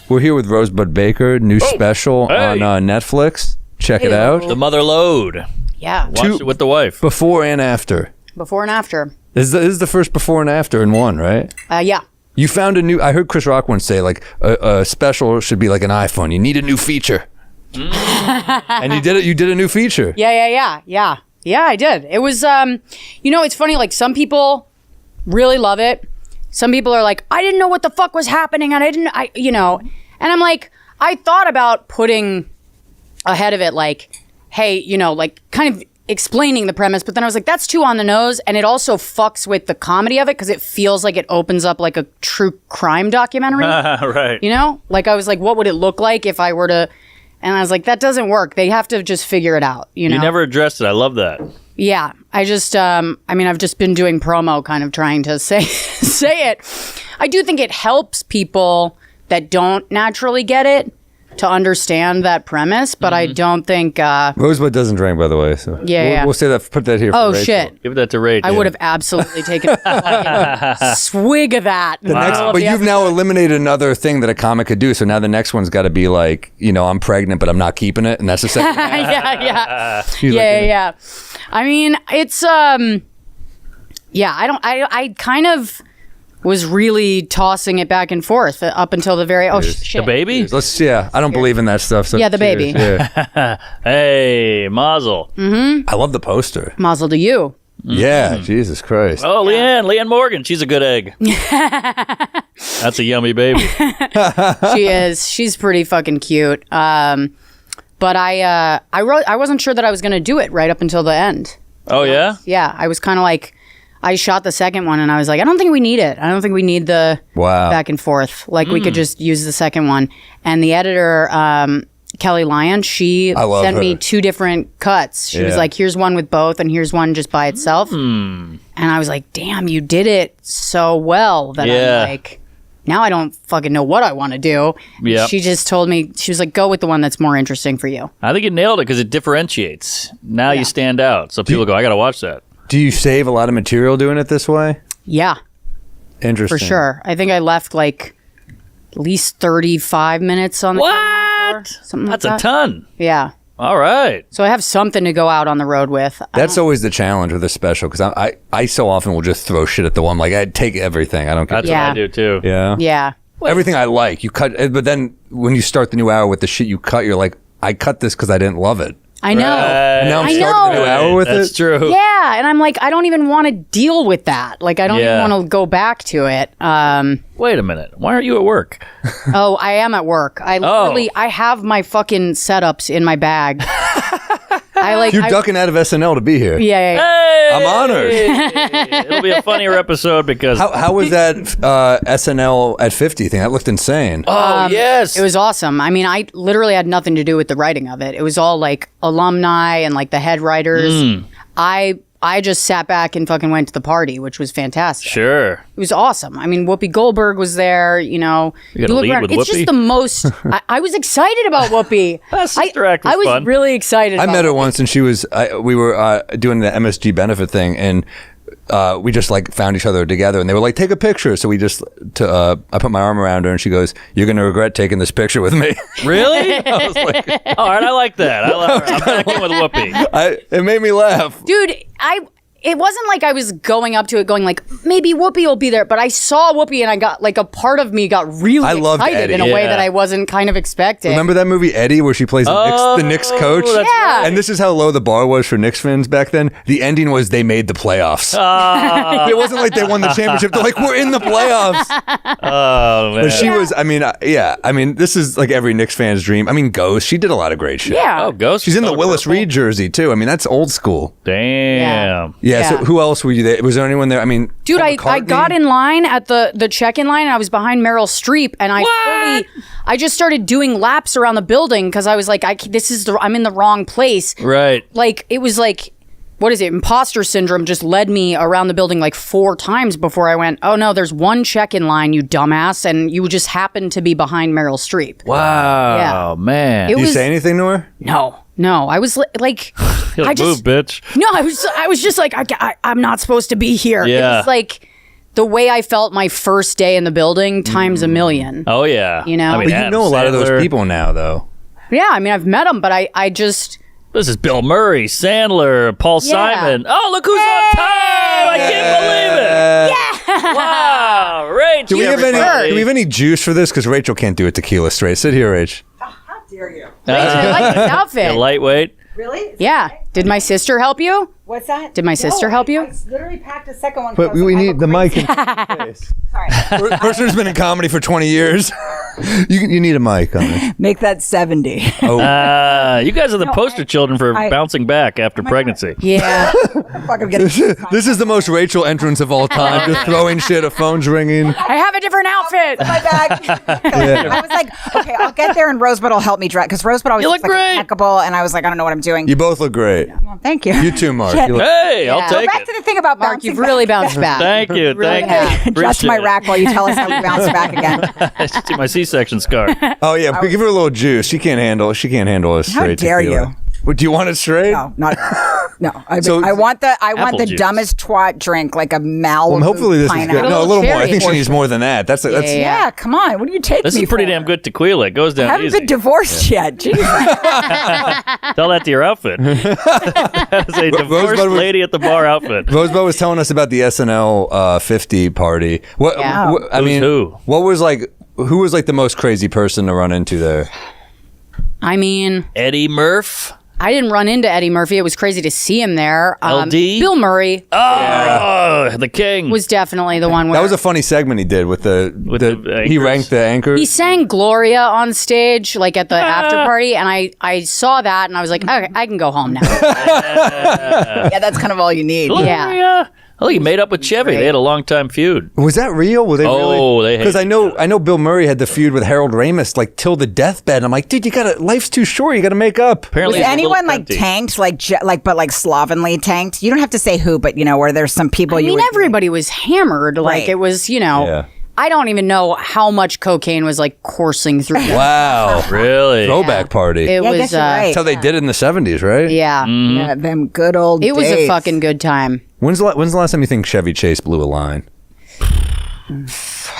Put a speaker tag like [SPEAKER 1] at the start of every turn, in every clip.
[SPEAKER 1] We're here with Rosebud Baker, new special on Netflix. Check it out.
[SPEAKER 2] The Mother Load.
[SPEAKER 3] Yeah.
[SPEAKER 2] Watched it with the wife.
[SPEAKER 1] Before and after.
[SPEAKER 3] Before and after.
[SPEAKER 1] This is the first before and after in one, right?
[SPEAKER 3] Yeah.
[SPEAKER 1] You found a new... I heard Chris Rock once say, like, a special should be like an iPhone. You need a new feature. And you did it. You did a new feature.
[SPEAKER 3] Yeah, I did. It was, it's funny. Like, some people really love it. Some people are like, I didn't know what the fuck was happening. And and I'm like, I thought about putting ahead of it, like, hey, like kind of explaining the premise. But then I was like, that's too on the nose. And it also fucks with the comedy of it because it feels like it opens up like a true crime documentary.
[SPEAKER 2] Right.
[SPEAKER 3] Like I was like, what would it look like if I were to... And I was like, that doesn't work. They have to just figure it out, You
[SPEAKER 2] never addressed it. I love that.
[SPEAKER 3] Yeah. I just, I've just been doing promo, kind of trying to say it. I do think it helps people that don't naturally get it to understand that premise, but I don't think...
[SPEAKER 1] Rosebud doesn't drink, by the way. So we'll say that. Put that here for Rachel.
[SPEAKER 3] Shit.
[SPEAKER 2] Give that to Rachel.
[SPEAKER 3] I would have absolutely taken a swig of that.
[SPEAKER 1] But you've now eliminated another thing that a comic could do, so now the next one's got to be like, I'm pregnant, but I'm not keeping it, and that's the second.
[SPEAKER 3] Yeah. I mean, it's... I kind of... was really tossing it back and forth up until the very... Oh, shit.
[SPEAKER 2] The baby?
[SPEAKER 1] I don't believe in that stuff. So
[SPEAKER 3] yeah, the baby.
[SPEAKER 1] Yeah.
[SPEAKER 2] Hey, Mazel.
[SPEAKER 3] Mm-hmm.
[SPEAKER 1] I love the poster.
[SPEAKER 3] Mazel to you.
[SPEAKER 1] Yeah, Jesus Christ.
[SPEAKER 2] Oh, Leanne Morgan. She's a good egg. That's a yummy baby.
[SPEAKER 3] She is. She's pretty fucking cute. But I wasn't sure that I was going to do it right up until the end.
[SPEAKER 2] Oh, yeah?
[SPEAKER 3] Yeah, I was kind of like... I shot the second one and I was like, I don't think we need it. I don't think we need the back and forth. Like we could just use the second one. And the editor, Kelly Lyon, she sent me 2 different cuts. She was like, here's one with both and here's one just by itself. And I was like, damn, you did it so well that I'm like, now I don't fucking know what I want to do. Yep. She just told me, she was like, go with the one that's more interesting for you.
[SPEAKER 2] I think you nailed it because it differentiates. Now you stand out. So people go, I got to watch that.
[SPEAKER 1] Do you save a lot of material doing it this way?
[SPEAKER 3] Yeah.
[SPEAKER 1] Interesting.
[SPEAKER 3] For sure. I think I left like at least 35 minutes on the
[SPEAKER 2] What?
[SPEAKER 3] Something
[SPEAKER 2] That's
[SPEAKER 3] like that.
[SPEAKER 2] a ton.
[SPEAKER 3] Yeah.
[SPEAKER 2] All right.
[SPEAKER 3] So I have something to go out on the road with.
[SPEAKER 1] That's always the challenge with a special because I so often will just throw shit at the wall. I'm like, I take everything. I don't care.
[SPEAKER 2] That's what I do too.
[SPEAKER 1] Yeah.
[SPEAKER 3] Yeah.
[SPEAKER 1] Everything I like, you cut. But then when you start the new hour with the shit you cut, you're like, I cut this because I didn't love it.
[SPEAKER 3] I know.
[SPEAKER 1] And now I'm starting the new hour with
[SPEAKER 2] That's true.
[SPEAKER 3] Yeah, and I'm like, I don't even want to deal with that. Like, I don't even want to go back to it.
[SPEAKER 2] Wait a minute. Why aren't you at work?
[SPEAKER 3] Oh, I am at work. I have my fucking setups in my bag.
[SPEAKER 1] You're ducking out of SNL to be here.
[SPEAKER 3] Yeah.
[SPEAKER 2] Hey!
[SPEAKER 1] I'm honored.
[SPEAKER 2] It'll be a funnier episode because...
[SPEAKER 1] How was that SNL at 50 thing? That looked insane.
[SPEAKER 2] Oh, yes.
[SPEAKER 3] It was awesome. I mean, I literally had nothing to do with the writing of it. It was all like alumni and like the head writers. I just sat back and fucking went to the party, which was fantastic.
[SPEAKER 2] Sure.
[SPEAKER 3] It was awesome. I mean, Whoopi Goldberg was there,
[SPEAKER 2] You got to
[SPEAKER 3] look
[SPEAKER 2] lead
[SPEAKER 3] around,
[SPEAKER 2] with
[SPEAKER 3] it's
[SPEAKER 2] Whoopi?
[SPEAKER 3] just the most... I was excited about Whoopi.
[SPEAKER 2] Sister Act was
[SPEAKER 3] I was
[SPEAKER 2] fun.
[SPEAKER 3] really excited
[SPEAKER 1] I
[SPEAKER 3] about
[SPEAKER 1] met her
[SPEAKER 3] Whoopi.
[SPEAKER 1] once and she was, we were doing the MSG benefit thing and we just like found each other together and they were like, take a picture. So we just, I put my arm around her and she goes, you're going to regret taking this picture with me.
[SPEAKER 2] Really? I was like, all right, I like that. I'm back in with Whoopi.
[SPEAKER 1] It made me laugh.
[SPEAKER 3] Dude, it wasn't like I was going up to it going like, maybe Whoopi will be there. But I saw Whoopi and I got like a part of me got really excited
[SPEAKER 1] Eddie.
[SPEAKER 3] in a way that I wasn't kind of expecting.
[SPEAKER 1] Remember that movie Eddie where she plays the Knicks coach?
[SPEAKER 2] That's
[SPEAKER 3] right.
[SPEAKER 1] And this is how low the bar was for Knicks fans back then. The ending was they made the playoffs. It wasn't like they won the championship. They're like, we're in the playoffs.
[SPEAKER 2] Oh, man.
[SPEAKER 1] But she was, I mean, this is like every Knicks fan's dream. I mean, Ghost, she did a lot of great shit.
[SPEAKER 3] Yeah.
[SPEAKER 2] Oh, Ghost.
[SPEAKER 1] She's in the Willis Reed jersey too. I mean, that's old school.
[SPEAKER 2] Damn.
[SPEAKER 1] Yeah. So who else were you there? Was there anyone there? I mean,
[SPEAKER 3] Dude,
[SPEAKER 1] Paul
[SPEAKER 3] I
[SPEAKER 1] McCartney?
[SPEAKER 3] got in line at the check-in line and I was behind Meryl Streep and I just started doing laps around the building because I was like, I'm in the wrong place.
[SPEAKER 2] Right.
[SPEAKER 3] Like, it was like, what is it? Imposter syndrome just led me around the building like 4 times before I went, oh no, there's one check-in line, you dumbass, and you just happened to be behind Meryl Streep.
[SPEAKER 2] Wow, man.
[SPEAKER 3] It
[SPEAKER 1] Did you
[SPEAKER 3] was-
[SPEAKER 1] say anything to her?
[SPEAKER 3] No, I was like,
[SPEAKER 2] Move, bitch.
[SPEAKER 3] No, I was just like, I'm not supposed to be here.
[SPEAKER 2] Yeah.
[SPEAKER 3] It was like, the way I felt my first day in the building times a million.
[SPEAKER 2] Oh, yeah.
[SPEAKER 3] You know?
[SPEAKER 2] I mean,
[SPEAKER 1] But you know a lot of those people now, though.
[SPEAKER 3] Yeah, I mean, I've met them, but I just...
[SPEAKER 2] This is Bill Murray, Sandler, Paul Simon. Oh, look who's on time! I can't believe it! Yeah! Wow, Rach,
[SPEAKER 1] Do we have any juice for this? Because Rachel can't do it tequila straight. Sit here, Rach.
[SPEAKER 4] How dare you?
[SPEAKER 3] I like this outfit.
[SPEAKER 2] You're lightweight.
[SPEAKER 4] Really?
[SPEAKER 3] Yeah. Did my sister help you?
[SPEAKER 4] What's that?
[SPEAKER 3] Did my sister help you?
[SPEAKER 4] I literally packed a second one.
[SPEAKER 1] But we need the mic in face.
[SPEAKER 4] Sorry.
[SPEAKER 1] Person who's been in comedy for 20 years. you need a mic on it.
[SPEAKER 4] Make that 70.
[SPEAKER 1] Oh.
[SPEAKER 2] You guys are the poster children for bouncing back after pregnancy.
[SPEAKER 3] Yeah.
[SPEAKER 1] This is the most Rachel entrance of all time. Just throwing shit, a phone's ringing.
[SPEAKER 3] I have a different outfit.
[SPEAKER 4] My bag. I was like, okay, I'll get there and Rosebud will help me dress because Rosebud always looks like impeccable, and I was like, I don't know what I'm doing.
[SPEAKER 1] You both look great.
[SPEAKER 4] Well, thank you.
[SPEAKER 1] You too, Mark. You look-
[SPEAKER 2] Hey, I'll
[SPEAKER 3] Yeah.
[SPEAKER 2] take
[SPEAKER 4] Back
[SPEAKER 2] it.
[SPEAKER 4] to the thing about
[SPEAKER 3] Mark,
[SPEAKER 4] bouncing
[SPEAKER 3] you've
[SPEAKER 4] back.
[SPEAKER 3] really bounced back.
[SPEAKER 2] Thank you,
[SPEAKER 3] Really
[SPEAKER 2] thank
[SPEAKER 3] have.
[SPEAKER 2] you.
[SPEAKER 4] Adjust my rack while you tell us how we bounce back again.
[SPEAKER 2] I should see my C-section scar.
[SPEAKER 1] Oh yeah, give her a little juice. She can't handle a straight
[SPEAKER 4] dare
[SPEAKER 1] tequila.
[SPEAKER 4] you.
[SPEAKER 1] What, do you want it straight?
[SPEAKER 4] No, not. No, I
[SPEAKER 1] So-
[SPEAKER 4] want the
[SPEAKER 2] Apple juice.
[SPEAKER 4] dumbest twat drink, like a Malibu.
[SPEAKER 1] Well, hopefully this is
[SPEAKER 4] pineapple.
[SPEAKER 1] good. No, a little more. I
[SPEAKER 3] cherry
[SPEAKER 1] think she
[SPEAKER 3] portion.
[SPEAKER 1] needs more than that. That's
[SPEAKER 4] Yeah, come on. What do you take
[SPEAKER 2] This
[SPEAKER 4] me
[SPEAKER 2] is pretty
[SPEAKER 4] for?
[SPEAKER 2] damn good tequila. It goes
[SPEAKER 4] I
[SPEAKER 2] down
[SPEAKER 4] haven't
[SPEAKER 2] easy.
[SPEAKER 4] been divorced yet. Jesus.
[SPEAKER 2] Tell that to your outfit. That is a divorced
[SPEAKER 1] Rosebud was-
[SPEAKER 2] lady at the bar outfit.
[SPEAKER 1] Rosebud was telling us about the SNL 50 party. What?
[SPEAKER 3] Yeah.
[SPEAKER 1] I
[SPEAKER 2] Who's
[SPEAKER 1] mean,
[SPEAKER 2] who?
[SPEAKER 1] What was like? Who was like the most crazy person to run into there?
[SPEAKER 3] I mean,
[SPEAKER 2] Eddie Murph.
[SPEAKER 3] I didn't run into Eddie Murphy. It was crazy to see him there.
[SPEAKER 2] LD?
[SPEAKER 3] Bill Murray
[SPEAKER 2] Oh, the king.
[SPEAKER 3] was definitely the one where
[SPEAKER 1] That was a funny segment he did with the
[SPEAKER 2] the
[SPEAKER 1] he
[SPEAKER 2] anchors.
[SPEAKER 1] ranked the anchors.
[SPEAKER 3] he sang Gloria on stage, like at the after party, and I saw that and I was like, okay, I can go home now.
[SPEAKER 4] Yeah, that's kind of all you need.
[SPEAKER 2] Gloria. Oh, he made up with Chevy. They had a long-time feud.
[SPEAKER 1] Was that real? Were they
[SPEAKER 2] Oh,
[SPEAKER 1] really?
[SPEAKER 2] they
[SPEAKER 1] Because
[SPEAKER 2] hated
[SPEAKER 1] I know Bill Murray had the feud with Harold Ramis like till the deathbed. I'm like, dude, life's too short. You gotta make up.
[SPEAKER 2] Apparently,
[SPEAKER 4] Was
[SPEAKER 2] he's a little
[SPEAKER 4] anyone like
[SPEAKER 2] cunty.
[SPEAKER 4] tanked, but slovenly tanked? You don't have to say who, but where there's some people
[SPEAKER 3] I
[SPEAKER 4] you
[SPEAKER 3] mean,
[SPEAKER 4] would
[SPEAKER 3] everybody was hammered. Like
[SPEAKER 4] Right.
[SPEAKER 3] it was,
[SPEAKER 1] Yeah.
[SPEAKER 3] I don't even know how much cocaine was like coursing through them.
[SPEAKER 1] Wow.
[SPEAKER 2] Really?
[SPEAKER 1] Throwback party.
[SPEAKER 3] It
[SPEAKER 4] Yeah, I
[SPEAKER 3] was,
[SPEAKER 4] guess you're right.
[SPEAKER 1] That's how they did it in the 70s, right?
[SPEAKER 3] yeah.
[SPEAKER 4] Yeah, them good old
[SPEAKER 3] It was a
[SPEAKER 4] days.
[SPEAKER 3] fucking good time.
[SPEAKER 1] When's the last time you think Chevy Chase blew a line?
[SPEAKER 2] I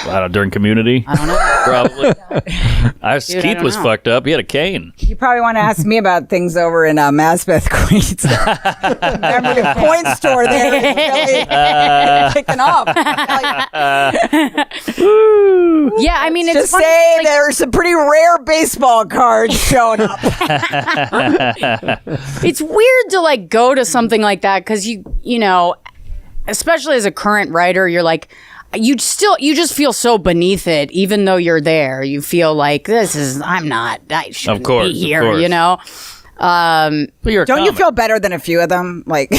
[SPEAKER 2] don't know, during Community?
[SPEAKER 3] I don't know.
[SPEAKER 2] Probably.
[SPEAKER 3] Dude, I
[SPEAKER 2] Keith
[SPEAKER 3] don't
[SPEAKER 2] was
[SPEAKER 3] know.
[SPEAKER 2] fucked up. He had a cane.
[SPEAKER 4] You probably want to ask me about things over in Maspeth, Queens. Remember the coin store there is really kicking off.
[SPEAKER 3] Yeah, I mean, it's
[SPEAKER 4] Just
[SPEAKER 3] funny,
[SPEAKER 4] say
[SPEAKER 3] like,
[SPEAKER 4] there's some pretty rare baseball cards showing up.
[SPEAKER 3] it's weird to like go to something like that because you know, especially as a current writer, you're like, you just feel so beneath it, even though you're there. You feel like I shouldn't
[SPEAKER 2] Of course,
[SPEAKER 3] be here,
[SPEAKER 2] of course.
[SPEAKER 3] you know?
[SPEAKER 2] But you're a
[SPEAKER 4] Don't you
[SPEAKER 2] comic.
[SPEAKER 4] feel better than a few of them? Like,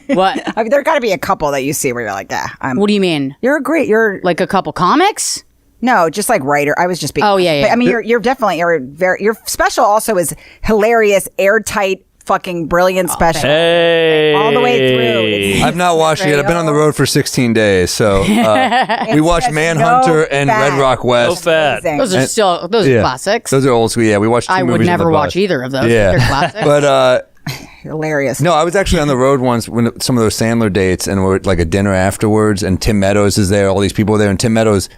[SPEAKER 3] What?
[SPEAKER 4] I mean, there got to be a couple that you see where you're like,
[SPEAKER 3] What do you mean?
[SPEAKER 4] you're
[SPEAKER 3] Like a couple comics?
[SPEAKER 4] no, just like writer. I was just being.
[SPEAKER 3] Oh, yeah.
[SPEAKER 4] But, I mean, you're definitely your special also is hilarious, airtight, fucking brilliant special.
[SPEAKER 2] Hey.
[SPEAKER 4] All the way through. It's-
[SPEAKER 1] I've not watched it yet. I've been on the road for 16 days. So we watched
[SPEAKER 4] just
[SPEAKER 1] Manhunter
[SPEAKER 4] no
[SPEAKER 1] and
[SPEAKER 4] fat.
[SPEAKER 1] Red Rock
[SPEAKER 2] So
[SPEAKER 1] West.
[SPEAKER 2] fat.
[SPEAKER 4] Amazing.
[SPEAKER 3] Those are
[SPEAKER 1] Yeah.
[SPEAKER 3] classics.
[SPEAKER 1] Those are old school. Yeah, we watched two
[SPEAKER 3] I would
[SPEAKER 1] movies on
[SPEAKER 3] never
[SPEAKER 1] the
[SPEAKER 3] watch
[SPEAKER 1] bus.
[SPEAKER 3] either of those.
[SPEAKER 1] Yeah.
[SPEAKER 3] They're classics.
[SPEAKER 1] But
[SPEAKER 4] Hilarious.
[SPEAKER 1] no, I was actually on the road once when some of those Sandler dates, and we're at like a dinner afterwards, and Tim Meadows is there. All these people are there, and Tim Meadows.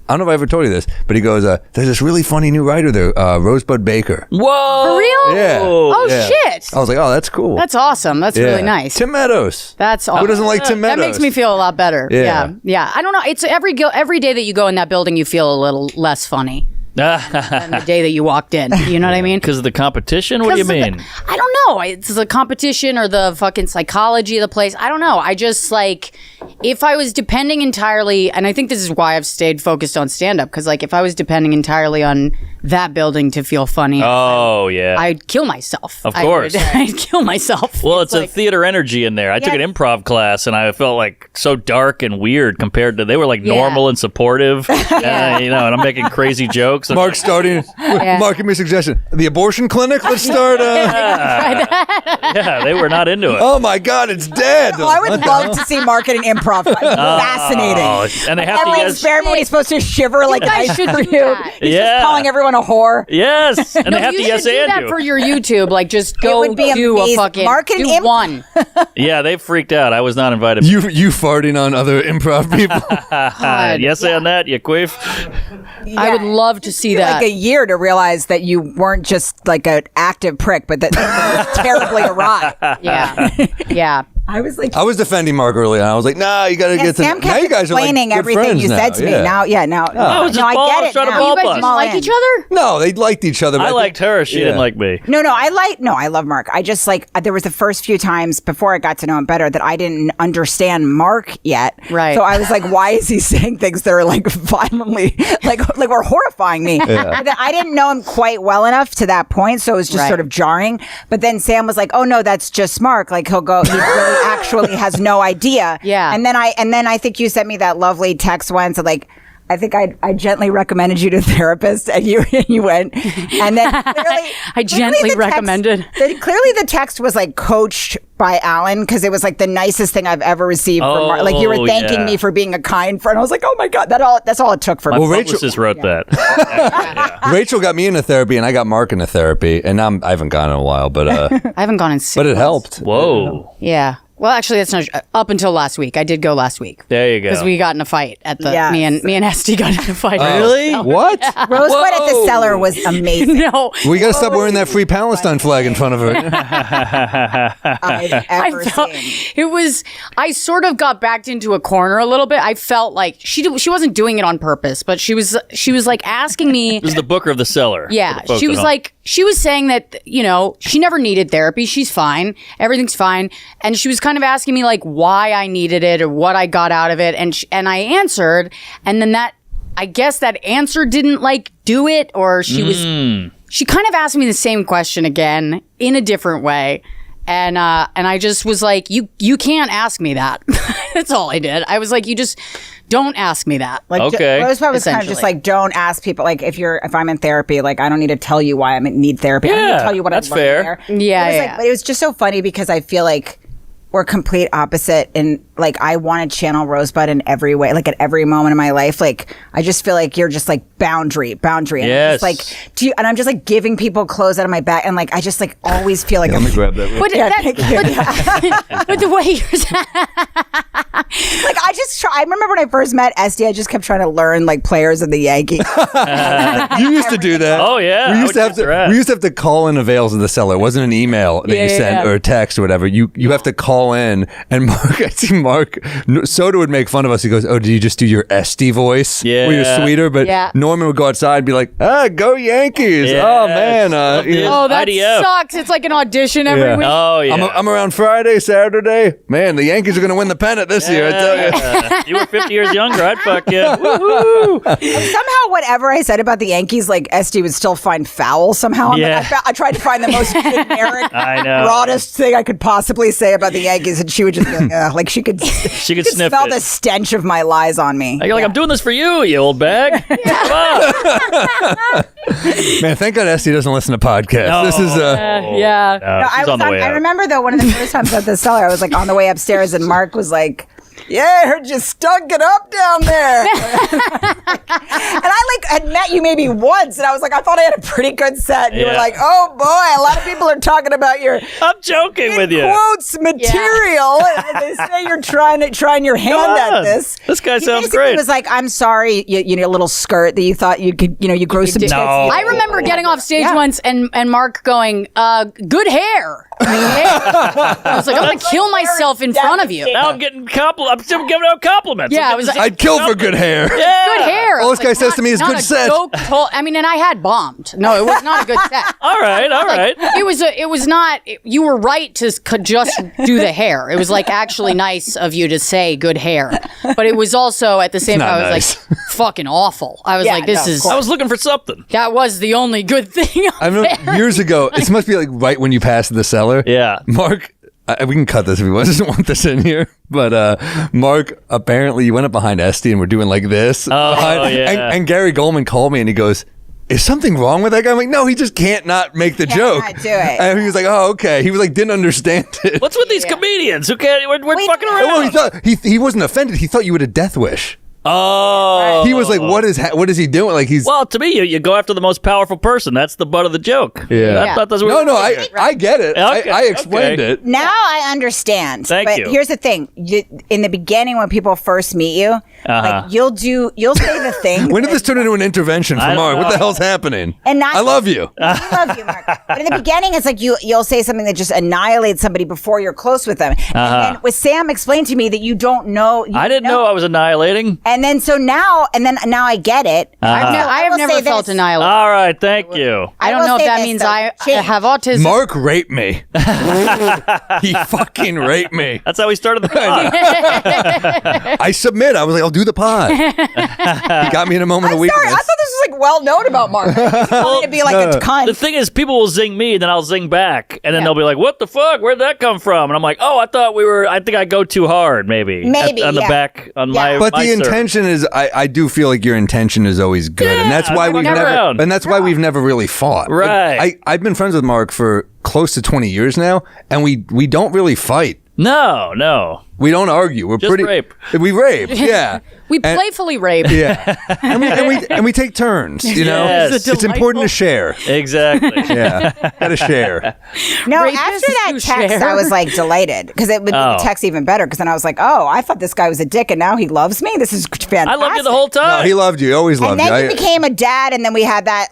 [SPEAKER 1] I don't know if I ever told you this, but he goes, "There's this really funny new writer there, Rosebud Baker."
[SPEAKER 2] Whoa.
[SPEAKER 3] For real?
[SPEAKER 1] Yeah.
[SPEAKER 3] Oh,
[SPEAKER 1] Yeah.
[SPEAKER 3] shit.
[SPEAKER 1] I was like, "Oh, that's cool.
[SPEAKER 3] That's awesome. That's
[SPEAKER 1] Yeah.
[SPEAKER 3] really nice.
[SPEAKER 1] Tim Meadows.
[SPEAKER 3] That's awesome.
[SPEAKER 1] Who doesn't like Tim Meadows?
[SPEAKER 3] That makes me feel a lot better.
[SPEAKER 1] Yeah.
[SPEAKER 3] Yeah. I don't know. It's every day that you go in that building, you feel a little less funny than the day that you walked in. You know what I mean?
[SPEAKER 2] Because of the competition? What do you
[SPEAKER 3] 'Cause of
[SPEAKER 2] mean?
[SPEAKER 3] I don't know. It's the competition or the fucking psychology of the place. I don't know. I just like, if I was depending entirely, and I think this is why I've stayed focused on stand up, because like if I was depending entirely on that building to feel funny,
[SPEAKER 2] Oh, yeah.
[SPEAKER 3] I'd kill myself.
[SPEAKER 2] Of course.
[SPEAKER 3] I'd kill myself.
[SPEAKER 2] Well, it's a
[SPEAKER 3] like-
[SPEAKER 2] theater energy in there. I took an improv class, and I felt like so dark and weird compared to they were like normal and supportive, and I'm making crazy jokes. And
[SPEAKER 1] Mark starting. Mark, give me a suggestion. The abortion clinic. Let's start.
[SPEAKER 2] yeah, they were not into it.
[SPEAKER 1] Oh my God, it's dead.
[SPEAKER 4] Well, I would love to see Mark at an improv. Fascinating.
[SPEAKER 2] And they have to guess.
[SPEAKER 4] Everybody's supposed to shiver like ice
[SPEAKER 3] should
[SPEAKER 4] cream.
[SPEAKER 3] do that.
[SPEAKER 4] He's just calling everyone a whore.
[SPEAKER 2] Yes, and they have to
[SPEAKER 3] you
[SPEAKER 2] yes
[SPEAKER 3] should do
[SPEAKER 2] and
[SPEAKER 3] that
[SPEAKER 2] you.
[SPEAKER 3] for your YouTube. Like, just go
[SPEAKER 4] would be
[SPEAKER 3] do
[SPEAKER 4] amazing.
[SPEAKER 3] a fucking
[SPEAKER 4] Marketing
[SPEAKER 3] one.
[SPEAKER 2] Yeah, they freaked out. I was not invited.
[SPEAKER 1] You farting on other improv people.
[SPEAKER 2] Yes and that, you queef.
[SPEAKER 3] I would love to see that.
[SPEAKER 4] Like a year to realize that you weren't just like an active prick, but that it was terribly awry.
[SPEAKER 3] Yeah.
[SPEAKER 4] I was like,
[SPEAKER 1] I was defending Mark earlier, and I was like, "Nah, you got to get to."
[SPEAKER 4] Sam
[SPEAKER 1] Now
[SPEAKER 4] kept
[SPEAKER 1] you guys are like
[SPEAKER 4] explaining
[SPEAKER 1] good
[SPEAKER 4] everything
[SPEAKER 1] friends
[SPEAKER 4] you
[SPEAKER 1] now.
[SPEAKER 4] said to me. Now,
[SPEAKER 2] I was just
[SPEAKER 4] I get it.
[SPEAKER 2] trying to
[SPEAKER 4] now.
[SPEAKER 2] ball
[SPEAKER 3] You guys
[SPEAKER 2] bust.
[SPEAKER 3] didn't like each other?
[SPEAKER 1] No, they liked each other. But
[SPEAKER 2] I liked her. She didn't like me.
[SPEAKER 4] No, I love Mark. I just like, there was the first few times before I got to know him better that I didn't understand Mark yet.
[SPEAKER 3] Right.
[SPEAKER 4] So I was like, why is he saying things that are like violently, like were horrifying me? I didn't know him quite well enough to that point. So it was just sort of jarring. But then Sam was like, oh no, that's just Mark. Like he really actually has no idea.
[SPEAKER 3] Yeah.
[SPEAKER 4] And then I think you sent me that lovely text once like, I think I gently recommended you to a therapist, and you went, and then clearly,
[SPEAKER 3] I gently recommended.
[SPEAKER 4] Clearly, the text was like coached by Alan because it was like the nicest thing I've ever received from Mark. Like you were thanking me for being a kind friend. I was like, oh my god, that's all it took for me.
[SPEAKER 2] Well, Rachel just wrote that.
[SPEAKER 1] Rachel got me into therapy, and I got Mark into therapy, and I haven't gone in a while, but
[SPEAKER 3] I haven't gone in 6
[SPEAKER 1] but it
[SPEAKER 3] months.
[SPEAKER 1] helped.
[SPEAKER 2] Whoa.
[SPEAKER 3] Yeah. Well, actually, that's not up until last week. I did go last week.
[SPEAKER 2] There you go.
[SPEAKER 3] Because we got in a fight at the me and Esty got in a fight.
[SPEAKER 2] Really?
[SPEAKER 1] What?
[SPEAKER 4] Rosebud at the cellar was amazing.
[SPEAKER 3] No.
[SPEAKER 1] We got to stop wearing that free Palestine flag in front of her.
[SPEAKER 4] I've ever seen.
[SPEAKER 3] It was. I sort of got backed into a corner a little bit. I felt like she wasn't doing it on purpose, but she was like asking me.
[SPEAKER 2] This is the Booker of the Cellar.
[SPEAKER 3] Yeah, she was like, she was saying that, she never needed therapy. She's fine. Everything's fine. And she was kind of asking me like why I needed it or what I got out of it. And I answered. And then I guess that answer didn't like do it, or she kind of asked me the same question again in a different way. And I just was like, you can't ask me that. That's all I did. I was like, you just don't ask me that.
[SPEAKER 4] Like,
[SPEAKER 2] okay.
[SPEAKER 4] Rosebud was kind of just like, don't ask people. Like, if I'm in therapy, like, I don't need to tell you why I need therapy. I don't need to tell you what
[SPEAKER 2] that's
[SPEAKER 4] I've learned
[SPEAKER 2] fair.
[SPEAKER 4] there.
[SPEAKER 3] Yeah,
[SPEAKER 4] But it was just so funny because I feel like we're complete opposite, and like I want to channel Rosebud in every way, like at every moment of my life. Like I just feel like you're just like boundary, and
[SPEAKER 2] yes.
[SPEAKER 4] I'm just like and I'm just like giving people clothes out of my back, and like I just like always feel like
[SPEAKER 1] Let me grab that.
[SPEAKER 3] But the way you're
[SPEAKER 4] like I remember when I first met Esty, I just kept trying to learn like players of the Yankees.
[SPEAKER 1] You used to do that.
[SPEAKER 2] Oh, yeah.
[SPEAKER 1] We used to have to call in avails of the cellar. It wasn't an email that you sent or a text or whatever. You have to call in, and I see Mark Soda would make fun of us. He goes, "Oh, did you just do your Esty voice?
[SPEAKER 2] Yeah.
[SPEAKER 1] Where you're sweeter." But Norman would go outside and be like, "Go Yankees!"
[SPEAKER 2] Yes.
[SPEAKER 1] Oh man,
[SPEAKER 3] that
[SPEAKER 2] IDF.
[SPEAKER 3] sucks. It's like an audition every week.
[SPEAKER 2] Oh yeah.
[SPEAKER 1] I'm around Friday, Saturday. Man, the Yankees are going to win the pennant this year. I tell you.
[SPEAKER 2] You were 50 years younger, I'd fuck you. Woo-hoo.
[SPEAKER 4] Somehow, whatever I said about the Yankees, like Esty would still find foul somehow.
[SPEAKER 2] Yeah.
[SPEAKER 4] I tried to find the most generic,
[SPEAKER 2] I know.
[SPEAKER 4] broadest thing I could possibly say about the Yankees, and she would just be like, ugh, like she could
[SPEAKER 2] sniff
[SPEAKER 4] smell
[SPEAKER 2] it.
[SPEAKER 4] the stench of my lies on me.
[SPEAKER 2] You're like, I'm doing this for you old bag. Come on.
[SPEAKER 1] Man, thank God Esty doesn't listen to podcasts.
[SPEAKER 2] No.
[SPEAKER 1] This is
[SPEAKER 2] No, she's on the way
[SPEAKER 4] I
[SPEAKER 2] out.
[SPEAKER 4] remember though, one of the first times at the cellar, I was like on the way upstairs, and Mark was like, "Yeah, I heard you stunk it up down there." And I like had met you maybe once, and I was like, I thought I had a pretty good set. And you were
[SPEAKER 2] Yeah.
[SPEAKER 4] like, "Oh boy, a lot of people are talking about your
[SPEAKER 2] I'm joking with you.
[SPEAKER 4] quotes material." And they say you're trying your hand
[SPEAKER 2] Come
[SPEAKER 4] at
[SPEAKER 2] on.
[SPEAKER 4] this.
[SPEAKER 2] This guy
[SPEAKER 4] He
[SPEAKER 2] sounds
[SPEAKER 4] basically
[SPEAKER 2] great.
[SPEAKER 4] was like, "I'm sorry, you know, a little skirt that you thought you could, you grow some tits."
[SPEAKER 2] No.
[SPEAKER 3] I remember getting off stage once and Mark going, good hair. I was like, I'm going to kill myself in front of you.
[SPEAKER 2] Now I'm still giving out compliments.
[SPEAKER 3] Yeah, I was like,
[SPEAKER 1] I'd kill for good hair.
[SPEAKER 2] Yeah.
[SPEAKER 3] good hair.
[SPEAKER 1] All this guy says to me is
[SPEAKER 3] Not
[SPEAKER 1] good
[SPEAKER 3] a
[SPEAKER 1] set.
[SPEAKER 3] joke, I mean, and I had bombed. No, it was not a good set.
[SPEAKER 2] All right.
[SPEAKER 3] It was not. You were right to just do the hair. It was like actually nice of you to say good hair, but it was also at the same time. I was
[SPEAKER 1] nice.
[SPEAKER 3] like, fucking awful. I was like, this is.
[SPEAKER 2] I was looking for something.
[SPEAKER 3] That was the only good thing.
[SPEAKER 1] I remember years ago. This must be like right when you passed the cellar.
[SPEAKER 2] Yeah.
[SPEAKER 1] Mark. We can cut this if he doesn't want this in here. But Mark, apparently you went up behind Esty and we're doing like this.
[SPEAKER 2] Oh, yeah.
[SPEAKER 1] And Gary Goldman called me and he goes, is something wrong with that guy? I'm like, no, he just can't not make the joke.
[SPEAKER 4] Do it.
[SPEAKER 1] And he was like, oh, okay. He was like, didn't understand it.
[SPEAKER 2] What's with these comedians who can't? We're fucking around.
[SPEAKER 1] Well, he thought he wasn't offended. He thought you had a death wish.
[SPEAKER 2] Oh,
[SPEAKER 1] he was like, what is he doing? Like he's
[SPEAKER 2] well, to me, you go after the most powerful person. That's the butt of the joke.
[SPEAKER 1] Yeah.
[SPEAKER 2] I thought that's what
[SPEAKER 1] I get it.
[SPEAKER 2] Okay,
[SPEAKER 1] I explained it.
[SPEAKER 4] Now I understand.
[SPEAKER 2] Thank you.
[SPEAKER 4] But here's the thing: in the beginning, when people first meet you, like you'll say the thing.
[SPEAKER 1] When did this turn into an intervention from Mark? What the hell's happening?
[SPEAKER 4] I
[SPEAKER 1] love you.
[SPEAKER 4] I love you, Mark. But in the beginning, it's like you'll say something that just annihilates somebody before you're close with them. And then with Sam explained to me that you don't know.
[SPEAKER 2] I didn't know I was annihilating.
[SPEAKER 4] And then so now I get it.
[SPEAKER 3] I have never felt annihilated.
[SPEAKER 2] All right, thank you.
[SPEAKER 3] I don't know if that means I have autism.
[SPEAKER 1] Mark raped me. He fucking raped me.
[SPEAKER 2] That's how we started the pod.
[SPEAKER 1] I submit. I was like, I'll do the pod. He got me in a moment of weakness.
[SPEAKER 4] Sorry, I thought this was like well known about Mark. He's going to be like a cunt.
[SPEAKER 2] The thing is, people will zing me, then I'll zing back, and then they'll be like, "What the fuck? Where'd that come from?" And I'm like, "Oh, I think I go too hard, maybe on the back on my."
[SPEAKER 1] But the intention is, I do feel like your intention is always good, and that's why we've never really fought.
[SPEAKER 2] Right.
[SPEAKER 1] I've been friends with Mark for close to 20 years now, and we don't really fight.
[SPEAKER 2] No.
[SPEAKER 1] We don't argue. We're
[SPEAKER 2] Just
[SPEAKER 1] pretty.
[SPEAKER 2] rape.
[SPEAKER 1] We rape. Yeah.
[SPEAKER 3] We playfully rape.
[SPEAKER 1] Yeah. and we take turns. You know,
[SPEAKER 2] Yes.
[SPEAKER 1] it's important to share.
[SPEAKER 2] Exactly.
[SPEAKER 1] Yeah. Gotta share.
[SPEAKER 4] No,
[SPEAKER 3] Rapists
[SPEAKER 4] after that
[SPEAKER 3] who
[SPEAKER 4] text,
[SPEAKER 3] share.
[SPEAKER 4] I was like delighted because it would make the text even better. Because then I was like, oh, I thought this guy was a dick, and now he loves me. This is fantastic.
[SPEAKER 2] I loved you the whole time.
[SPEAKER 1] No, he loved you. He always loved
[SPEAKER 4] And
[SPEAKER 1] you.
[SPEAKER 4] then you became a dad, and then we had that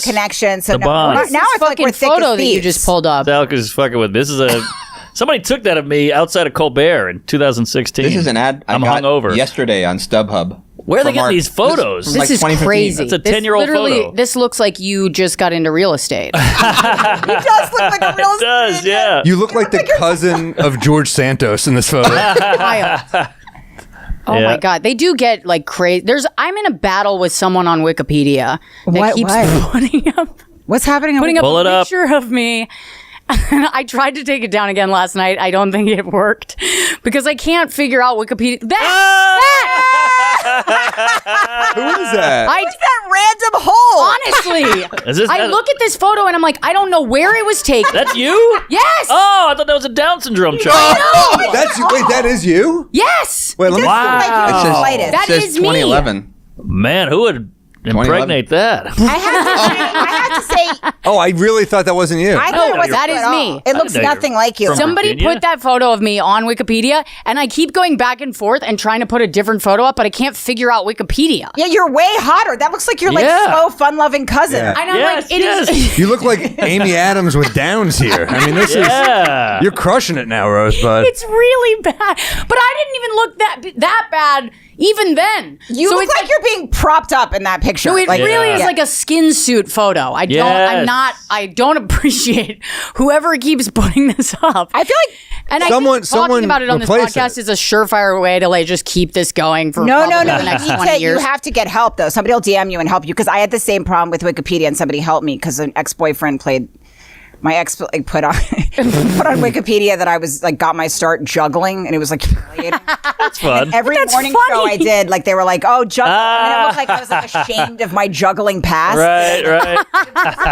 [SPEAKER 4] connection. So
[SPEAKER 2] The bond.
[SPEAKER 4] now I feel like we're
[SPEAKER 3] fucking
[SPEAKER 4] thick
[SPEAKER 3] photo
[SPEAKER 4] as
[SPEAKER 3] that you
[SPEAKER 4] thieves.
[SPEAKER 3] just pulled up.
[SPEAKER 2] Dalk is fucking with. This is a. Somebody took that of me outside of Colbert in 2016.
[SPEAKER 5] This is an ad I
[SPEAKER 2] I'm
[SPEAKER 5] got
[SPEAKER 2] hungover.
[SPEAKER 5] yesterday on StubHub.
[SPEAKER 2] Where are they
[SPEAKER 5] from
[SPEAKER 2] getting
[SPEAKER 5] our-
[SPEAKER 2] these photos?
[SPEAKER 5] This
[SPEAKER 3] This
[SPEAKER 5] like
[SPEAKER 3] is
[SPEAKER 5] 2015.
[SPEAKER 3] crazy.
[SPEAKER 2] That's a 10-year-old photo.
[SPEAKER 3] This looks like you just got into real estate.
[SPEAKER 4] He does look like a real
[SPEAKER 2] It does,
[SPEAKER 4] estate
[SPEAKER 2] yeah.
[SPEAKER 1] You look like the cousin of George Santos in this photo.
[SPEAKER 3] Wild. Oh
[SPEAKER 2] Yeah.
[SPEAKER 3] my God. They do get like crazy. I'm in a battle with someone on Wikipedia that
[SPEAKER 4] What?
[SPEAKER 3] keeps putting up
[SPEAKER 4] What's happening?
[SPEAKER 2] Pull
[SPEAKER 3] a
[SPEAKER 2] it up.
[SPEAKER 3] picture of me. I tried to take it down again last night. I don't think it worked because I can't figure out Wikipedia.
[SPEAKER 1] Who is that?
[SPEAKER 4] What's that random hole?
[SPEAKER 3] Honestly, I look at this photo and I'm like, I don't know where it was taken.
[SPEAKER 2] That's you?
[SPEAKER 3] Yes.
[SPEAKER 2] Oh, I thought that was a Down syndrome chart.
[SPEAKER 1] Wait, that is you?
[SPEAKER 3] Yes.
[SPEAKER 1] Wait, let me.
[SPEAKER 2] Wow.
[SPEAKER 4] Like you're the lightest.
[SPEAKER 3] That
[SPEAKER 5] It says
[SPEAKER 3] is me.
[SPEAKER 5] 2011.
[SPEAKER 2] Man, who would impregnate that?
[SPEAKER 4] I have to say,
[SPEAKER 1] Oh, I really thought that wasn't you.
[SPEAKER 4] I thought it was
[SPEAKER 3] that is me.
[SPEAKER 4] It looks
[SPEAKER 2] didn't know
[SPEAKER 4] nothing
[SPEAKER 2] you're
[SPEAKER 4] like you.
[SPEAKER 2] from
[SPEAKER 3] Somebody
[SPEAKER 2] Virginia?
[SPEAKER 3] put that photo of me on Wikipedia, and I keep going back and forth and trying to put a different photo up, but I can't figure out Wikipedia.
[SPEAKER 4] Yeah, you're way hotter. That looks like your like
[SPEAKER 2] Yeah.
[SPEAKER 4] slow, fun-loving cousin.
[SPEAKER 1] Yeah.
[SPEAKER 3] And I'm
[SPEAKER 2] Yes,
[SPEAKER 3] like, it is.
[SPEAKER 2] yes.
[SPEAKER 1] You look like Amy Adams with Downs here. I mean, this
[SPEAKER 2] Yeah.
[SPEAKER 1] is. You're crushing it now, Rosebud.
[SPEAKER 3] It's really bad, but I didn't even look that bad even then.
[SPEAKER 4] You
[SPEAKER 3] So
[SPEAKER 4] look
[SPEAKER 3] it's
[SPEAKER 4] like you're being propped up in that picture.
[SPEAKER 3] No, it
[SPEAKER 4] Like,
[SPEAKER 3] really is
[SPEAKER 4] yeah.
[SPEAKER 3] like a skin suit photo. I don't appreciate whoever keeps putting this up.
[SPEAKER 4] I feel like
[SPEAKER 3] and I
[SPEAKER 1] Someone-
[SPEAKER 3] think talking
[SPEAKER 1] someone
[SPEAKER 3] about it on this
[SPEAKER 1] replace
[SPEAKER 3] podcast
[SPEAKER 1] it.
[SPEAKER 3] is a surefire way to like just keep this going for
[SPEAKER 4] no.
[SPEAKER 3] the
[SPEAKER 4] You
[SPEAKER 3] next
[SPEAKER 4] need
[SPEAKER 3] 20
[SPEAKER 4] to.
[SPEAKER 3] years.
[SPEAKER 4] You have to get help though. Somebody will DM you and help you because I had the same problem with Wikipedia and somebody helped me because an ex-boyfriend played. My ex like, put on Wikipedia that I was like got my start juggling and it was like humiliating.
[SPEAKER 2] That's fun.
[SPEAKER 4] And every
[SPEAKER 3] That's
[SPEAKER 4] morning
[SPEAKER 3] funny.
[SPEAKER 4] show I did, like they were like, "Oh, juggling," and it looked like I was like ashamed of my juggling past.
[SPEAKER 2] Right.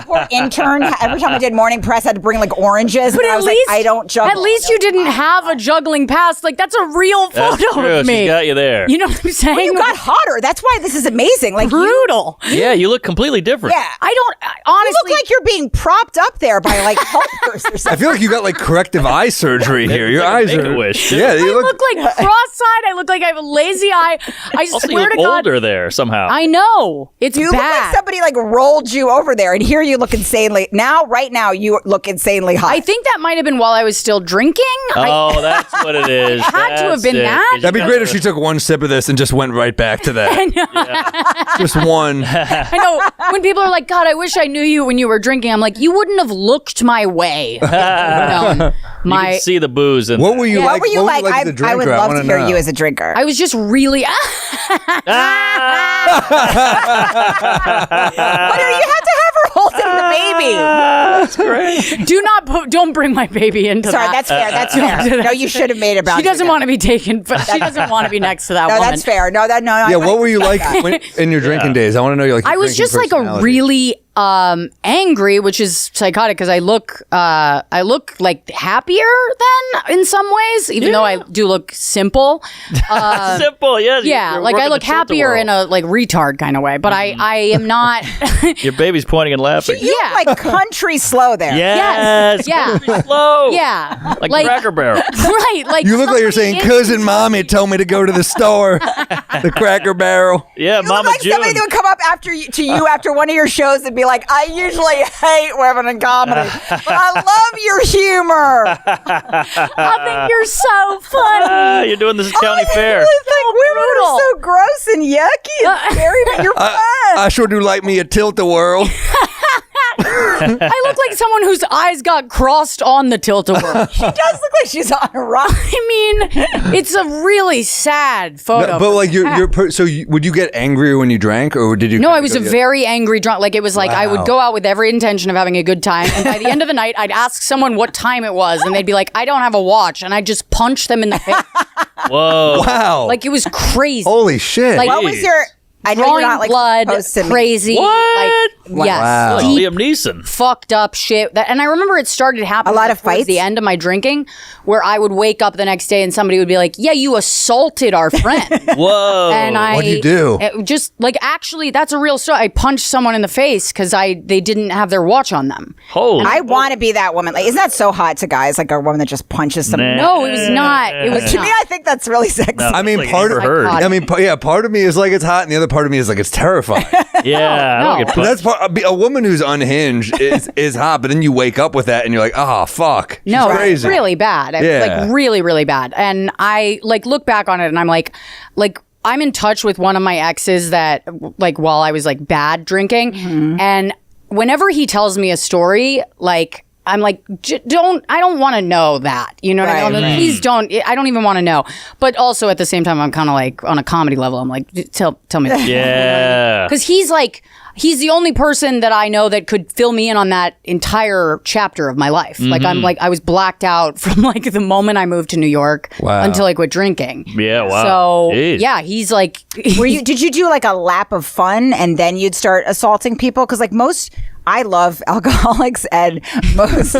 [SPEAKER 4] Poor intern. Every time I did morning press, I had to bring like oranges.
[SPEAKER 3] But
[SPEAKER 4] and I
[SPEAKER 3] at
[SPEAKER 4] was
[SPEAKER 3] least
[SPEAKER 4] like, I don't juggle.
[SPEAKER 3] At least you didn't have a juggling past. Like that's a real
[SPEAKER 2] That's
[SPEAKER 3] photo
[SPEAKER 2] true.
[SPEAKER 3] of me.
[SPEAKER 2] She got you there.
[SPEAKER 3] You know what I'm saying?
[SPEAKER 4] You got hotter. That's why this is amazing. Like
[SPEAKER 3] brutal.
[SPEAKER 2] Yeah, you look completely different.
[SPEAKER 4] Yeah.
[SPEAKER 3] I don't
[SPEAKER 4] You
[SPEAKER 3] honestly.
[SPEAKER 4] look like you're being propped up there by like helpers or
[SPEAKER 1] I
[SPEAKER 4] something.
[SPEAKER 1] feel like you got like corrective eye surgery here. Your
[SPEAKER 2] like a
[SPEAKER 1] eyes are.
[SPEAKER 2] Make-A-Wish.
[SPEAKER 1] Yeah,
[SPEAKER 3] I
[SPEAKER 1] you
[SPEAKER 3] look like cross-eyed. I look like I have a lazy eye. I
[SPEAKER 2] Also, you
[SPEAKER 3] swear
[SPEAKER 2] look
[SPEAKER 3] to God.
[SPEAKER 2] older there somehow.
[SPEAKER 3] I know. It's
[SPEAKER 4] You look like
[SPEAKER 3] bad.
[SPEAKER 4] somebody like rolled you over there, and here you look insanely. Right now, you look insanely hot.
[SPEAKER 3] I think that might have been while I was still drinking.
[SPEAKER 2] Oh, that's what it is.
[SPEAKER 3] had to have been that.
[SPEAKER 1] That'd be great if she took one sip of this and just went right back to that. Just one.
[SPEAKER 3] I know. When people are like, God, I wish I knew you when you were drinking. I'm like, you wouldn't have looked my way.
[SPEAKER 2] You can see the booze. And
[SPEAKER 1] What were you
[SPEAKER 4] Yeah,
[SPEAKER 1] like?
[SPEAKER 4] what were you like?
[SPEAKER 1] as a drinker?
[SPEAKER 4] I would love
[SPEAKER 1] wanna
[SPEAKER 4] to hear
[SPEAKER 1] know.
[SPEAKER 4] you as a drinker.
[SPEAKER 3] I was just really.
[SPEAKER 4] But you had to have her holding the baby. baby.
[SPEAKER 2] That's great.
[SPEAKER 3] Don't bring my baby into
[SPEAKER 4] Sorry,
[SPEAKER 3] that.
[SPEAKER 4] that's fair. No, you should have made it about.
[SPEAKER 3] She doesn't want to be taken, but she doesn't want to be next to that
[SPEAKER 4] No,
[SPEAKER 3] woman.
[SPEAKER 4] that's fair. No.
[SPEAKER 1] Yeah, what were you like in your drinking days? I want to know. Like,
[SPEAKER 3] I was just like a really angry, which is psychotic because I look like happier than in some ways, even though I do look simple.
[SPEAKER 2] Simple, yes.
[SPEAKER 3] Yeah, like I look happier in a like retard kind of way, but I am not.
[SPEAKER 2] Your baby's pointing and laughing.
[SPEAKER 4] You look like country slow there.
[SPEAKER 2] Yes.
[SPEAKER 3] Yeah.
[SPEAKER 2] Slow.
[SPEAKER 3] Yeah,
[SPEAKER 2] Like Cracker Barrel.
[SPEAKER 3] Right, like
[SPEAKER 1] You look like you're saying, "Cousin Mommy told me to go to the store." The Cracker Barrel.
[SPEAKER 2] Yeah,
[SPEAKER 4] You
[SPEAKER 2] Mama
[SPEAKER 4] look like
[SPEAKER 2] June.
[SPEAKER 4] somebody that would come up after one of your shows and be like, "I usually hate women in comedy, but I love your humor."
[SPEAKER 3] I think you're so funny.
[SPEAKER 2] You're doing this at County Fair.
[SPEAKER 4] It's like women are so gross and yucky and scary, but you're fun.
[SPEAKER 1] I sure do like me a tilt-a-whirl.
[SPEAKER 3] I look like someone whose eyes got crossed on the tilt-a-whirl.
[SPEAKER 4] She does look like she's on a rock.
[SPEAKER 3] I mean, it's a really sad photo.
[SPEAKER 1] But like would you get angrier when you drank, or did you?
[SPEAKER 3] No, I was a very angry drunk. Like it was like I would go out with every intention of having a good time, and by the end of the night, I'd ask someone what time it was, and they'd be like, "I don't have a watch," and I'd just punch them in the face.
[SPEAKER 2] Whoa.
[SPEAKER 1] Wow.
[SPEAKER 3] Like it was crazy.
[SPEAKER 1] Holy shit.
[SPEAKER 3] Like-
[SPEAKER 4] What was your? I know
[SPEAKER 3] Drawing
[SPEAKER 4] you're not like
[SPEAKER 3] blood,
[SPEAKER 4] supposed to
[SPEAKER 3] crazy.
[SPEAKER 2] What?
[SPEAKER 3] Like, yes.
[SPEAKER 1] Wow.
[SPEAKER 2] Like
[SPEAKER 3] Deep,
[SPEAKER 2] Liam Neeson.
[SPEAKER 3] fucked up shit. And I remember it started happening
[SPEAKER 4] A lot of
[SPEAKER 3] towards
[SPEAKER 4] fights?
[SPEAKER 3] the end of my drinking, where I would wake up the next day and somebody would be like, "Yeah, you assaulted our friend."
[SPEAKER 2] Whoa.
[SPEAKER 3] And
[SPEAKER 1] What'd you do?
[SPEAKER 3] It just like actually, that's a real story. I punched someone in the face because they didn't have their watch on them.
[SPEAKER 2] Holy.
[SPEAKER 4] I want to be that woman. Like, isn't that so hot to guys? Like a woman that just punches someone.
[SPEAKER 2] Nah.
[SPEAKER 3] No, it was not. It was
[SPEAKER 4] To
[SPEAKER 3] not.
[SPEAKER 4] me, I think that's really sexy.
[SPEAKER 2] No.
[SPEAKER 1] I mean,
[SPEAKER 2] Like
[SPEAKER 1] part of
[SPEAKER 2] Amber Heard.
[SPEAKER 1] I mean, part of me is like it's hot, and the other part of me is like it's terrifying.
[SPEAKER 2] Yeah. I don't
[SPEAKER 3] No.
[SPEAKER 2] get
[SPEAKER 1] But
[SPEAKER 2] punched.
[SPEAKER 1] that's a woman who's unhinged is hot, but then you wake up with that, and you're like, "Oh fuck, she's
[SPEAKER 3] No,
[SPEAKER 1] crazy."
[SPEAKER 3] it's really bad. It's
[SPEAKER 1] Yeah.
[SPEAKER 3] like really, really bad. And I like look back on it and I'm like I'm in touch with one of my exes that like while I was like bad drinking. And whenever he tells me a story, like I'm like, I don't want to know that. You know what I mean?
[SPEAKER 4] Right.
[SPEAKER 3] Please don't. I don't even want to know. But also at the same time, I'm kind of like on a comedy level. I'm like, tell me that.
[SPEAKER 2] Yeah.
[SPEAKER 3] Because he's the only person that I know that could fill me in on that entire chapter of my life. Like I was blacked out from like the moment I moved to New York until I quit drinking.
[SPEAKER 2] Yeah, wow.
[SPEAKER 3] So
[SPEAKER 2] Jeez.
[SPEAKER 3] yeah, he's like,
[SPEAKER 4] Did you do like a lap of fun and then you'd start assaulting people? Because like I love alcoholics and most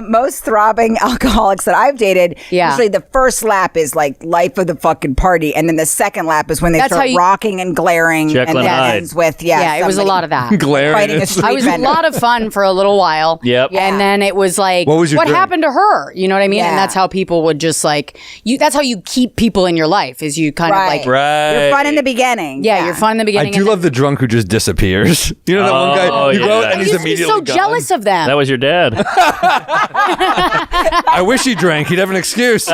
[SPEAKER 4] most throbbing alcoholics that I've dated.
[SPEAKER 3] Yeah.
[SPEAKER 4] Usually the first lap is like life of the fucking party, and then the second lap is when they
[SPEAKER 3] That's how
[SPEAKER 4] start
[SPEAKER 3] you-
[SPEAKER 4] rocking and glaring,
[SPEAKER 2] Jekyll
[SPEAKER 4] and
[SPEAKER 2] and
[SPEAKER 4] that
[SPEAKER 2] Hyde.
[SPEAKER 4] ends with
[SPEAKER 3] it was a lot of that.
[SPEAKER 1] Glaring.
[SPEAKER 4] fighting a street
[SPEAKER 3] I was a
[SPEAKER 4] vendor.
[SPEAKER 3] lot of fun for a little while.
[SPEAKER 2] Yep. Yeah.
[SPEAKER 3] And then it was like,
[SPEAKER 1] What was your drink?
[SPEAKER 3] happened to her? You know what I mean?
[SPEAKER 4] Yeah.
[SPEAKER 3] And that's how people would just like, that's how you keep people in your life is you kind
[SPEAKER 4] Right.
[SPEAKER 3] of like,
[SPEAKER 2] Right.
[SPEAKER 4] You're fun in the beginning.
[SPEAKER 3] yeah, you're fun in the
[SPEAKER 1] I
[SPEAKER 3] beginning.
[SPEAKER 1] do
[SPEAKER 3] and
[SPEAKER 1] love the drunk who just disappears. You know that one guy you
[SPEAKER 2] yeah.
[SPEAKER 1] go out
[SPEAKER 3] then-
[SPEAKER 1] and
[SPEAKER 3] I
[SPEAKER 1] he's
[SPEAKER 3] used to be
[SPEAKER 1] immediately
[SPEAKER 3] so
[SPEAKER 1] gone?
[SPEAKER 3] jealous of them.
[SPEAKER 2] That was your dad.
[SPEAKER 1] I wish he drank. He'd have an excuse. He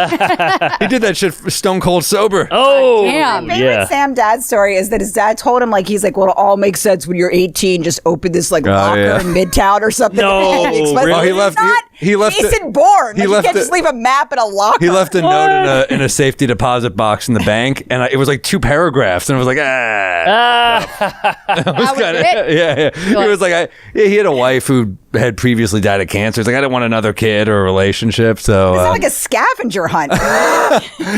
[SPEAKER 1] did that shit stone cold sober.
[SPEAKER 2] Oh.
[SPEAKER 3] Damn.
[SPEAKER 4] My favorite
[SPEAKER 2] Yeah.
[SPEAKER 4] Sam dad story is that his dad told him like he's like, well, it all makes sense when you're 18. Just open this like locker
[SPEAKER 1] yeah.
[SPEAKER 4] in Midtown or something.
[SPEAKER 2] No,
[SPEAKER 4] He explained,
[SPEAKER 2] really?
[SPEAKER 1] Oh, he left- he left it-
[SPEAKER 4] Decent born.
[SPEAKER 1] he
[SPEAKER 4] Like,
[SPEAKER 1] left
[SPEAKER 4] you can't
[SPEAKER 1] it-
[SPEAKER 4] just leave a map in a locker.
[SPEAKER 1] He left a note in a safety deposit box in the bank, and it was like 2 paragraphs, and I was like,
[SPEAKER 2] Ah.
[SPEAKER 3] That was it?
[SPEAKER 1] yeah. He was like, he had a wife who had previously died of cancer. He's like, I didn't want another kid or a relationship, so
[SPEAKER 4] It's not like a scavenger hunt.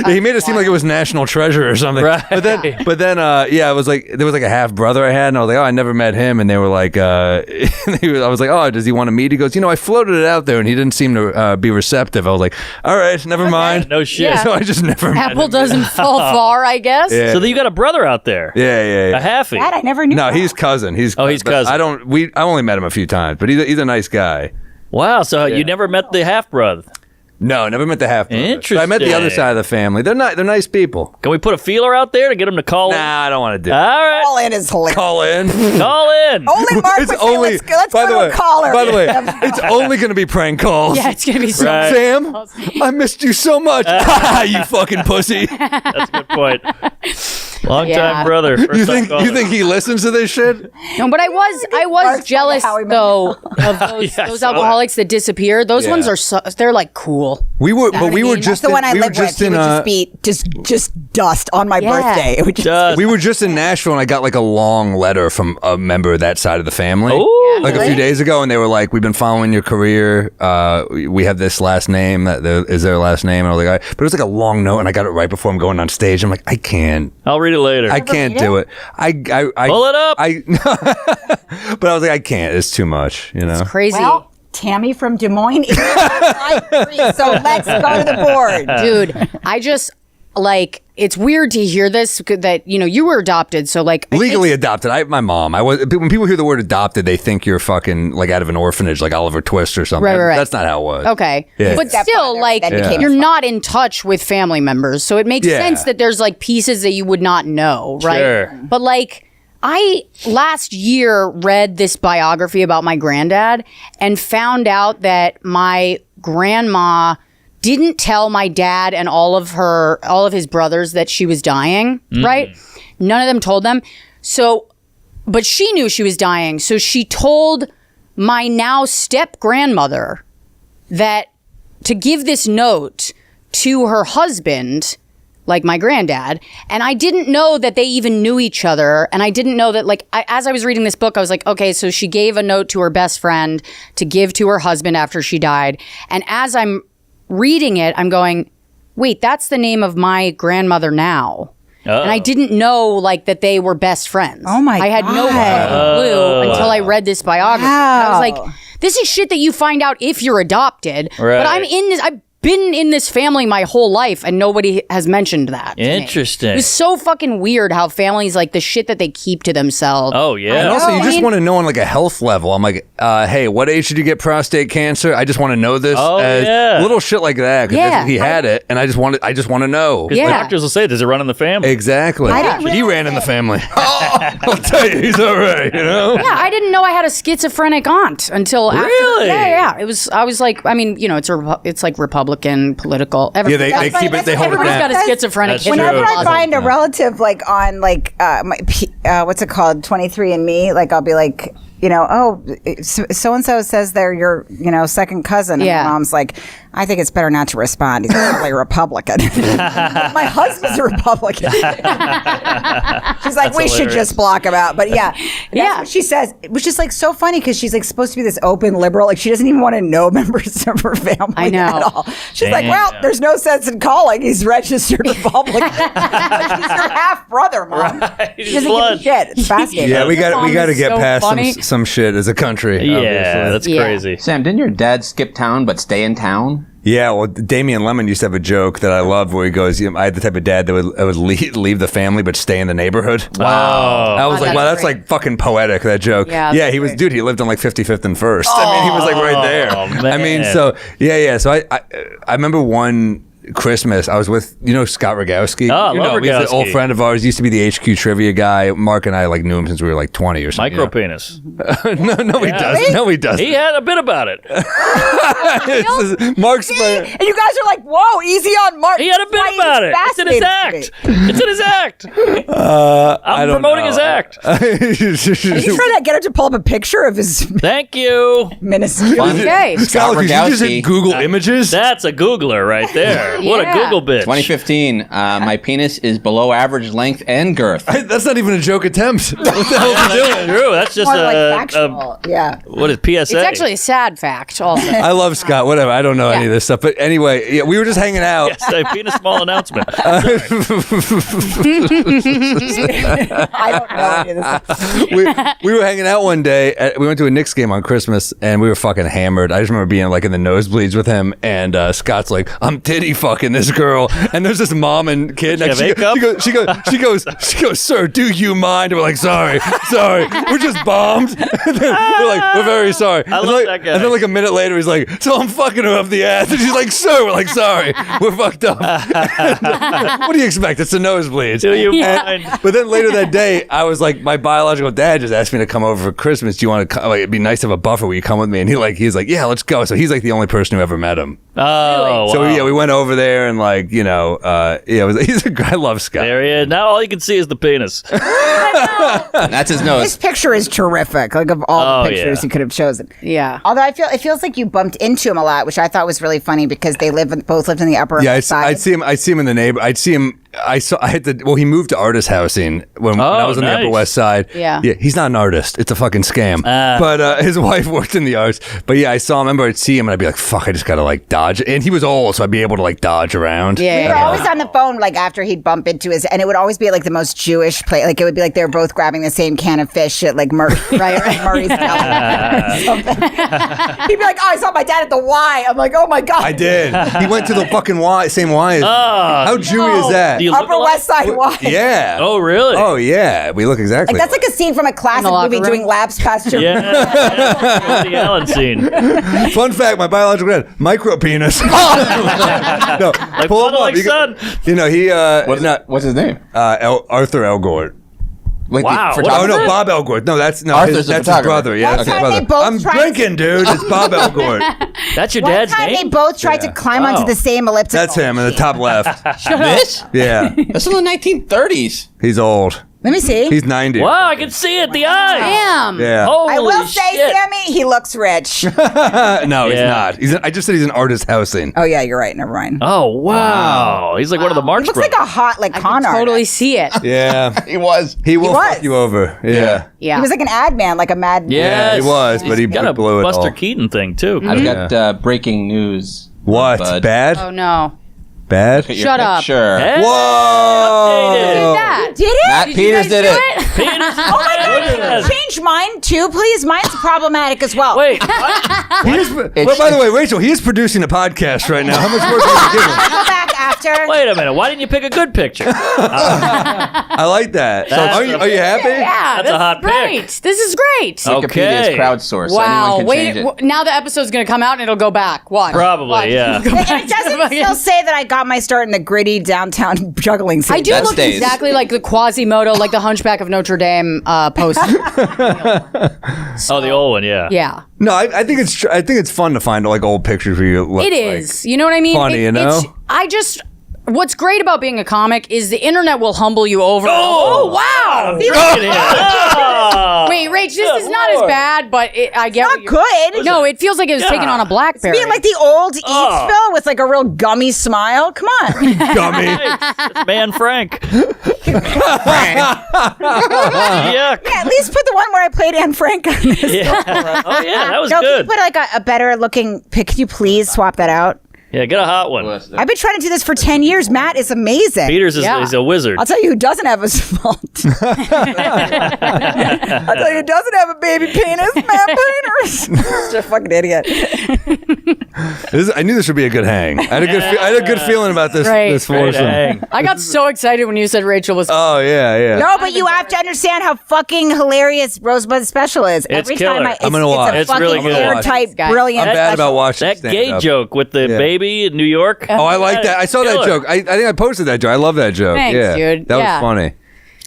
[SPEAKER 1] he made it seem like it was National Treasure or something.
[SPEAKER 2] Right.
[SPEAKER 1] But then, yeah, it was like there was like a half brother I had, and I was like, oh, I never met him, and they were like, I was like, oh, does he want to meet? He goes, I floated it out there, and he didn't seem to be receptive. I was like, all right, never mind.
[SPEAKER 2] No shit.
[SPEAKER 3] Yeah.
[SPEAKER 1] So I just never met
[SPEAKER 3] Apple
[SPEAKER 1] him.
[SPEAKER 3] doesn't fall far, I guess.
[SPEAKER 1] Yeah.
[SPEAKER 2] So you got a brother out there.
[SPEAKER 1] Yeah.
[SPEAKER 2] A halfie.
[SPEAKER 4] Dad, I never knew.
[SPEAKER 1] No,
[SPEAKER 4] that.
[SPEAKER 1] he's cousin. He's
[SPEAKER 2] Oh, he's
[SPEAKER 1] but
[SPEAKER 2] cousin.
[SPEAKER 1] I only met him a few times, but he's a nice guy.
[SPEAKER 2] Wow. So you never met the half brother.
[SPEAKER 1] No, never met the half brother.
[SPEAKER 2] Interesting.
[SPEAKER 1] So I met the other side of the family. They're nice people.
[SPEAKER 2] Can we put a feeler out there to get him to call in?
[SPEAKER 1] Nah, I don't want to do
[SPEAKER 2] All
[SPEAKER 1] it.
[SPEAKER 2] right.
[SPEAKER 4] All in is hilarious.
[SPEAKER 1] Call in.
[SPEAKER 2] Call in.
[SPEAKER 4] Only Mark would say, let's
[SPEAKER 1] by
[SPEAKER 4] go
[SPEAKER 1] the
[SPEAKER 4] to
[SPEAKER 1] way,
[SPEAKER 4] a caller.
[SPEAKER 1] By the way, it's only going to be prank calls.
[SPEAKER 3] Yeah, it's gonna be so.
[SPEAKER 2] Right.
[SPEAKER 1] Sam, I missed you so much. You fucking pussy.
[SPEAKER 2] That's a good point. Long
[SPEAKER 3] Yeah.
[SPEAKER 2] time brother. First
[SPEAKER 1] You
[SPEAKER 2] time caller.
[SPEAKER 1] think he listens to this shit?
[SPEAKER 3] No, but I was
[SPEAKER 4] Mark's
[SPEAKER 3] jealous
[SPEAKER 4] probably how he met
[SPEAKER 3] though of those
[SPEAKER 2] Yeah,
[SPEAKER 3] those
[SPEAKER 2] so-
[SPEAKER 3] alcoholics that disappeared. Those
[SPEAKER 1] Yeah.
[SPEAKER 3] ones are they're like cool. cool.
[SPEAKER 1] We were
[SPEAKER 4] That's
[SPEAKER 1] just
[SPEAKER 4] the one I
[SPEAKER 1] we were
[SPEAKER 4] lived with.
[SPEAKER 1] just
[SPEAKER 4] He
[SPEAKER 1] in
[SPEAKER 4] would just be just dust on my birthday. It would just,
[SPEAKER 1] we were just in Nashville, and I got like a long letter from a member of that side of the family, like a few days ago, and they were like, "We've been following your career. We have this last name. Is their last name?" And I was like, but it was like a long note, and I got it right before I'm going on stage. I'm like, I can't.
[SPEAKER 2] I'll read it later.
[SPEAKER 1] I can't do it. I
[SPEAKER 2] pull it up.
[SPEAKER 1] But I was like, I can't. It's too much. You know,
[SPEAKER 3] It's crazy.
[SPEAKER 4] well, Tammy from Des Moines is so let's go to the board.
[SPEAKER 3] Dude, I just like, it's weird to hear this that, you were adopted. So like
[SPEAKER 1] legally adopted. My mom. When people hear the word adopted, they think you're fucking like out of an orphanage, like Oliver Twist or something.
[SPEAKER 3] Right.
[SPEAKER 1] That's not how it was.
[SPEAKER 3] Okay.
[SPEAKER 1] Yeah.
[SPEAKER 3] But still, like, you're not in touch with family members. So it makes sense that there's like pieces that you would not know, right?
[SPEAKER 2] Sure.
[SPEAKER 3] But like, I last year read this biography about my granddad and found out that my grandma didn't tell my dad and all of his brothers that she was dying, right? None of them told them. So, but she knew she was dying. So she told my now step grandmother that to give this note to her husband, like my granddad. And I didn't know that they even knew each other. And I didn't know that, like, as I was reading this book, I was like, okay, so she gave a note to her best friend to give to her husband after she died. And as I'm reading it, I'm going, wait, that's the name of my grandmother now. And I didn't know, like, that they were best friends.
[SPEAKER 4] Oh my
[SPEAKER 3] I had no fucking clue until I read this biography.
[SPEAKER 4] Wow.
[SPEAKER 3] And I was like, this is shit that you find out if you're adopted.
[SPEAKER 2] Right.
[SPEAKER 3] But I've been in this family my whole life and nobody has mentioned that to me.
[SPEAKER 2] Interesting.
[SPEAKER 3] It was so fucking weird how families, like, the shit that they keep to themselves.
[SPEAKER 2] Oh, yeah.
[SPEAKER 1] And also, you just want to know on like a health level. I'm like, hey, what age did you get prostate cancer? I just want to know this.
[SPEAKER 2] Oh, yeah.
[SPEAKER 1] Little shit like that. 'Cause
[SPEAKER 3] Yeah.
[SPEAKER 1] he had it, and I just want to know.
[SPEAKER 2] Because
[SPEAKER 3] Yeah.
[SPEAKER 2] doctors will say, does it run in the family?
[SPEAKER 1] Exactly. He ran in the family. I'll tell you, he's all right. You know.
[SPEAKER 3] Yeah, I didn't know I had a schizophrenic aunt until after.
[SPEAKER 2] Really?
[SPEAKER 3] Yeah. It was. I was like, I mean, it's like Republican political.
[SPEAKER 1] Yeah, they keep it. They hold it
[SPEAKER 3] Everybody's
[SPEAKER 1] down.
[SPEAKER 3] got a schizophrenic.
[SPEAKER 2] That's
[SPEAKER 4] Whenever
[SPEAKER 2] true.
[SPEAKER 4] I find a relative like on like what's it called, 23andMe, like I'll be like, so and so says they're your second cousin, and
[SPEAKER 3] Yeah.
[SPEAKER 4] my mom's like, I think it's better not to respond. He's probably a Republican. My husband's a Republican. She's like, we should just block him out. But yeah, that's what she says, which is like so funny because she's like supposed to be this open liberal. Like she doesn't even want to know members of her family
[SPEAKER 3] I know.
[SPEAKER 4] at all. She's like, well, there's no sense in calling. He's registered Republican. Like, he's your half brother, Mom.
[SPEAKER 2] Right.
[SPEAKER 4] She doesn't give a shit. It's fascinating.
[SPEAKER 1] Yeah, we got to get
[SPEAKER 3] so
[SPEAKER 1] past
[SPEAKER 3] funny.
[SPEAKER 1] some shit as a country.
[SPEAKER 2] Yeah,
[SPEAKER 1] obviously.
[SPEAKER 2] that's
[SPEAKER 3] Yeah.
[SPEAKER 2] crazy.
[SPEAKER 5] Sam, didn't your dad skip town but stay in town?
[SPEAKER 1] Yeah, well, Damian Lemon used to have a joke that I love where he goes, I had the type of dad that would leave the family but stay in the neighborhood.
[SPEAKER 2] Wow.
[SPEAKER 1] I was like,
[SPEAKER 3] that's
[SPEAKER 1] wow, that's
[SPEAKER 3] great.
[SPEAKER 1] like fucking poetic, that joke.
[SPEAKER 3] Yeah,
[SPEAKER 1] Yeah,
[SPEAKER 3] that's
[SPEAKER 1] he was, dude, he lived on like 55th and 1st. I mean, he was like right there.
[SPEAKER 2] man.
[SPEAKER 1] I mean, so, yeah. So I remember one Christmas, I was with, Scott Rogowski.
[SPEAKER 2] Oh, I love
[SPEAKER 1] He's an
[SPEAKER 2] Rogowski.
[SPEAKER 1] old friend of ours. Used to be the HQ trivia guy. Mark and I like knew him since we were like 20 or something.
[SPEAKER 2] Micro penis.
[SPEAKER 1] No, he doesn't. No, he doesn't.
[SPEAKER 2] He had a bit about it.
[SPEAKER 1] Mark's
[SPEAKER 4] And you guys are like, whoa, easy on Mark.
[SPEAKER 2] He had a bit about it. It's in his act. It's in his act. I'm
[SPEAKER 1] don't
[SPEAKER 2] promoting
[SPEAKER 1] know.
[SPEAKER 2] his act.
[SPEAKER 4] Did you try to get her to pull up a picture of his
[SPEAKER 2] Thank you.
[SPEAKER 4] minuscule?
[SPEAKER 3] Okay.
[SPEAKER 1] Scott, you just
[SPEAKER 5] Rogowski.
[SPEAKER 1] hit Google Images?
[SPEAKER 2] That's a Googler right there. What a
[SPEAKER 3] Yeah.
[SPEAKER 2] Google bitch.
[SPEAKER 5] 2015, my penis is below average length and girth.
[SPEAKER 1] That's not even a joke attempt. What the hell is he doing?
[SPEAKER 2] True. That's just
[SPEAKER 4] More like
[SPEAKER 2] a
[SPEAKER 4] factual. Yeah.
[SPEAKER 2] what is PSA?
[SPEAKER 3] It's actually a sad fact. Also,
[SPEAKER 1] I love Scott. Whatever. I don't know any of this stuff. But anyway, yeah, we were just hanging out.
[SPEAKER 2] Yes, a penis small announcement.
[SPEAKER 4] I don't know any of this.
[SPEAKER 1] we were hanging out one day. We went to a Knicks game on Christmas, and we were fucking hammered. I just remember being like in the nosebleeds with him, and Scott's like, "I'm titty fucking this girl," and there's this mom and kid next
[SPEAKER 2] have
[SPEAKER 1] to
[SPEAKER 2] A-cup?
[SPEAKER 1] she goes, "Sir, do you mind?" And we're like, sorry, we're just bombed. And then we're like, we're very sorry.
[SPEAKER 2] I
[SPEAKER 1] And
[SPEAKER 2] love
[SPEAKER 1] like-
[SPEAKER 2] that guy.
[SPEAKER 1] And then like a minute later, he's like, so I'm fucking her up the ass, and she's like, sir, we're like, sorry, we're fucked up. What do you expect? It's a nosebleed.
[SPEAKER 2] Do you
[SPEAKER 3] Yeah.
[SPEAKER 2] mind?
[SPEAKER 1] But then later that day, I was like, my biological dad just asked me to come over for Christmas. Do you want to come? Like, it'd be nice to have a buffer. Will you come with me? And he's like, yeah, let's go. So he's like the only person who ever met him.
[SPEAKER 2] Oh,
[SPEAKER 1] So
[SPEAKER 2] wow.
[SPEAKER 1] we went over there and he's a guy. I love Scott.
[SPEAKER 2] There he is. Now all you can see is the penis.
[SPEAKER 5] That's his nose.
[SPEAKER 4] This picture is terrific. Like of all the pictures you could have chosen.
[SPEAKER 3] Yeah.
[SPEAKER 4] Although it feels like you bumped into him a lot, which I thought was really funny because they both lived in the Upper West Side.
[SPEAKER 1] I'd see him in the neighbor. I'd see him. He moved to artist housing when I was on the Upper West Side.
[SPEAKER 3] Yeah.
[SPEAKER 1] He's not an artist. It's a fucking scam. But his wife worked in the arts. But yeah, I saw him. I remember I'd see him and I'd be like, fuck, I just gotta like dodge. And he was old, so I'd be able to like dodge around.
[SPEAKER 3] Yeah.
[SPEAKER 4] We were always on the phone like after he'd bump into his, and it would always be like the most Jewish place. Like it would be like they were both grabbing the same can of fish at like Murray's Deli or something. He'd be like, oh, I saw my dad at the Y. I'm like, oh my God.
[SPEAKER 1] I did. He went to the fucking same Y. How Jewy is that?
[SPEAKER 4] Upper West Side Y.
[SPEAKER 1] Yeah.
[SPEAKER 2] Oh, really?
[SPEAKER 1] Oh, yeah. We look exactly
[SPEAKER 4] Like that's like a scene from a classic movie doing laps past your
[SPEAKER 2] Yeah. The Allen scene.
[SPEAKER 1] Fun fact, my biological dad, micro penis. No,
[SPEAKER 2] Like
[SPEAKER 1] pull him
[SPEAKER 2] father,
[SPEAKER 1] up.
[SPEAKER 2] like
[SPEAKER 1] You
[SPEAKER 2] son.
[SPEAKER 1] he
[SPEAKER 5] What's his name?
[SPEAKER 1] Arthur Elgort.
[SPEAKER 5] Like
[SPEAKER 2] Wow,
[SPEAKER 5] the
[SPEAKER 2] what-
[SPEAKER 1] Oh
[SPEAKER 5] photographer?
[SPEAKER 1] no, Bob Elgort. No, that's
[SPEAKER 5] Arthur's the
[SPEAKER 1] that's his
[SPEAKER 5] photographer.
[SPEAKER 1] brother. Yeah,
[SPEAKER 4] One
[SPEAKER 1] that's his
[SPEAKER 4] time
[SPEAKER 1] brother.
[SPEAKER 4] they both
[SPEAKER 1] I'm
[SPEAKER 4] tried-
[SPEAKER 1] drinking, dude. It's Bob Elgort.
[SPEAKER 2] That's your
[SPEAKER 4] One
[SPEAKER 2] dad's
[SPEAKER 4] time
[SPEAKER 2] name?
[SPEAKER 4] they both tried to climb onto the same elliptical.
[SPEAKER 1] That's him in the top left.
[SPEAKER 5] This?
[SPEAKER 1] Yeah,
[SPEAKER 5] That's from the 1930s.
[SPEAKER 1] he's old.
[SPEAKER 4] Let me see.
[SPEAKER 1] He's 90.
[SPEAKER 2] Wow, I can see it. The eyes.
[SPEAKER 3] Damn.
[SPEAKER 1] Yeah.
[SPEAKER 2] Holy
[SPEAKER 4] I will say,
[SPEAKER 2] shit.
[SPEAKER 4] Sammy, he looks rich.
[SPEAKER 1] No, he's
[SPEAKER 2] Yeah.
[SPEAKER 1] not. I just said he's an artist housing.
[SPEAKER 4] Oh yeah, you're right. Never mind.
[SPEAKER 2] Oh, wow. He's like one of the Marx
[SPEAKER 4] He looks
[SPEAKER 2] Brothers.
[SPEAKER 4] like a hot con artist.
[SPEAKER 3] Totally see it.
[SPEAKER 1] Yeah,
[SPEAKER 5] He was.
[SPEAKER 1] he will
[SPEAKER 4] was.
[SPEAKER 1] fuck you over. Yeah,
[SPEAKER 3] Yeah.
[SPEAKER 4] He was like an ad man, like a mad.
[SPEAKER 2] Yes.
[SPEAKER 1] he was, but he
[SPEAKER 2] got a
[SPEAKER 1] blew it
[SPEAKER 2] Buster
[SPEAKER 1] all.
[SPEAKER 2] Keaton thing, too.
[SPEAKER 5] I've got breaking news.
[SPEAKER 1] What?
[SPEAKER 5] Bud.
[SPEAKER 1] Bad?
[SPEAKER 3] Oh no.
[SPEAKER 1] Bad?
[SPEAKER 5] Look at your
[SPEAKER 3] Shut up.
[SPEAKER 5] picture.
[SPEAKER 2] Hey,
[SPEAKER 1] Whoa!
[SPEAKER 2] updated.
[SPEAKER 3] That.
[SPEAKER 4] Did it?
[SPEAKER 5] Matt
[SPEAKER 3] you
[SPEAKER 5] Peters
[SPEAKER 3] guys
[SPEAKER 5] did
[SPEAKER 3] do
[SPEAKER 5] it.
[SPEAKER 2] Penis.
[SPEAKER 4] Oh my God! Change mine too, please. Mine's problematic as well.
[SPEAKER 2] Wait, what?
[SPEAKER 1] Well, by the way, Rachel, he is producing a podcast right now. How much more can you give him?
[SPEAKER 4] Go back after.
[SPEAKER 2] Wait a minute. Why didn't you pick a good picture?
[SPEAKER 1] I like that. So,
[SPEAKER 2] That's
[SPEAKER 1] are you happy?
[SPEAKER 3] Yeah,
[SPEAKER 2] That's a hot pick.
[SPEAKER 3] great. This is great.
[SPEAKER 5] Wikipedia is crowdsourced. So
[SPEAKER 3] Wow.
[SPEAKER 5] anyone can
[SPEAKER 3] Wait.
[SPEAKER 5] change it.
[SPEAKER 3] Now the episode's gonna come out and it'll go back. Watch.
[SPEAKER 2] Probably,
[SPEAKER 3] Watch.
[SPEAKER 2] yeah.
[SPEAKER 3] Go back
[SPEAKER 4] It
[SPEAKER 3] to
[SPEAKER 4] doesn't
[SPEAKER 3] the
[SPEAKER 4] still say that I got my start in the gritty downtown juggling scene.
[SPEAKER 3] I do
[SPEAKER 5] That
[SPEAKER 3] look
[SPEAKER 5] stays.
[SPEAKER 3] exactly like the Quasimodo, like the Hunchback of Notre Dame poster.
[SPEAKER 2] Oh, the old one, yeah.
[SPEAKER 3] Yeah,
[SPEAKER 1] No, I think it's fun to find like old pictures where you look
[SPEAKER 3] it is. You know what I mean?
[SPEAKER 1] funny, you know?
[SPEAKER 3] What's great about being a comic is the internet will humble you over.
[SPEAKER 2] Oh,
[SPEAKER 3] wow!
[SPEAKER 2] Look at him. Oh.
[SPEAKER 3] Wait, Rach, this is not as
[SPEAKER 2] Lord.
[SPEAKER 3] bad, but I get
[SPEAKER 4] Not
[SPEAKER 3] what you're-
[SPEAKER 4] good.
[SPEAKER 3] No, it feels like it was taken on a BlackBerry.
[SPEAKER 4] Being like the old Eatsville with like a real gummy smile. Come on.
[SPEAKER 1] Dummy.
[SPEAKER 2] It's man Frank. Yuck.
[SPEAKER 4] Yeah, at least put the one where I played Anne Frank on this.
[SPEAKER 2] Yeah. Oh, yeah, that was
[SPEAKER 4] No, can you
[SPEAKER 2] good.
[SPEAKER 4] put like a better looking pic? Could you please swap that out?
[SPEAKER 2] Yeah, get a hot one.
[SPEAKER 4] I've been trying to do this for 10 years. Matt is amazing.
[SPEAKER 2] Peters is
[SPEAKER 3] Yeah.
[SPEAKER 2] he's a wizard.
[SPEAKER 4] I'll tell you who doesn't have a fault. I'll tell you who doesn't have a baby penis. Matt Peters. Such a fucking idiot.
[SPEAKER 1] I knew this would be a good hang. I had a good feeling about this.
[SPEAKER 3] Right.
[SPEAKER 1] This
[SPEAKER 2] Great
[SPEAKER 1] foursome.
[SPEAKER 2] hang.
[SPEAKER 3] I got so excited when you said Rachel was.
[SPEAKER 1] Oh yeah.
[SPEAKER 4] No, but you have to understand how fucking hilarious Rosebud special is.
[SPEAKER 2] It's killer.
[SPEAKER 1] I'm gonna watch.
[SPEAKER 4] It's a
[SPEAKER 2] It's
[SPEAKER 4] fucking
[SPEAKER 2] really good.
[SPEAKER 4] airtight,
[SPEAKER 3] Guys.
[SPEAKER 4] brilliant.
[SPEAKER 1] I'm bad
[SPEAKER 4] special.
[SPEAKER 1] about watching
[SPEAKER 2] That gay
[SPEAKER 1] stand-up.
[SPEAKER 2] joke with the
[SPEAKER 1] Yeah.
[SPEAKER 2] baby in New York.
[SPEAKER 1] Oh, I like that. I saw that
[SPEAKER 2] Killer.
[SPEAKER 1] joke. I think I posted that joke. I love that joke.
[SPEAKER 3] Thanks,
[SPEAKER 1] yeah,
[SPEAKER 3] dude.
[SPEAKER 1] that
[SPEAKER 3] Yeah.
[SPEAKER 1] was funny.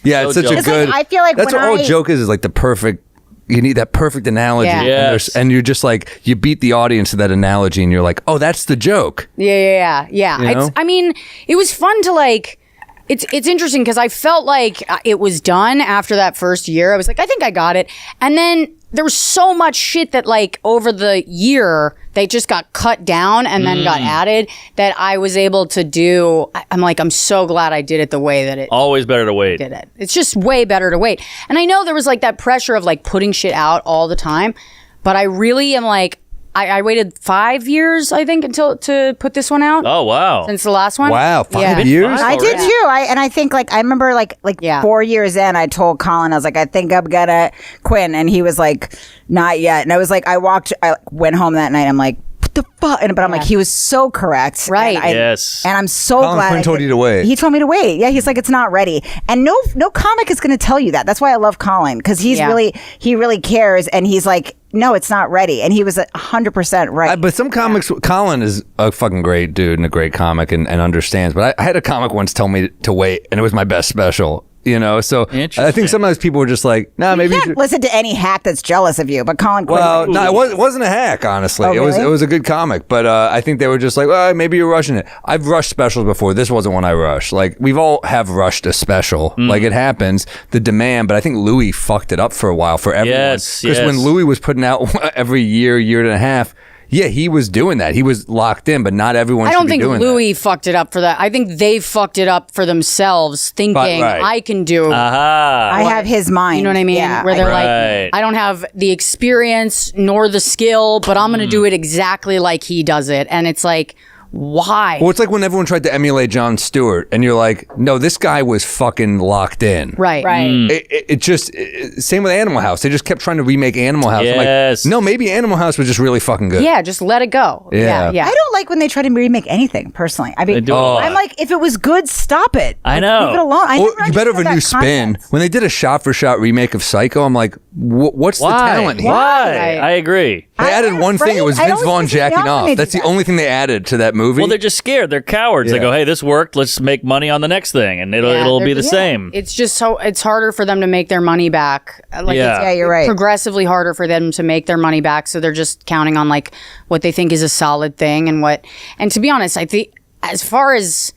[SPEAKER 1] Yeah, it's
[SPEAKER 2] So
[SPEAKER 1] such a
[SPEAKER 2] joke.
[SPEAKER 1] good.
[SPEAKER 4] It's like, I feel like
[SPEAKER 1] that's
[SPEAKER 4] when
[SPEAKER 1] what all
[SPEAKER 4] I-
[SPEAKER 1] joke is like the perfect. You need that perfect analogy,
[SPEAKER 3] Yeah.
[SPEAKER 1] and,
[SPEAKER 2] Yes.
[SPEAKER 1] and you're just like you beat the audience to that analogy, and you're like, oh, that's the joke.
[SPEAKER 3] Yeah.
[SPEAKER 1] You know?
[SPEAKER 3] I mean, it was fun to like. It's interesting because I felt like it was done after that first year. I was like, I think I got it, and then there was so much shit that like over the year they just got cut down and then got added that I was able to do. I'm like, I'm so glad I did it the way that it
[SPEAKER 2] Always better to wait.
[SPEAKER 3] did it. It's just way better to wait. And I know there was like that pressure of like putting shit out all the time, but I really am like, I waited 5 years, I think, until to put this one out
[SPEAKER 2] Oh wow.
[SPEAKER 3] since the last one.
[SPEAKER 1] Wow, 5
[SPEAKER 3] Yeah.
[SPEAKER 1] years.
[SPEAKER 4] I did too. I think like I remember like
[SPEAKER 3] Yeah.
[SPEAKER 4] 4 years in, I told Colin, I was like, I think I'm gonna quit, and he was like, not yet. And I was like, I went home that night. I'm like, what the fuck? But I'm like, he was so correct,
[SPEAKER 3] Right.
[SPEAKER 4] And
[SPEAKER 2] Yes.
[SPEAKER 4] And I'm so
[SPEAKER 1] Colin
[SPEAKER 4] glad.
[SPEAKER 1] Quinn
[SPEAKER 4] I
[SPEAKER 1] told
[SPEAKER 4] did-
[SPEAKER 1] you to wait.
[SPEAKER 4] He told me to wait. Yeah, he's like, it's not ready, and no comic is going to tell you that. That's why I love Colin, because he really cares, and he's like, no, it's not ready, and he was 100% right.
[SPEAKER 1] But some comics, Colin is a fucking great dude and a great comic and understands. But I had a comic once tell me to wait, and it was my best special. So I think sometimes people were just like, nah, maybe
[SPEAKER 4] you can't listen to any hack that's jealous of you, but Colin Quinn.
[SPEAKER 1] Well, no, it wasn't a hack, honestly.
[SPEAKER 4] Oh, really?
[SPEAKER 1] It was a good comic, but I think they were just like, well, maybe you're rushing it. I've rushed specials before. This wasn't one I rushed. Like, we've all have rushed a special. Like, it happens, the demand, but I think Louis fucked it up for a while for everyone.
[SPEAKER 2] Yes.
[SPEAKER 1] Because when Louis was putting out every year and a half, yeah, he was doing that. He was locked in, but not everyone should be doing that. I don't think
[SPEAKER 3] Louis fucked it up for that. I think they fucked it up for themselves, thinking, I can do.
[SPEAKER 4] I have his mind.
[SPEAKER 3] You know what I mean?
[SPEAKER 4] Yeah,
[SPEAKER 3] where they're like, I don't have the experience nor the skill, but I'm going to do it exactly like he does it. And it's like, why?
[SPEAKER 1] Well, it's like when everyone tried to emulate Jon Stewart, and you're like, no, this guy was fucking locked in.
[SPEAKER 3] Right.
[SPEAKER 1] It just, same with Animal House. They just kept trying to remake Animal House.
[SPEAKER 2] Yes.
[SPEAKER 1] I'm like, no, maybe Animal House was just really fucking good.
[SPEAKER 3] Yeah, just let it go.
[SPEAKER 1] Yeah.
[SPEAKER 3] Yeah.
[SPEAKER 4] I don't like when they try to remake anything, personally. I mean,
[SPEAKER 2] I'm
[SPEAKER 4] I'm like, if it was good, stop it.
[SPEAKER 2] I know.
[SPEAKER 4] Leave it alone.
[SPEAKER 1] You better have a new spin. When they did a shot-for-shot remake of Psycho, I'm like, what's the talent here?
[SPEAKER 2] Why? I agree.
[SPEAKER 1] They added one thing. It was Vince Vaughn jacking off. That's the only thing they added to that movie.
[SPEAKER 2] Well, they're just scared. They're cowards. They go, hey, this worked. Let's make money on the next thing, and it'll be the same.
[SPEAKER 3] It's just it's harder for them to make their money back. Like,
[SPEAKER 4] yeah, you're right.
[SPEAKER 3] Progressively harder for them to make their money back. So they're just counting on like what they think is a solid thing and to be honest, I think as far as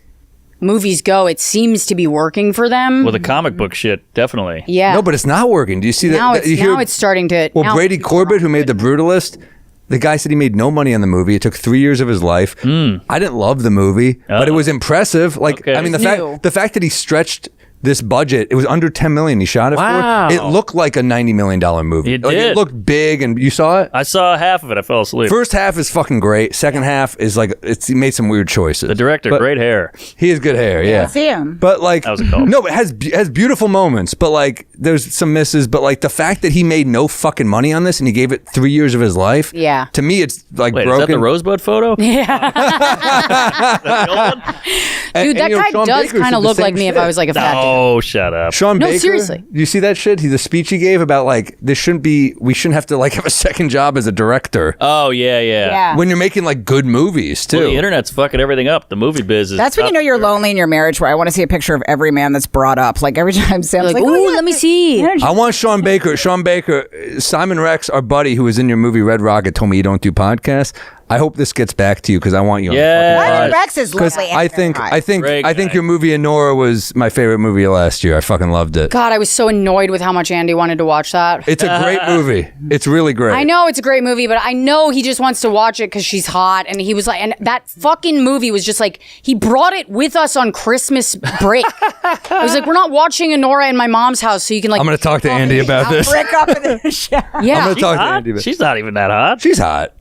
[SPEAKER 3] movies go, it seems to be working for them.
[SPEAKER 2] Well, the comic book shit, definitely.
[SPEAKER 3] Yeah.
[SPEAKER 1] No, but it's not working. Do you see that?
[SPEAKER 3] Now it's starting to.
[SPEAKER 1] Well, Brady Corbett, who made The Brutalist, the guy said he made no money on the movie. It took 3 years of his life. I didn't love the movie, but it was impressive. Like, I mean, the fact that he stretched this budget, it was under $10 million he shot it for. It looked like a $90 million movie.
[SPEAKER 2] It did.
[SPEAKER 1] It looked big, and you saw it?
[SPEAKER 2] I saw half of it. I fell asleep.
[SPEAKER 1] First half is fucking great. Second half is like, he made some weird choices.
[SPEAKER 2] The director, great hair.
[SPEAKER 1] He has good hair, yeah.
[SPEAKER 4] See him.
[SPEAKER 1] But like,
[SPEAKER 2] that was a call.
[SPEAKER 1] No, it has beautiful moments, but like, there's some misses. But like, the fact that he made no fucking money on this and he gave it 3 years of his life,
[SPEAKER 3] yeah.
[SPEAKER 1] To me, it's like
[SPEAKER 2] Wait,
[SPEAKER 1] broken.
[SPEAKER 2] Is that the Rosebud photo?
[SPEAKER 3] Yeah. Dude, that guy does kind of look like me if I was like a fat dude.
[SPEAKER 2] Oh, shut up.
[SPEAKER 1] Sean Baker,
[SPEAKER 3] seriously.
[SPEAKER 1] Do you see that shit? The speech he gave about like we shouldn't have to like have a second job as a director.
[SPEAKER 2] Oh yeah.
[SPEAKER 1] When you're making like good movies too.
[SPEAKER 2] Well, the internet's fucking everything up. The movie biz is.
[SPEAKER 4] That's when you know you're lonely in your marriage. Where I want to see a picture of every man that's brought up. Like every time Sam's like,
[SPEAKER 3] "Ooh, let me see."
[SPEAKER 1] I want Sean Baker. Simon Rex, our buddy who was in your movie Red Rocket, told me you don't do podcasts. I hope this gets back to you because I want you on the
[SPEAKER 4] Simon Rex is lovely.
[SPEAKER 1] I think your movie Anora was my favorite movie last year. I fucking loved it.
[SPEAKER 3] God, I was so annoyed with how much Andy wanted to watch that.
[SPEAKER 1] It's a great movie. It's really great.
[SPEAKER 3] I know it's a great movie, but I know he just wants to watch it because she's hot. And he was like, and that fucking movie was just like, he brought it with us on Christmas break. I was like, we're not watching Anora in my mom's house, so you can like.
[SPEAKER 1] I'm going to talk to Andy about this.
[SPEAKER 4] Brick up in the shower.
[SPEAKER 3] Yeah.
[SPEAKER 1] I'm going to talk to Andy about this.
[SPEAKER 2] She's not even that hot.
[SPEAKER 1] She's hot.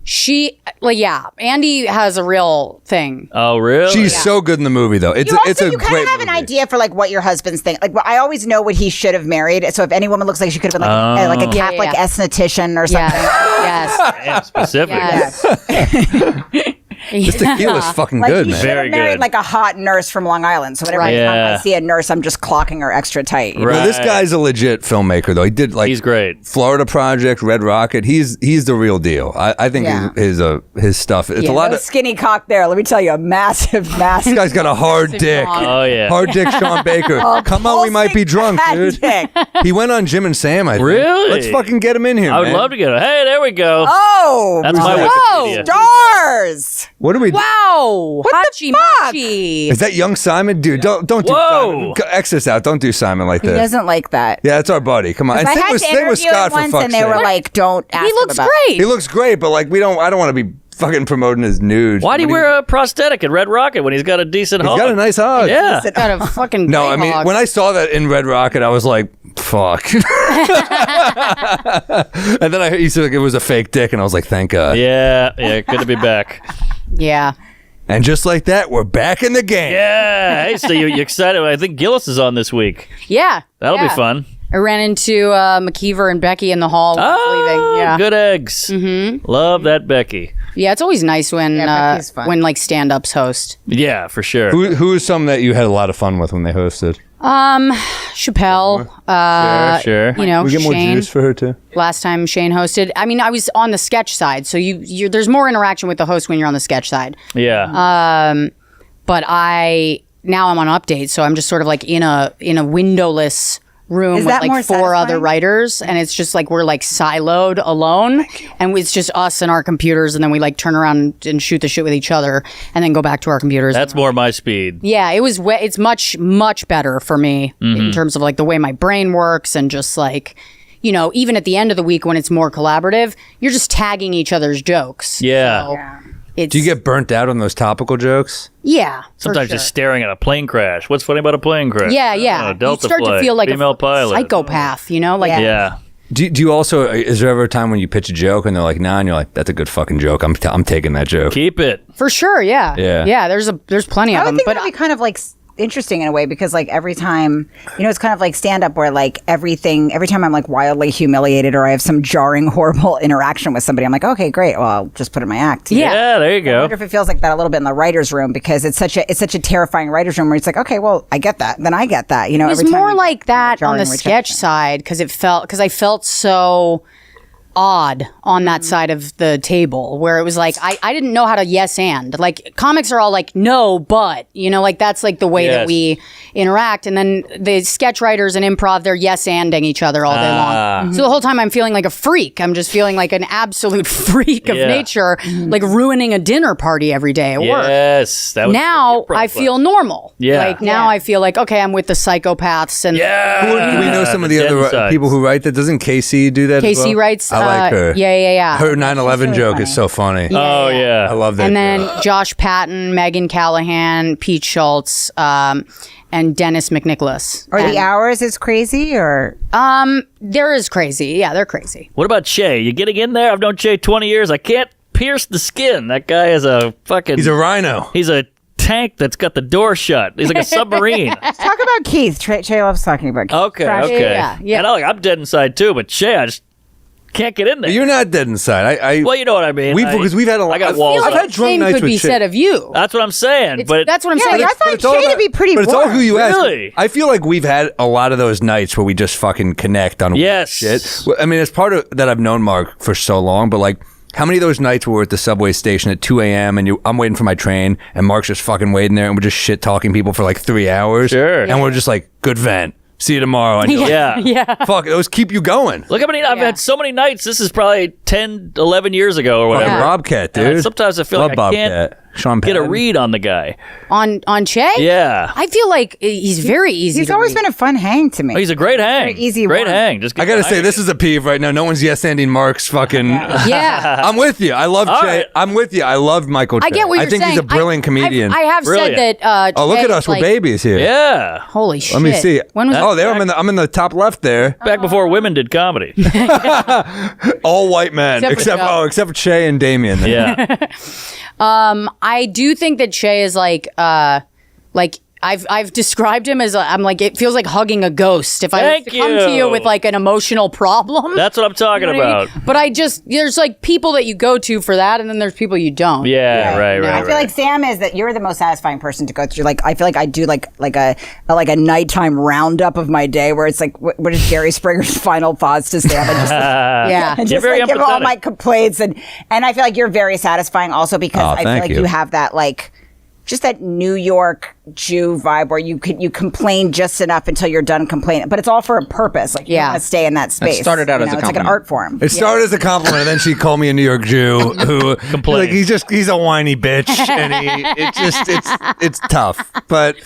[SPEAKER 3] Yeah, Andy has a real thing.
[SPEAKER 2] Oh, really?
[SPEAKER 1] She's so good in the movie, though. It's a
[SPEAKER 4] you
[SPEAKER 1] great
[SPEAKER 4] kind of have
[SPEAKER 1] movie.
[SPEAKER 4] an idea for like what your husband's think. Like, I always know what he should have married. So if any woman looks like she could have been like a Catholic esthetician or something.
[SPEAKER 3] Yes.
[SPEAKER 2] Damn, specific.
[SPEAKER 3] Yes.
[SPEAKER 1] This tequila's fucking
[SPEAKER 4] Like
[SPEAKER 1] good,
[SPEAKER 4] he
[SPEAKER 1] man.
[SPEAKER 4] should
[SPEAKER 2] Very
[SPEAKER 4] have married
[SPEAKER 2] good.
[SPEAKER 4] like a hot nurse from Long Island. So whenever
[SPEAKER 2] Right.
[SPEAKER 4] I see a nurse, I'm just clocking her extra tight.
[SPEAKER 2] Right.
[SPEAKER 1] Well, this guy's a legit filmmaker, though. He did like
[SPEAKER 2] He's great.
[SPEAKER 1] Florida Project, Red Rocket. He's the real deal. I think his stuff. It's a lot
[SPEAKER 4] No
[SPEAKER 1] of.
[SPEAKER 4] skinny cock there. Let me tell you, a massive.
[SPEAKER 1] This guy's got a hard dick.
[SPEAKER 2] Oh yeah.
[SPEAKER 1] Hard dick Sean Baker. Come on, we might be drunk, dude.
[SPEAKER 4] dick.
[SPEAKER 1] He went on Jim and Sam, I think.
[SPEAKER 2] Really?
[SPEAKER 1] Let's fucking get him in here,
[SPEAKER 2] I would
[SPEAKER 1] man.
[SPEAKER 2] love to get it. Hey, there we go.
[SPEAKER 4] Oh,
[SPEAKER 2] That's my
[SPEAKER 3] Whoa.
[SPEAKER 2] Wikipedia.
[SPEAKER 4] stars.
[SPEAKER 1] What do we do?
[SPEAKER 3] Wow.
[SPEAKER 4] What the
[SPEAKER 3] Hachi
[SPEAKER 4] fuck?
[SPEAKER 3] machi.
[SPEAKER 1] Is that young Simon? Dude, don't do
[SPEAKER 2] Whoa.
[SPEAKER 1] Simon. X this out. Don't do Simon like
[SPEAKER 4] He
[SPEAKER 1] this.
[SPEAKER 4] doesn't like that.
[SPEAKER 1] Yeah, it's our buddy. Come on. And
[SPEAKER 4] I
[SPEAKER 1] sing
[SPEAKER 4] had
[SPEAKER 1] with,
[SPEAKER 4] to
[SPEAKER 1] sing with
[SPEAKER 4] interview him
[SPEAKER 1] Scott for
[SPEAKER 4] once,
[SPEAKER 1] fuck's
[SPEAKER 4] and they
[SPEAKER 1] sake.
[SPEAKER 4] were like, "Don't ask
[SPEAKER 3] He
[SPEAKER 4] him
[SPEAKER 3] looks
[SPEAKER 4] about
[SPEAKER 3] great.
[SPEAKER 1] He looks great, but like I don't want to be fucking promoting his nudes.
[SPEAKER 2] Why do you wear a prosthetic at Red Rocket when he's got a decent
[SPEAKER 1] He's
[SPEAKER 2] hog?
[SPEAKER 1] got a nice hog.
[SPEAKER 2] Yeah.
[SPEAKER 3] Got a fucking
[SPEAKER 1] No,
[SPEAKER 3] great
[SPEAKER 1] I mean,
[SPEAKER 3] hog.
[SPEAKER 1] when I saw that in Red Rocket, I was like, fuck. And then he said it was a fake dick, and I was like, thank God.
[SPEAKER 2] Yeah. Good to be back.
[SPEAKER 3] Yeah.
[SPEAKER 1] And just like that, we're back in the game.
[SPEAKER 2] Yeah. Hey, so you excited? I think Gillis is on this week.
[SPEAKER 3] Yeah.
[SPEAKER 2] That'll
[SPEAKER 3] yeah.
[SPEAKER 2] be fun.
[SPEAKER 3] I ran into McKeever and Becky in the hall when I was leaving. Yeah.
[SPEAKER 2] Good eggs. Mm-hmm. Love that Becky.
[SPEAKER 3] Yeah, it's always nice when
[SPEAKER 4] Becky's fun.
[SPEAKER 3] when like stand-ups host.
[SPEAKER 2] Yeah, for sure.
[SPEAKER 1] Who is some that you had a lot of fun with when they hosted?
[SPEAKER 3] Chappelle.
[SPEAKER 2] Sure.
[SPEAKER 3] You know,
[SPEAKER 1] We get more
[SPEAKER 3] Shane.
[SPEAKER 1] juice for her too.
[SPEAKER 3] Last time Shane hosted. I mean, I was on the sketch side, so there's more interaction with the host when you're on the sketch side.
[SPEAKER 2] Yeah.
[SPEAKER 3] But I now I'm on Update, so I'm just sort of like in a windowless room with like 4
[SPEAKER 4] satisfying?
[SPEAKER 3] other writers, and it's just like we're like siloed alone, and it's just us and our computers, and then we like turn around and shoot the shit with each other, and then go back to our computers.
[SPEAKER 2] That's more my speed.
[SPEAKER 3] Yeah, it's much better for me in terms of like the way my brain works, and just like, you know, even at the end of the week when it's more collaborative, you're just tagging each other's jokes.
[SPEAKER 2] Yeah.
[SPEAKER 3] So it's,
[SPEAKER 1] Do you get burnt out on those topical jokes?
[SPEAKER 3] Yeah.
[SPEAKER 2] Sometimes
[SPEAKER 3] for
[SPEAKER 2] just
[SPEAKER 3] sure.
[SPEAKER 2] staring at a plane crash. What's funny about a plane crash?
[SPEAKER 3] Yeah.
[SPEAKER 2] You Delta
[SPEAKER 3] start
[SPEAKER 2] flight,
[SPEAKER 3] to feel like
[SPEAKER 2] female
[SPEAKER 3] a
[SPEAKER 2] pilot.
[SPEAKER 3] psychopath, you know? Like,
[SPEAKER 2] Yeah.
[SPEAKER 1] Do you also, is there ever a time when you pitch a joke and they're like, nah, and you're like, that's a good fucking joke. I'm taking that joke.
[SPEAKER 2] Keep it.
[SPEAKER 3] For sure, yeah.
[SPEAKER 1] Yeah.
[SPEAKER 3] Yeah, there's plenty of
[SPEAKER 4] I would
[SPEAKER 3] them.
[SPEAKER 4] think
[SPEAKER 3] But
[SPEAKER 4] that'd be kind of like interesting in a way, because like every time, you know, it's kind of like stand up where like every time I'm like wildly humiliated or I have some jarring, horrible interaction with somebody, I'm like, okay, great. Well, I'll just put in my act.
[SPEAKER 3] Yeah.
[SPEAKER 2] There you
[SPEAKER 4] I
[SPEAKER 2] go.
[SPEAKER 4] wonder if it feels like that a little bit in the writer's room, because it's such a terrifying writer's room where it's like, okay, well, I get that. Then I get that. You know,
[SPEAKER 3] it was
[SPEAKER 4] every time
[SPEAKER 3] more
[SPEAKER 4] you
[SPEAKER 3] like
[SPEAKER 4] get
[SPEAKER 3] that on
[SPEAKER 4] jarring
[SPEAKER 3] the sketch
[SPEAKER 4] rejection.
[SPEAKER 3] side because I felt so odd on that side of the table where it was like I didn't know how to yes and. Like comics are all like no but, you know, like that's like the way that
[SPEAKER 2] Yes.
[SPEAKER 3] we interact, and then the sketch writers and improv, they're yes anding each other all day long. So the whole time I'm feeling like a freak. I'm just feeling like an absolute freak of
[SPEAKER 2] Yeah.
[SPEAKER 3] nature, like ruining a dinner party every day at work.
[SPEAKER 2] Yes. That was
[SPEAKER 3] Now
[SPEAKER 2] the improv
[SPEAKER 3] I
[SPEAKER 2] class.
[SPEAKER 3] feel normal.
[SPEAKER 2] Yeah.
[SPEAKER 3] Like now I feel like, okay, I'm with the psychopaths and
[SPEAKER 2] Yeah.
[SPEAKER 1] Do we know some of the
[SPEAKER 2] dead
[SPEAKER 1] other
[SPEAKER 2] sides.
[SPEAKER 1] people who write that? Doesn't Casey do that as
[SPEAKER 3] Casey
[SPEAKER 1] well?
[SPEAKER 3] writes.
[SPEAKER 1] I like her.
[SPEAKER 3] Yeah.
[SPEAKER 1] Her 9/11
[SPEAKER 4] really
[SPEAKER 1] joke
[SPEAKER 4] funny.
[SPEAKER 1] is so funny.
[SPEAKER 2] Oh, yeah.
[SPEAKER 1] I love that.
[SPEAKER 3] And then
[SPEAKER 1] joke.
[SPEAKER 3] Josh Patton, Megan Callahan, Pete Schultz, and Dennis McNicholas.
[SPEAKER 4] Are
[SPEAKER 3] And,
[SPEAKER 4] the hours as crazy or?
[SPEAKER 3] They're as crazy. Yeah, they're crazy.
[SPEAKER 2] What about Che? You getting in there? I've known Che 20 years. I can't pierce the skin. That guy is a fucking...
[SPEAKER 1] He's a rhino.
[SPEAKER 2] He's a tank that's got the door shut. He's like a submarine.
[SPEAKER 4] Talk about Keith. Trey loves talking about Keith.
[SPEAKER 2] Okay,
[SPEAKER 4] Trash.
[SPEAKER 2] okay.
[SPEAKER 3] Yeah.
[SPEAKER 2] And I'm dead inside too, but Che, I just can't get in there.
[SPEAKER 1] You're not dead inside.
[SPEAKER 2] Well, you know what I mean.
[SPEAKER 1] Because we've had a lot.
[SPEAKER 2] I got walls
[SPEAKER 1] I've
[SPEAKER 2] up.
[SPEAKER 1] had drunk
[SPEAKER 3] Same
[SPEAKER 1] nights
[SPEAKER 3] could
[SPEAKER 1] with
[SPEAKER 3] be
[SPEAKER 1] Che.
[SPEAKER 3] said of you.
[SPEAKER 2] That's what I'm saying. But
[SPEAKER 3] That's what I'm
[SPEAKER 4] Yeah,
[SPEAKER 3] saying.
[SPEAKER 4] I
[SPEAKER 1] But
[SPEAKER 4] find
[SPEAKER 1] it's all
[SPEAKER 4] Che to
[SPEAKER 1] about-
[SPEAKER 4] be pretty
[SPEAKER 1] But it's all
[SPEAKER 4] warm.
[SPEAKER 1] who you ask.
[SPEAKER 2] Really?
[SPEAKER 1] I feel like we've had a lot of those nights where we just fucking connect on
[SPEAKER 2] Yes.
[SPEAKER 1] shit. Well, I mean, it's part of that I've known Mark for so long, but like, how many of those nights where we're at the subway station at 2 a.m. and I'm waiting for my train and Mark's just fucking waiting there and we're just shit talking people for like 3 hours.
[SPEAKER 2] Sure.
[SPEAKER 1] And we're just like, good vent. See you tomorrow. And you're like,
[SPEAKER 2] yeah.
[SPEAKER 1] fuck, those keep you going.
[SPEAKER 2] Look how many I've had so many nights. This is probably 10, 11 years ago or whatever.
[SPEAKER 1] Fucking Bobcat, dude.
[SPEAKER 2] And sometimes I feel
[SPEAKER 1] Love
[SPEAKER 2] like I
[SPEAKER 1] Bobcat.
[SPEAKER 2] can't
[SPEAKER 1] Sean
[SPEAKER 2] get a
[SPEAKER 1] Penn.
[SPEAKER 2] read on the guy.
[SPEAKER 3] On Che?
[SPEAKER 2] Yeah.
[SPEAKER 3] I feel like he's very easy
[SPEAKER 4] He's
[SPEAKER 3] to
[SPEAKER 4] always
[SPEAKER 3] read.
[SPEAKER 4] been a fun hang to me.
[SPEAKER 2] Oh, he's a great hang.
[SPEAKER 4] Very easy
[SPEAKER 2] Great
[SPEAKER 4] one.
[SPEAKER 2] hang. Just
[SPEAKER 1] I gotta say, this is a peeve right now. No one's yes-anding Mark's fucking...
[SPEAKER 3] Yeah.
[SPEAKER 1] I'm with you. I love
[SPEAKER 2] All
[SPEAKER 1] Che.
[SPEAKER 2] right.
[SPEAKER 1] I'm with you. I love Michael Che.
[SPEAKER 3] I get what you're
[SPEAKER 1] I think
[SPEAKER 3] saying.
[SPEAKER 1] he's a brilliant comedian.
[SPEAKER 3] I have
[SPEAKER 2] Brilliant.
[SPEAKER 3] said that.
[SPEAKER 1] Oh, look
[SPEAKER 3] Che
[SPEAKER 1] at us.
[SPEAKER 3] is
[SPEAKER 1] We're
[SPEAKER 3] like,
[SPEAKER 1] babies here.
[SPEAKER 2] Yeah.
[SPEAKER 3] Holy shit.
[SPEAKER 1] Let me see.
[SPEAKER 3] When was
[SPEAKER 1] Oh, there I'm in the top left there.
[SPEAKER 2] Back before women did comedy.
[SPEAKER 1] All white men,
[SPEAKER 3] Except for
[SPEAKER 1] except for Che and Damien.
[SPEAKER 2] Yeah.
[SPEAKER 3] I do think that Che is like I've described him as I'm like, it feels like hugging a ghost. If I was
[SPEAKER 2] Thank
[SPEAKER 3] to come to
[SPEAKER 2] you.
[SPEAKER 3] you with like an emotional problem,
[SPEAKER 2] That's what I'm talking
[SPEAKER 3] you know what I
[SPEAKER 2] about.
[SPEAKER 3] mean? But there's like people that you go to for that, and then there's people you don't.
[SPEAKER 2] Yeah, right.
[SPEAKER 4] I feel like Sam is that you're the most satisfying person to go through. Like I feel like I do like a nighttime roundup of my day where it's like what is Gary Springer's final thoughts to Sam? And just,
[SPEAKER 3] Yeah.
[SPEAKER 4] and
[SPEAKER 2] You're
[SPEAKER 4] just
[SPEAKER 2] very
[SPEAKER 4] like give all
[SPEAKER 2] empathetic.
[SPEAKER 4] my complaints and I feel like you're very satisfying also because I feel
[SPEAKER 1] thank
[SPEAKER 4] like
[SPEAKER 1] you.
[SPEAKER 4] you have that like just that New York Jew vibe where you complain just enough until you're done complaining, but it's all for a purpose. Like you
[SPEAKER 3] Yeah.
[SPEAKER 4] want to stay in that space.
[SPEAKER 5] started out
[SPEAKER 4] you
[SPEAKER 5] as a
[SPEAKER 4] it's like an
[SPEAKER 5] compliment.
[SPEAKER 4] art form.
[SPEAKER 1] It started as a compliment, and then she called me a New York Jew who
[SPEAKER 2] Complained.
[SPEAKER 1] like he's a whiny bitch, and it's tough. But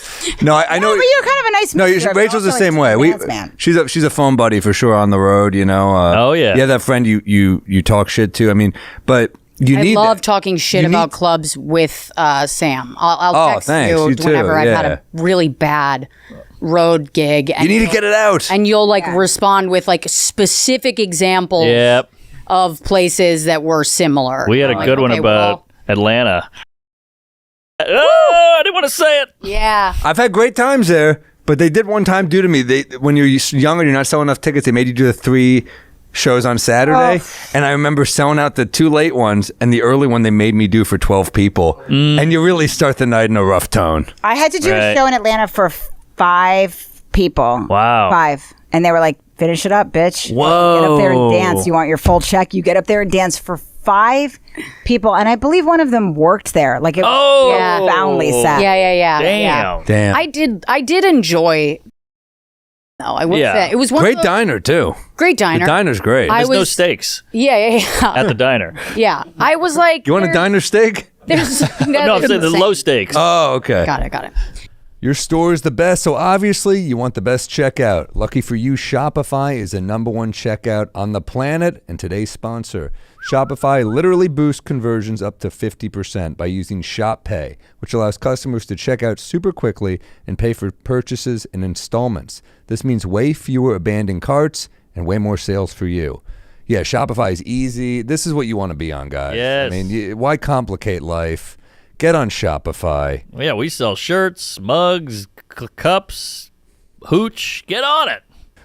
[SPEAKER 1] no, I know.
[SPEAKER 4] No, but you're kind of a nice.
[SPEAKER 1] No,
[SPEAKER 4] mister, but
[SPEAKER 1] Rachel's the
[SPEAKER 4] also,
[SPEAKER 1] same
[SPEAKER 4] like,
[SPEAKER 1] way.
[SPEAKER 4] dance man.
[SPEAKER 1] She's a phone buddy for sure on the road. You know.
[SPEAKER 2] Oh, yeah.
[SPEAKER 1] Yeah, that friend you talk shit to. I mean, but you
[SPEAKER 3] I
[SPEAKER 1] need.
[SPEAKER 3] love
[SPEAKER 1] that.
[SPEAKER 3] talking shit
[SPEAKER 1] You
[SPEAKER 3] about
[SPEAKER 1] need-
[SPEAKER 3] clubs with Sam. I'll
[SPEAKER 1] Oh,
[SPEAKER 3] text
[SPEAKER 1] thanks.
[SPEAKER 3] you
[SPEAKER 1] You too.
[SPEAKER 3] whenever I've had
[SPEAKER 1] Yeah.
[SPEAKER 3] a really bad road gig. And
[SPEAKER 1] You need to get it out.
[SPEAKER 3] And you'll like respond with like specific examples
[SPEAKER 2] Yep.
[SPEAKER 3] of places that were similar.
[SPEAKER 2] We had a
[SPEAKER 3] Like,
[SPEAKER 2] good one
[SPEAKER 3] okay,
[SPEAKER 2] about
[SPEAKER 3] well,
[SPEAKER 2] Atlanta. Oh, I didn't want to say it.
[SPEAKER 3] yeah.
[SPEAKER 1] I've had great times there, but they did one time do to me. When you're young and you're not selling enough tickets, they made you do the 3 shows on Saturday, and I remember selling out the 2 late ones, and the early one they made me do for 12 people, and you really start the night in a rough tone.
[SPEAKER 4] I had to do
[SPEAKER 2] Right.
[SPEAKER 4] a show in Atlanta for 5 people.
[SPEAKER 2] Wow.
[SPEAKER 4] 5. And they were like, finish it up, bitch.
[SPEAKER 2] Whoa.
[SPEAKER 4] Get up there and dance. You want your full check? You get up there and dance for 5 people, and I believe one of them worked there. Like, it was profoundly sad.
[SPEAKER 3] Yeah.
[SPEAKER 1] Damn.
[SPEAKER 3] I did enjoy. No, I would say it was one
[SPEAKER 1] great diner too.
[SPEAKER 3] Great diner.
[SPEAKER 1] The diner's great.
[SPEAKER 2] There's no steaks.
[SPEAKER 3] Yeah.
[SPEAKER 2] At the diner.
[SPEAKER 3] Yeah, I was like,
[SPEAKER 1] you want a diner steak?
[SPEAKER 3] There's
[SPEAKER 2] no, I'm saying the low stakes.
[SPEAKER 1] Oh, okay.
[SPEAKER 3] Got it.
[SPEAKER 1] Your store is the best, so obviously you want the best checkout. Lucky for you, Shopify is the #1 checkout on the planet and today's sponsor. Shopify literally boosts conversions up to 50% by using Shop Pay, which allows customers to check out super quickly and pay for purchases in installments. This means way fewer abandoned carts and way more sales for you. Yeah, Shopify is easy. This is what you want to be on, guys.
[SPEAKER 2] Yes.
[SPEAKER 1] I mean, why complicate life? Get on Shopify.
[SPEAKER 2] Yeah, we sell shirts, mugs, cups, hooch. Get on it.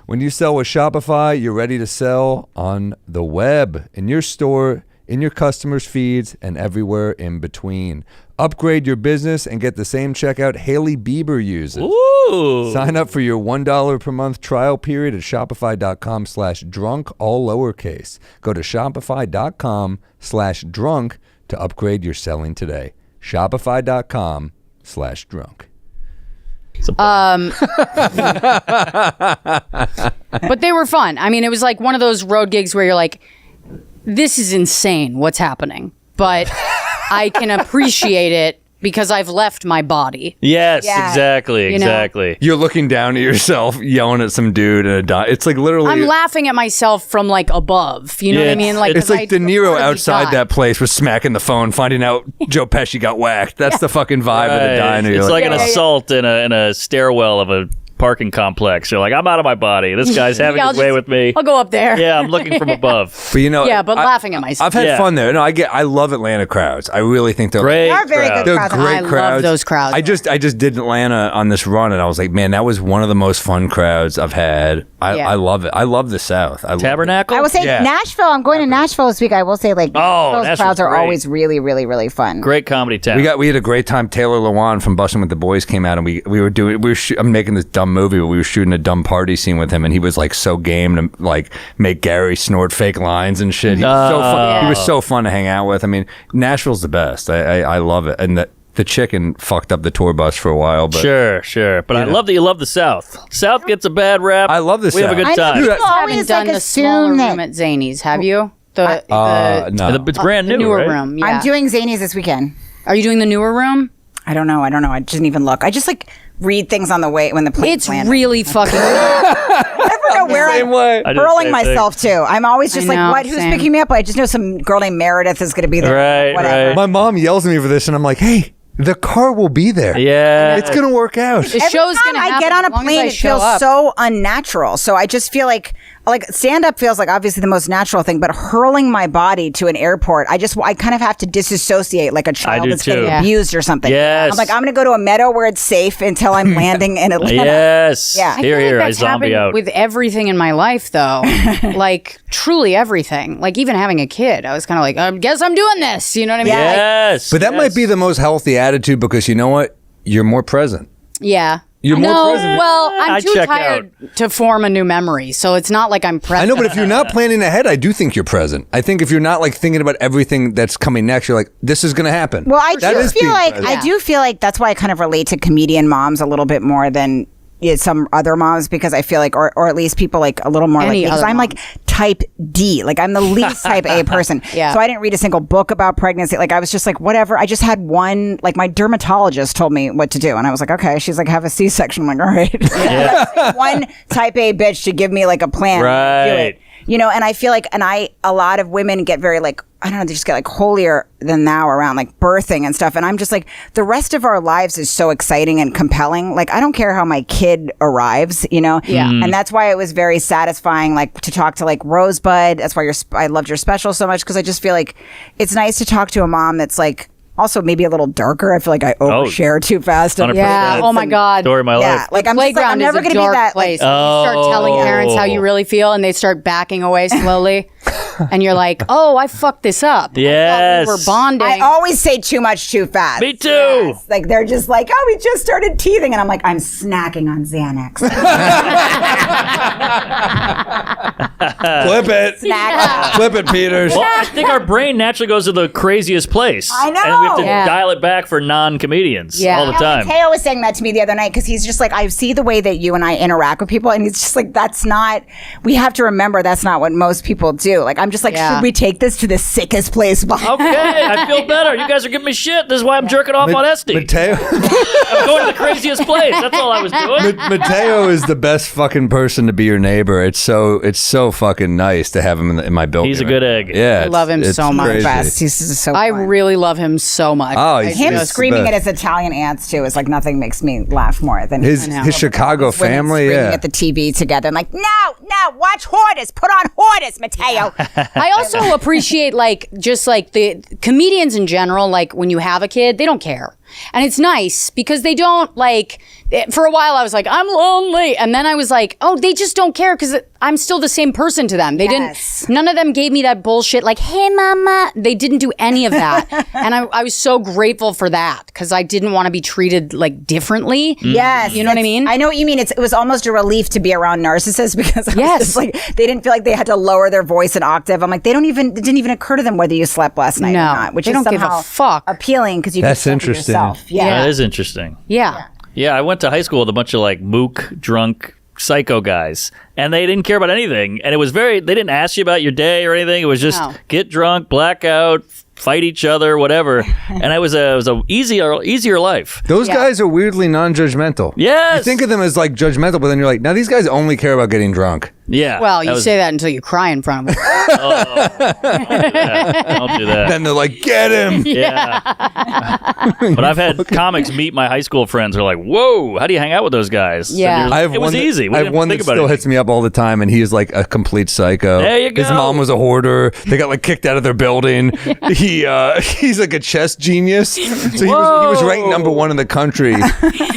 [SPEAKER 1] When you sell with Shopify, you're ready to sell on the web, in your store, in your customers' feeds, and everywhere in between. Upgrade your business and get the same checkout Hailey Bieber uses.
[SPEAKER 2] Ooh.
[SPEAKER 1] Sign up for your $1 per month trial period at shopify.com/drunk, all lowercase. Go to shopify.com/drunk to upgrade your selling today. Shopify.com/drunk.
[SPEAKER 3] But they were fun. I mean, it was like one of those road gigs where you're like, this is insane what's happening, but I can appreciate it because I've left my body.
[SPEAKER 2] Yes, exactly.
[SPEAKER 1] You're looking down at yourself, yelling at some dude in a It's like literally.
[SPEAKER 3] I'm laughing at myself from like above. You know what I mean? Like
[SPEAKER 1] it's like De Niro outside that place was smacking the phone, finding out Joe Pesci got whacked. That's the fucking vibe of the diner.
[SPEAKER 2] It's like an assault in a stairwell of a parking complex. You're like, I'm out of my body. This guy's having his way with me.
[SPEAKER 3] I'll go up there.
[SPEAKER 2] Yeah, I'm looking from above.
[SPEAKER 1] But
[SPEAKER 3] laughing at myself.
[SPEAKER 1] I've had fun there. No, I love Atlanta crowds. I really think they're
[SPEAKER 2] great.
[SPEAKER 4] They're very good crowds.
[SPEAKER 1] Great crowds.
[SPEAKER 3] I love those crowds.
[SPEAKER 1] I just did Atlanta on this run, and I was like, man, that was one of the most fun crowds I've had. I love it. I love the South.
[SPEAKER 2] Tabernacle?
[SPEAKER 4] I will say Nashville. I'm going to Nashville this week. I will say, like, those crowds are always really, really, really fun.
[SPEAKER 2] Great comedy town.
[SPEAKER 1] We had a great time. Taylor Lewan from Bussin' with the Boys came out, and I'm making this dumb movie, but we were shooting a dumb party scene with him, and he was like so game to like make Gary snort fake lines and shit. He was so fun. He was so fun to hang out with. I mean, Nashville's the best. I love it. And the chicken fucked up the tour bus for a while, but
[SPEAKER 2] sure. But I love that you love the South. South gets a bad rap.
[SPEAKER 1] I love the South.
[SPEAKER 2] We have a good time.
[SPEAKER 3] You haven't done the smaller room at Zany's, have you?
[SPEAKER 1] No.
[SPEAKER 2] It's brand new,
[SPEAKER 3] the newer
[SPEAKER 2] right?
[SPEAKER 3] room. Yeah.
[SPEAKER 4] I'm doing Zany's this weekend.
[SPEAKER 3] Are you doing the newer room?
[SPEAKER 4] I don't know. I didn't even look. I just like read things on the way when the plane's landing.
[SPEAKER 3] It's really fucking
[SPEAKER 4] I never know where I'm hurling myself to. I'm always just like, who's picking me up? I just know some girl named Meredith is going to be there.
[SPEAKER 2] Right,
[SPEAKER 4] whatever.
[SPEAKER 2] right.
[SPEAKER 1] My mom yells at me for this, and I'm like, hey, the car will be there.
[SPEAKER 2] Yeah.
[SPEAKER 1] It's going to work out.
[SPEAKER 3] The show's going to happen.
[SPEAKER 4] I get on a plane, it feels so unnatural. So I just feel like stand-up feels like obviously the most natural thing, but hurling my body to an airport, I kind of have to disassociate like a child that's getting abused or something.
[SPEAKER 2] Yes.
[SPEAKER 4] I'm like, I'm going to go to a meadow where it's safe until I'm landing in Atlanta.
[SPEAKER 2] Yes.
[SPEAKER 4] Yeah.
[SPEAKER 3] I feel like that's
[SPEAKER 2] I zombie
[SPEAKER 3] happened
[SPEAKER 2] out.
[SPEAKER 3] with everything in my life, though. Like, truly everything. Like, even having a kid, I was kind of like, I guess I'm doing this. You know what I mean?
[SPEAKER 2] Yes.
[SPEAKER 1] But that might be the most healthy attitude because you know what? You're more present.
[SPEAKER 3] Yeah.
[SPEAKER 1] You're more present.
[SPEAKER 3] Well, I'm
[SPEAKER 2] I'd
[SPEAKER 3] too
[SPEAKER 2] check
[SPEAKER 3] tired to form a new memory, so it's not like I'm present.
[SPEAKER 1] I know, but if you're not planning ahead, I do think you're present. I think if you're not like thinking about everything that's coming next, you're like, this is going to happen.
[SPEAKER 4] Well, I do feel like that's why I kind of relate to comedian moms a little bit more than some other moms, because I feel like, or at least people like a little more like me, because I'm like type D, like I'm the least type A person.
[SPEAKER 3] Yeah.
[SPEAKER 4] So I didn't read a single book about pregnancy. Like I was just like, whatever. I just had one, like my dermatologist told me what to do. And I was like, okay. She's like, have a C-section. I'm like, all right. One type A bitch to give me like a plan.
[SPEAKER 2] Right.
[SPEAKER 4] To do it. You know, and I feel like, a lot of women get very like, I don't know, they just get like holier than thou around like birthing and stuff. And I'm just like, the rest of our lives is so exciting and compelling. Like, I don't care how my kid arrives, you know?
[SPEAKER 3] Yeah.
[SPEAKER 4] And that's why it was very satisfying, like to talk to like Rosebud. That's why I loved your special so much. Cause I just feel like it's nice to talk to a mom that's like, also maybe a little darker. I feel like I overshare too fast.
[SPEAKER 2] 100%.
[SPEAKER 3] Yeah. Oh my God.
[SPEAKER 2] Story of my life.
[SPEAKER 4] Like I'm just like, I'm never going to be that
[SPEAKER 3] place.
[SPEAKER 4] like,
[SPEAKER 3] You start telling parents how you really feel and they start backing away slowly. and you're like, oh, I fucked this up.
[SPEAKER 2] Yes.
[SPEAKER 3] We were bonding.
[SPEAKER 4] I always say too much too fast.
[SPEAKER 2] Me too.
[SPEAKER 4] Yes. Like they're just like, oh, we just started teething, and I'm like, I'm snacking on Xanax.
[SPEAKER 1] Flip it. Flip it, Peters.
[SPEAKER 2] Well, I think our brain naturally goes to the craziest place.
[SPEAKER 4] I know.
[SPEAKER 2] And we have to
[SPEAKER 3] Yeah.
[SPEAKER 2] dial it back for non-comedians all the time.
[SPEAKER 4] Mateo was saying that to me the other night because he's just like, I see the way that you and I interact with people, and he's just like, that's not. We have to remember that's not what most people do. Like, I'm just like, should we take this to the sickest place?
[SPEAKER 2] Okay, I feel better. You guys are giving me shit. This is why I'm jerking off on Esty.
[SPEAKER 1] Mateo.
[SPEAKER 2] I'm going to the craziest place. That's all I was doing.
[SPEAKER 1] Mateo is the best fucking person to be your neighbor. It's so fucking nice to have him in my building.
[SPEAKER 2] He's a good egg.
[SPEAKER 1] Yeah,
[SPEAKER 3] I love him so much.
[SPEAKER 1] crazy.
[SPEAKER 4] Best. He's just so.
[SPEAKER 3] I
[SPEAKER 4] fun.
[SPEAKER 3] really love him so much.
[SPEAKER 1] Oh,
[SPEAKER 4] Him
[SPEAKER 1] he's
[SPEAKER 4] screaming
[SPEAKER 1] the
[SPEAKER 4] at
[SPEAKER 1] best.
[SPEAKER 4] his Italian aunts too is like nothing makes me laugh more than
[SPEAKER 1] His Chicago
[SPEAKER 4] women
[SPEAKER 1] family.
[SPEAKER 4] screaming
[SPEAKER 1] Yeah,
[SPEAKER 4] at the TV together and like, no, watch Hoarders, put on Hoarders, Mateo.
[SPEAKER 3] I also appreciate just the comedians in general, like when you have a kid, they don't care. And it's nice because they don't for a while I was like, I'm lonely. And then I was like, oh, they just don't care because I'm still the same person to them. They none of them gave me that bullshit like, hey, mama. They didn't do any of that. And I was so grateful for that because I didn't want to be treated differently.
[SPEAKER 4] Yes.
[SPEAKER 3] You know what I mean?
[SPEAKER 4] I know what you mean. It was almost a relief to be around narcissists because I was
[SPEAKER 3] Yes.
[SPEAKER 4] just like, they didn't feel like they had to lower their voice an octave. I'm like, it didn't even occur to them whether you slept last night
[SPEAKER 3] No,
[SPEAKER 4] or not, which
[SPEAKER 3] they
[SPEAKER 4] is
[SPEAKER 3] don't give a
[SPEAKER 4] somehow
[SPEAKER 3] fuck.
[SPEAKER 4] appealing because you
[SPEAKER 1] That's
[SPEAKER 4] can filter
[SPEAKER 1] interesting.
[SPEAKER 4] yourself. Yeah.
[SPEAKER 2] That is interesting.
[SPEAKER 3] Yeah.
[SPEAKER 2] Yeah, I went to high school with a bunch of mook, drunk, psycho guys, and they didn't care about anything. And it was they didn't ask you about your day or anything. It was just get drunk, black out, fight each other, whatever. And it was a easier life.
[SPEAKER 1] those guys are weirdly non-judgmental.
[SPEAKER 2] Yes.
[SPEAKER 1] You think of them as judgmental, but then you're like, now these guys only care about getting drunk.
[SPEAKER 2] Yeah.
[SPEAKER 3] Well, you say that until you cry in front of them.
[SPEAKER 2] Don't do that.
[SPEAKER 1] Then they're like, get him.
[SPEAKER 2] Yeah. But I've had comics meet my high school friends who are like, whoa, how do you hang out with those guys?
[SPEAKER 3] Yeah.
[SPEAKER 2] And it was easy. We
[SPEAKER 1] I have
[SPEAKER 2] didn't
[SPEAKER 1] one
[SPEAKER 2] think
[SPEAKER 1] that
[SPEAKER 2] about
[SPEAKER 1] still
[SPEAKER 2] it.
[SPEAKER 1] hits me up all the time, and he is like a complete psycho.
[SPEAKER 2] There you go.
[SPEAKER 1] His mom was a hoarder. They got kicked out of their building. He's like a chess genius. So he was ranked #1 in the country,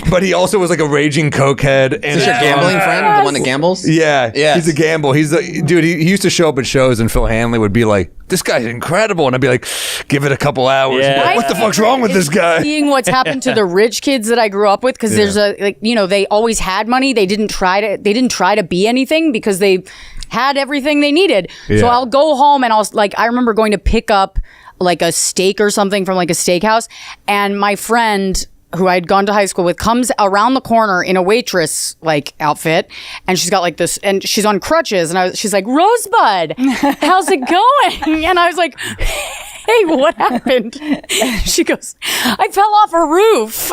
[SPEAKER 1] but he also was like a raging cokehead. And
[SPEAKER 5] Is this your gambling friend, the one that gambles?
[SPEAKER 1] Yeah,
[SPEAKER 5] Yes.
[SPEAKER 1] he's a gamble. Dude. He used to show up at shows, and Phil Hanley would be like, "This guy's incredible," and I'd be like, "Give it a couple hours."
[SPEAKER 2] Yeah.
[SPEAKER 1] He'd be like, what the fuck's wrong with this guy?
[SPEAKER 3] Seeing what's happened to the rich kids that I grew up with, because there's they always had money. They didn't try to be anything because they had everything they needed. So
[SPEAKER 1] Yeah.
[SPEAKER 3] I'll go home and I remember going to pick up a steak or something from a steakhouse, and my friend who I'd gone to high school with comes around the corner in a waitress outfit, and she's got this, and she's on crutches, and she's like, Rosebud, how's it going? And I was like, hey, what happened? She goes, I fell off a roof.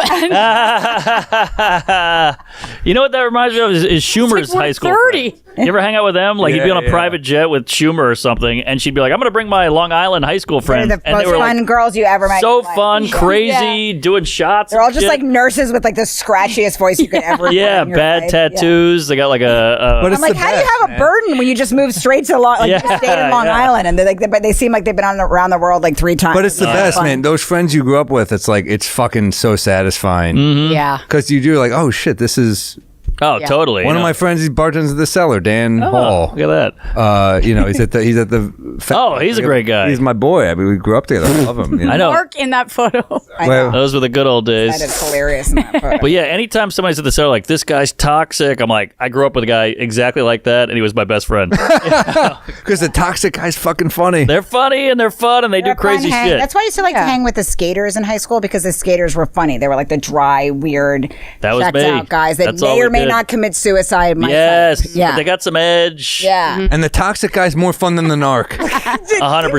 [SPEAKER 2] You know what that reminds me of is Schumer's
[SPEAKER 3] we're
[SPEAKER 2] high school
[SPEAKER 3] 30.
[SPEAKER 2] friend. You ever hang out with them? You'd be on a
[SPEAKER 1] Yeah.
[SPEAKER 2] private jet with Schumer or something, and she'd be like, I'm going to bring my Long Island high school
[SPEAKER 4] They're
[SPEAKER 2] friend.
[SPEAKER 4] the
[SPEAKER 2] And they
[SPEAKER 4] most
[SPEAKER 2] were
[SPEAKER 4] fun girls you ever met.
[SPEAKER 2] so
[SPEAKER 4] in your life.
[SPEAKER 2] fun, crazy, doing shots.
[SPEAKER 4] They're all
[SPEAKER 2] and
[SPEAKER 4] just
[SPEAKER 2] shit.
[SPEAKER 4] nurses with the scratchiest voice you could ever hear
[SPEAKER 2] Yeah,
[SPEAKER 4] in your
[SPEAKER 2] bad
[SPEAKER 4] life.
[SPEAKER 2] tattoos. They got
[SPEAKER 1] But
[SPEAKER 4] I'm
[SPEAKER 1] it's
[SPEAKER 4] like,
[SPEAKER 1] the
[SPEAKER 4] how do you
[SPEAKER 1] best,
[SPEAKER 4] have a burden when you just move straight to you stayed in Long Island, and but they seem like they've been around the world 3 times.
[SPEAKER 1] But it's the best,
[SPEAKER 4] fun.
[SPEAKER 1] man. Those friends you grew up with, it's fucking so satisfying.
[SPEAKER 3] Yeah.
[SPEAKER 1] Because you do oh shit, this is
[SPEAKER 2] Oh, totally.
[SPEAKER 1] one of my friends. He bartends at the Cellar, Dan Hall.
[SPEAKER 2] Look at that.
[SPEAKER 1] He's at the.
[SPEAKER 2] Oh, he's a great guy.
[SPEAKER 1] He's my boy. I mean, we grew up together. I love him.
[SPEAKER 2] I know.
[SPEAKER 3] Mark in that photo.
[SPEAKER 4] I know.
[SPEAKER 2] Those were the good old days.
[SPEAKER 4] That is hilarious in that photo.
[SPEAKER 2] But yeah, anytime somebody's at the cellar like, this guy's toxic, I'm like, I grew up with a guy exactly like that, and he was my best friend.
[SPEAKER 1] Because the toxic guy's fucking funny.
[SPEAKER 2] They're funny, and they're fun, and they do
[SPEAKER 4] They're a fun
[SPEAKER 2] crazy
[SPEAKER 4] hang.
[SPEAKER 2] shit.
[SPEAKER 4] That's why I used to like to hang with the skaters in high school because the skaters were funny. They were the dry, weird,
[SPEAKER 2] That was
[SPEAKER 4] checked
[SPEAKER 2] me.
[SPEAKER 4] out guys that
[SPEAKER 2] That's all
[SPEAKER 4] may
[SPEAKER 2] we
[SPEAKER 4] or may
[SPEAKER 2] did.
[SPEAKER 4] not commit suicide.
[SPEAKER 2] Yes.
[SPEAKER 4] Yeah.
[SPEAKER 2] But they got some edge.
[SPEAKER 4] Yeah.
[SPEAKER 1] And the toxic guy's more fun than the narc.
[SPEAKER 2] 100%.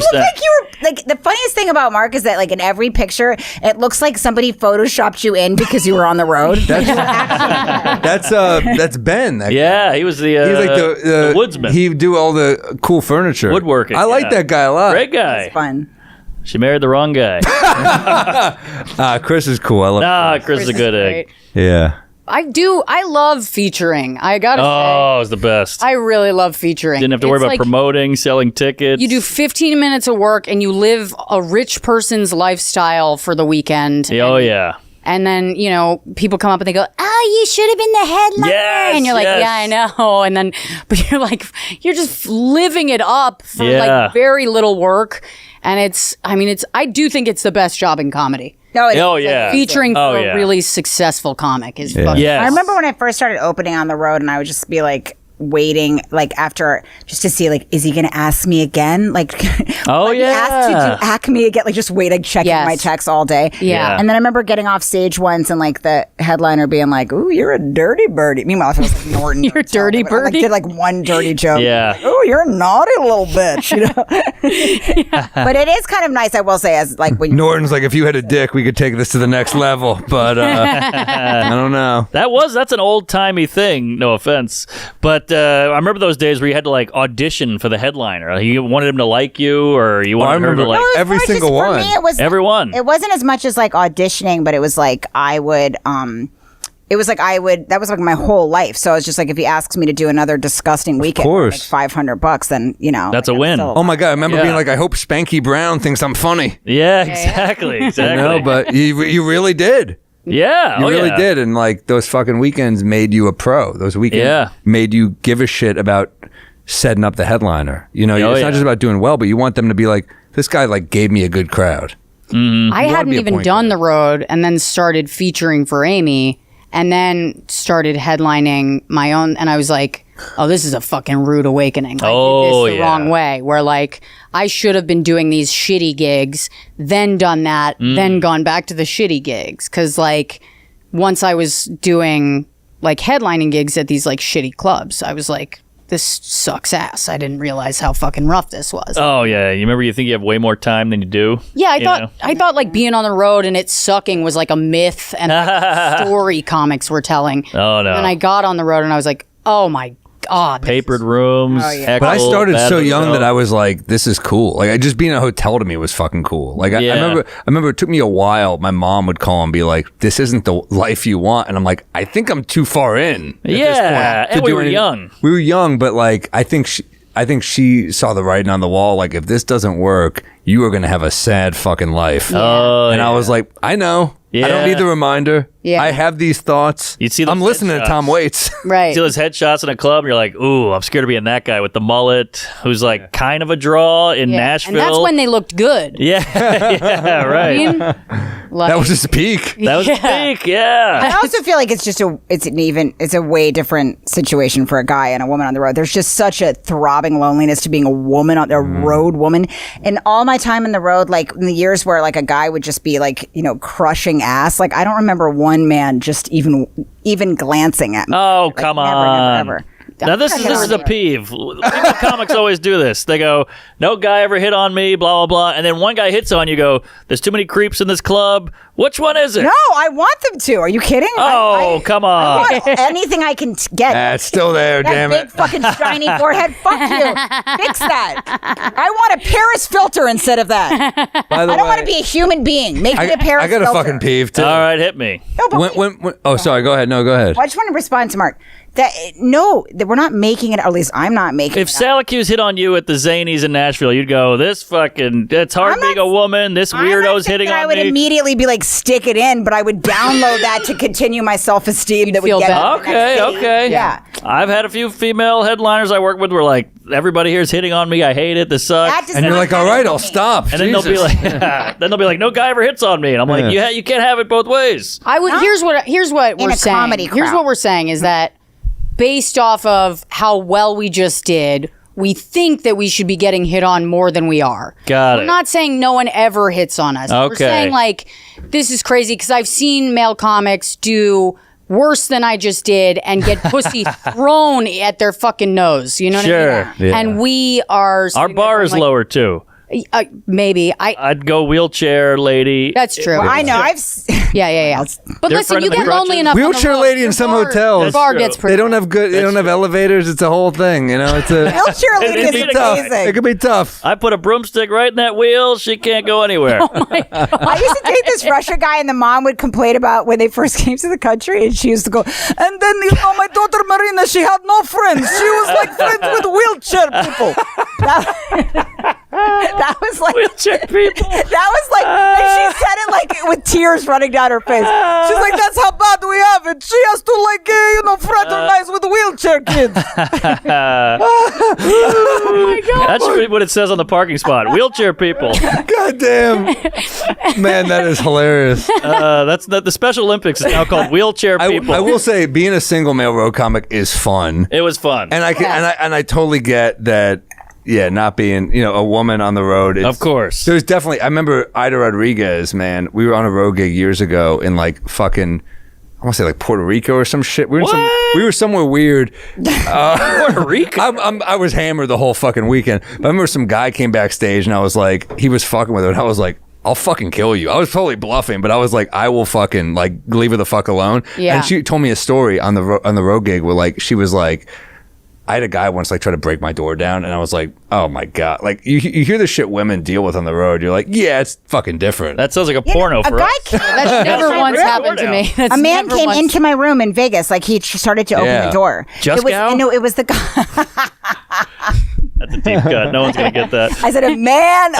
[SPEAKER 4] The funniest thing about Mark is that in every picture, it looks like somebody photoshopped you in because you were on the road.
[SPEAKER 1] That's Ben. That guy.
[SPEAKER 2] Yeah, he was the,
[SPEAKER 1] He's like
[SPEAKER 2] the woodsman.
[SPEAKER 1] He'd do all the cool furniture.
[SPEAKER 2] Woodworking,
[SPEAKER 1] I like
[SPEAKER 2] yeah.
[SPEAKER 1] that guy a lot.
[SPEAKER 2] Great guy.
[SPEAKER 4] Fun.
[SPEAKER 2] She married the wrong guy.
[SPEAKER 1] Chris is cool. I love
[SPEAKER 2] Nah, Chris is a good egg.
[SPEAKER 1] Yeah.
[SPEAKER 3] I love featuring. I gotta
[SPEAKER 2] Oh, it was the best.
[SPEAKER 3] say, I really love featuring.
[SPEAKER 2] Didn't have to worry
[SPEAKER 3] It's
[SPEAKER 2] about promoting, selling tickets.
[SPEAKER 3] You do 15 minutes of work and you live a rich person's lifestyle for the weekend.
[SPEAKER 2] Oh, yeah.
[SPEAKER 3] And then, you know, people come up and they go, oh, you should have been the headliner.
[SPEAKER 2] Yes,
[SPEAKER 3] and you're like, yeah, I know. And then, but you're like, you're just living it up for like very little work. And I do think it's the best job in comedy.
[SPEAKER 4] No,
[SPEAKER 3] featuring a really successful comic is fucking.
[SPEAKER 4] I remember when I first started opening on the road and I would just be like, waiting like after just to see like is he gonna ask me again like asked to do Acme again, like just waiting checking my checks all day. And then I remember getting off stage once and like the headliner being like, ooh, you're a dirty birdie. Meanwhile if it was like Norton
[SPEAKER 3] you're a dirty birdie.
[SPEAKER 4] I did like one dirty joke, oh, you're a naughty little bitch, you know. But it is kind of nice, I will say, as like when
[SPEAKER 1] Norton's like, if you had a dick we could take this to the next level, but I don't know.
[SPEAKER 2] That's an old-timey thing, no offense, but I remember those days where you had to like audition for the headliner. You wanted him to like you, or you wanted her to like
[SPEAKER 1] every single one.
[SPEAKER 4] For me, it was
[SPEAKER 2] everyone.
[SPEAKER 4] It wasn't as much as like auditioning, but it was like I would. It was like that was like my whole life. So it's just like if he asks me to do another disgusting weekend, like $500, then you know
[SPEAKER 2] that's a win.
[SPEAKER 1] Oh my god! I remember being like, I hope Spanky Brown thinks I'm funny.
[SPEAKER 2] Yeah, exactly.
[SPEAKER 1] No, but you really did.
[SPEAKER 2] Yeah,
[SPEAKER 1] you really did, and like those fucking weekends made you a pro. Those weekends made you give a shit about setting up the headliner. You know, it's not just about doing well, but you want them to be like, this guy like gave me a good crowd.
[SPEAKER 3] Mm-hmm. I hadn't even done the road, and then started featuring for Amy, and then started headlining my own, and I was like, oh, this is a fucking rude awakening. I did this the wrong way, where like I should have been doing these shitty gigs, then done that, then gone back to the shitty gigs. Because like once I was doing like headlining gigs at these like shitty clubs, I was like, this sucks ass. I didn't realize how fucking rough this was.
[SPEAKER 2] Oh yeah, you remember you think you have way more time than you do?
[SPEAKER 3] Yeah, I thought like being on the road and it sucking was like a myth and like a story comics were telling.
[SPEAKER 2] Oh no.
[SPEAKER 3] And I got on the road and I was like, oh my God,
[SPEAKER 2] papered rooms.
[SPEAKER 1] But I started so young that I was like, this is cool. Like, just being in a hotel to me was fucking cool. Like, I remember it took me a while. My mom would call and be like, this isn't the life you want. And I'm like, I think I'm too far in. At this point
[SPEAKER 2] and we were young.
[SPEAKER 1] We were young, but like, I think she saw the writing on the wall. Like, if this doesn't work, you are going to have a sad fucking life. I was like, I know. I don't need the reminder. I have these thoughts. I'm listening to Tom Waits.
[SPEAKER 3] Right.
[SPEAKER 2] You see those headshots in a club, and you're like, ooh, I'm scared of being that guy with the mullet who's like kind of a draw in Nashville.
[SPEAKER 3] And that's when they looked good.
[SPEAKER 2] Yeah, right.
[SPEAKER 3] I mean,
[SPEAKER 1] that was his peak.
[SPEAKER 2] That was his peak,
[SPEAKER 4] I also feel like it's a way different situation for a guy and a woman on the road. There's just such a throbbing loneliness to being a woman on a road woman. And all my time in the road, like in the years where like a guy would just be like, you know, crushing ass. Like I don't remember one man just even glancing at me.
[SPEAKER 2] Oh,
[SPEAKER 4] like,
[SPEAKER 2] come
[SPEAKER 4] never,
[SPEAKER 2] on.
[SPEAKER 4] Never.
[SPEAKER 2] Now this is a peeve. People, comics always do this. They go, no guy ever hit on me, blah, blah, blah. And then one guy hits on you, go, there's too many creeps in this club. Which one is it?
[SPEAKER 4] No, I want them to. Are you kidding?
[SPEAKER 2] Oh, come on.
[SPEAKER 4] I want anything I can get.
[SPEAKER 1] It's still there, damn
[SPEAKER 4] it. Big fucking shiny forehead. Fuck you. Fix that. I want a Paris filter instead of that.
[SPEAKER 1] By the way,
[SPEAKER 4] I don't want to be a human being. Make me a Paris filter.
[SPEAKER 1] I got a fucking peeve, too.
[SPEAKER 2] All right, hit me.
[SPEAKER 1] No, sorry, go ahead. No, go ahead.
[SPEAKER 4] I just want to respond to Mark. That we're not making it, or at least I'm not making it.
[SPEAKER 2] If Salacuse hit on you at the Zanies in Nashville, you'd go, it's hard being a woman. This weirdo's hitting on me.
[SPEAKER 4] I would immediately be like, stick it in, but I would download that to continue my self-esteem. That would get
[SPEAKER 2] okay.
[SPEAKER 4] Yeah.
[SPEAKER 2] I've had a few female headliners I work with where like, everybody here is hitting on me. I hate it. This sucks.
[SPEAKER 1] And you're like, all right, I'll stop.
[SPEAKER 2] And then they'll be like, no guy ever hits on me. And I'm like, you can't have it both ways.
[SPEAKER 3] Here's what we're saying. Here's what we're saying is that based off of how well we just did, we think that we should be getting hit on more than we are. We're not saying no one ever hits on us.
[SPEAKER 2] Okay.
[SPEAKER 3] We're saying like, this is crazy because I've seen male comics do worse than I just did and get pussy thrown at their fucking nose. You know what I mean?
[SPEAKER 1] Yeah.
[SPEAKER 3] And we are...
[SPEAKER 2] Our bar is lower too.
[SPEAKER 3] Maybe.
[SPEAKER 2] I'd go wheelchair lady.
[SPEAKER 3] That's true.
[SPEAKER 4] Well, I know.
[SPEAKER 3] Yeah. But listen, you get lonely enough.
[SPEAKER 1] Wheelchair lady in some hotels.
[SPEAKER 3] The bar gets pretty.
[SPEAKER 1] They don't have elevators. It's a whole thing. You know, it's a
[SPEAKER 4] wheelchair lady is amazing.
[SPEAKER 1] It could be tough.
[SPEAKER 2] I put a broomstick right in that wheel. She can't go anywhere.
[SPEAKER 3] Oh my God.
[SPEAKER 4] I used to date this Russia guy, and the mom would complain about when they first came to the country, and she used to go, and then my daughter Marina, she had no friends. She was like friends with wheelchair people. That was like
[SPEAKER 2] wheelchair people.
[SPEAKER 4] That was like, and she said it like with tears running down her face. She's like, that's how bad we have it. She has to fraternize with wheelchair kids.
[SPEAKER 3] Oh my God.
[SPEAKER 2] That should be what it says on the parking spot. Wheelchair people.
[SPEAKER 1] God damn. Man, that is hilarious.
[SPEAKER 2] That's the Special Olympics is now called wheelchair people.
[SPEAKER 1] I will say, being a single male road comic is fun.
[SPEAKER 2] It was fun.
[SPEAKER 1] And I totally get that. Yeah, not being, a woman on the road.
[SPEAKER 2] Of course.
[SPEAKER 1] There's definitely, I remember Ida Rodriguez, man. We were on a road gig years ago in fucking, I want to say Puerto Rico or some shit. We were somewhere weird.
[SPEAKER 2] Puerto Rico?
[SPEAKER 1] I was hammered the whole fucking weekend. But I remember some guy came backstage and I was like, he was fucking with her. And I was like, I'll fucking kill you. I was totally bluffing, but I was like, I will fucking leave her the fuck alone.
[SPEAKER 3] Yeah.
[SPEAKER 1] And she told me a story on the road gig where she was like, I had a guy once try to break my door down, and I was like, oh my God. You hear the shit women deal with on the road. You're like, yeah, it's fucking different.
[SPEAKER 2] That sounds like a porno for us.
[SPEAKER 3] That's never once happened to me.
[SPEAKER 4] A man came into my room in Vegas. He started to open the door. No, it was the guy.
[SPEAKER 2] That's a deep cut. No one's going to get that.
[SPEAKER 4] I said, a man.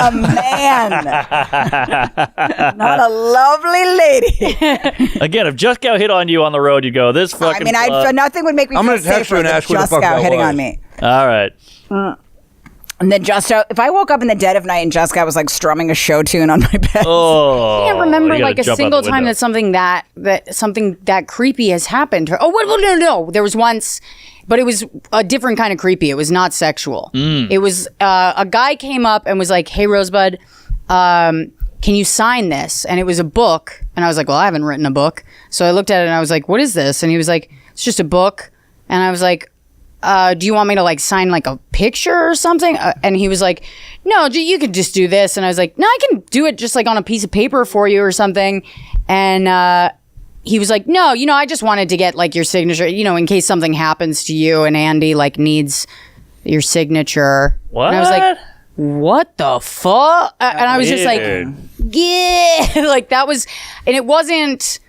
[SPEAKER 4] Not a lovely lady.
[SPEAKER 2] Again, if Just Cow hit on you on the road, you'd go, this fucking
[SPEAKER 4] nothing would make me feel safer than Just Cow hitting on me.
[SPEAKER 2] All right.
[SPEAKER 4] And then if I woke up in the dead of night and Jessica was strumming a show tune on my bed.
[SPEAKER 2] Oh,
[SPEAKER 3] I can't remember a single time that something that creepy has happened. No. There was once, but it was a different kind of creepy. It was not sexual. It was a guy came up and was like, "Hey, Rosebud, can you sign this?" And it was a book. And I was like, "Well, I haven't written a book." So I looked at it and I was like, "What is this?" And he was like, "It's just a book." And I was like, do you want me to sign a picture or something? And he was like, no, you could just do this. And I was like, no, I can do it just on a piece of paper for you or something. And he was like, no, I just wanted to get your signature, in case something happens to you and Andy needs your signature.
[SPEAKER 2] What?
[SPEAKER 3] And I was like, what the fuck? And I was just like, yeah, that was, and it wasn't.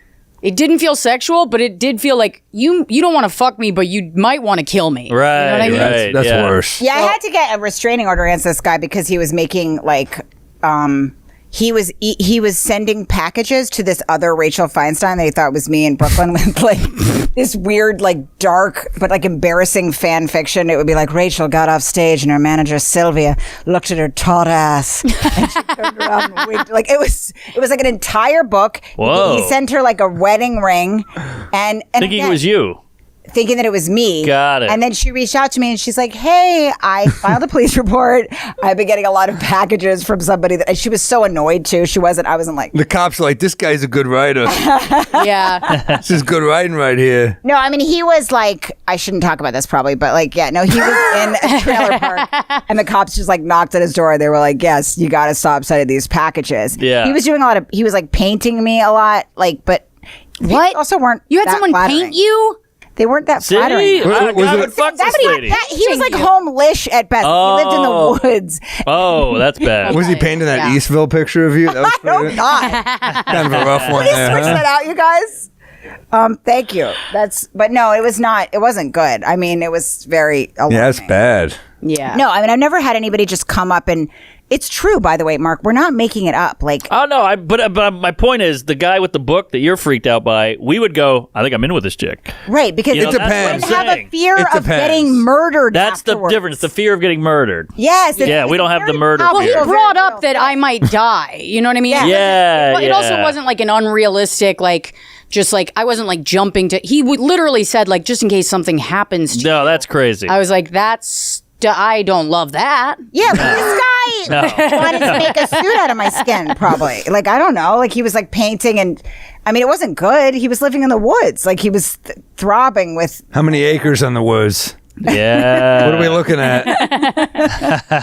[SPEAKER 3] It didn't feel sexual, but it did feel like you don't want to fuck me, but you might want to kill me.
[SPEAKER 2] Right,
[SPEAKER 3] you know what I mean?
[SPEAKER 2] right.
[SPEAKER 1] That's worse.
[SPEAKER 4] Yeah, I had to get a restraining order against this guy because he was making he was sending packages to this other Rachel Feinstein that he thought was me in Brooklyn with this weird dark but embarrassing fan fiction. It would be Rachel got off stage and her manager Sylvia looked at her taut ass and she turned around and winked. It was an entire book.
[SPEAKER 2] Whoa.
[SPEAKER 4] He sent her a wedding ring and
[SPEAKER 2] thinking it was you.
[SPEAKER 4] Thinking that it was me.
[SPEAKER 2] Got it.
[SPEAKER 4] And then she reached out to me and she's like, hey, I filed a police report. I've been getting a lot of packages from somebody and she was so annoyed too. I wasn't like.
[SPEAKER 1] The cops are like, this guy's a good writer.
[SPEAKER 3] Yeah.
[SPEAKER 1] This is good writing right here.
[SPEAKER 4] No, I mean, he was I shouldn't talk about this probably, but he was in a trailer park and the cops just knocked at his door. They were like, yes, you got to stop sending these packages.
[SPEAKER 2] Yeah.
[SPEAKER 4] He was doing he was painting me a lot, but
[SPEAKER 3] what?
[SPEAKER 4] Also weren't
[SPEAKER 3] you had
[SPEAKER 4] that
[SPEAKER 3] someone
[SPEAKER 4] flattering.
[SPEAKER 3] paint you?
[SPEAKER 4] They weren't that
[SPEAKER 2] See?
[SPEAKER 4] flattering.
[SPEAKER 2] I would fuck this lady.
[SPEAKER 4] He was home-lish at best.
[SPEAKER 2] Oh.
[SPEAKER 4] He lived in the woods.
[SPEAKER 2] Oh, that's bad.
[SPEAKER 1] Was he painting that Eastville picture of you? That was
[SPEAKER 4] No, not.
[SPEAKER 1] kind of a rough one
[SPEAKER 4] Please
[SPEAKER 1] there.
[SPEAKER 4] switch that out, you guys. Thank you. But no, it was not. It wasn't good. I mean, it was very alarming.
[SPEAKER 1] Yeah, that's bad.
[SPEAKER 3] Yeah.
[SPEAKER 4] No, I mean, I've never had anybody just come up and. It's true, by the way, Mark. We're not making it up.
[SPEAKER 2] Oh no, but my point is, the guy with the book that you're freaked out by, we would go, I think I'm in with this chick.
[SPEAKER 4] Right, because
[SPEAKER 2] it
[SPEAKER 1] depends.
[SPEAKER 4] We have a fear of getting murdered.
[SPEAKER 2] That's
[SPEAKER 4] afterwards.
[SPEAKER 2] the difference. The fear of getting murdered.
[SPEAKER 4] Yes.
[SPEAKER 2] Yeah, we don't have the murder
[SPEAKER 3] Well, he
[SPEAKER 2] fear.
[SPEAKER 3] brought up that I might die. You know what I mean?
[SPEAKER 2] Yeah.
[SPEAKER 3] It also wasn't an unrealistic, just I wasn't jumping to. He literally said, just in case something happens to you.
[SPEAKER 2] No, that's crazy.
[SPEAKER 3] I was like, I don't love that.
[SPEAKER 4] Yeah, but this guy wanted to make a suit out of my skin, probably. I don't know. He was painting and, I mean, it wasn't good. He was living in the woods. He was throbbing with.
[SPEAKER 1] How many acres on the woods?
[SPEAKER 2] Yeah.
[SPEAKER 1] What are we looking at?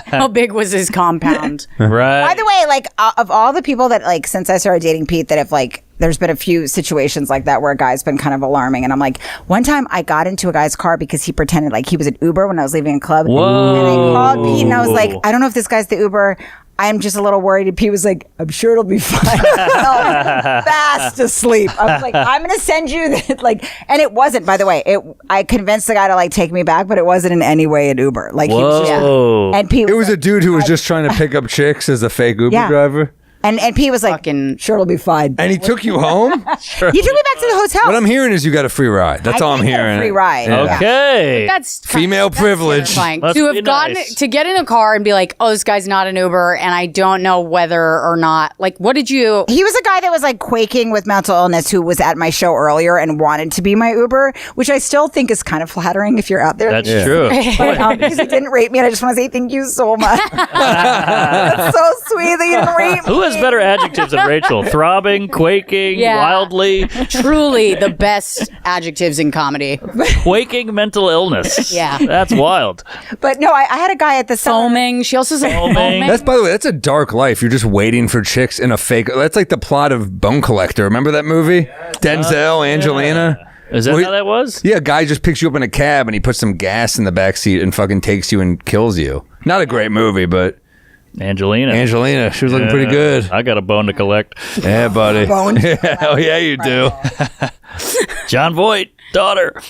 [SPEAKER 3] How big was his compound?
[SPEAKER 2] Right.
[SPEAKER 4] By the way, of all the people that, since I started dating Pete, that have, there's been a few situations like that where a guy's been kind of alarming. And I'm like, one time I got into a guy's car because he pretended he was an Uber when I was leaving a club.
[SPEAKER 2] Whoa.
[SPEAKER 4] And I called Pete and I was like, I don't know if this guy's the Uber. I'm just a little worried. And Pete was like, I'm sure it'll be fine. I was fast asleep. I was like, I'm going to send you that. And it wasn't, by the way, I convinced the guy to take me back, but it wasn't in any way an Uber. He was just,
[SPEAKER 2] Whoa.
[SPEAKER 4] and Pete
[SPEAKER 1] It was a dude who was just trying to pick up chicks as a fake Uber driver.
[SPEAKER 4] And Pete was like, sure, it'll be fine.
[SPEAKER 1] And he took you home?
[SPEAKER 2] Sure.
[SPEAKER 4] He took me back to the hotel.
[SPEAKER 1] What I'm hearing is you got a free ride. That's all I'm hearing.
[SPEAKER 4] Free ride.
[SPEAKER 1] Yeah.
[SPEAKER 2] Okay.
[SPEAKER 3] That's
[SPEAKER 1] Female privilege.
[SPEAKER 3] terrifying.
[SPEAKER 2] Must
[SPEAKER 3] To
[SPEAKER 2] be
[SPEAKER 3] have gotten
[SPEAKER 2] nice.
[SPEAKER 3] to get in a car and be like, oh, this guy's not an Uber, and I don't know whether or not. Like, what did you?
[SPEAKER 4] He was a guy that was like quaking with mental illness who was at my show earlier and wanted to be my Uber, which I still think is kind of flattering if you're out there.
[SPEAKER 2] That's true.
[SPEAKER 4] But, because he didn't rate me, and I just want to say thank you so much. That's so sweet that you didn't rate me.
[SPEAKER 2] Who has better adjectives than Rachel? Throbbing, quaking,
[SPEAKER 3] Yeah.
[SPEAKER 2] wildly,
[SPEAKER 3] Truly the best adjectives in comedy.
[SPEAKER 2] quaking mental illness.
[SPEAKER 3] Yeah.
[SPEAKER 2] That's wild.
[SPEAKER 4] But no, I had a guy at the
[SPEAKER 3] Foaming. She also said
[SPEAKER 2] Foaming.
[SPEAKER 3] foaming.
[SPEAKER 1] That's, by the way, that's a dark life. You're just waiting for chicks in a fake. That's like the plot of Bone Collector. Remember that movie? Denzel, Angelina.
[SPEAKER 2] Is that how that was?
[SPEAKER 1] Yeah, a guy just picks you up in a cab and he puts some gas in the back seat and fucking takes you and kills you. Not a great movie, but
[SPEAKER 2] Angelina.
[SPEAKER 1] she was looking pretty good.
[SPEAKER 2] I got a bone to collect.
[SPEAKER 1] Yeah, buddy.
[SPEAKER 4] Bones.
[SPEAKER 1] Hell yeah, you do.
[SPEAKER 2] John Voight, daughter.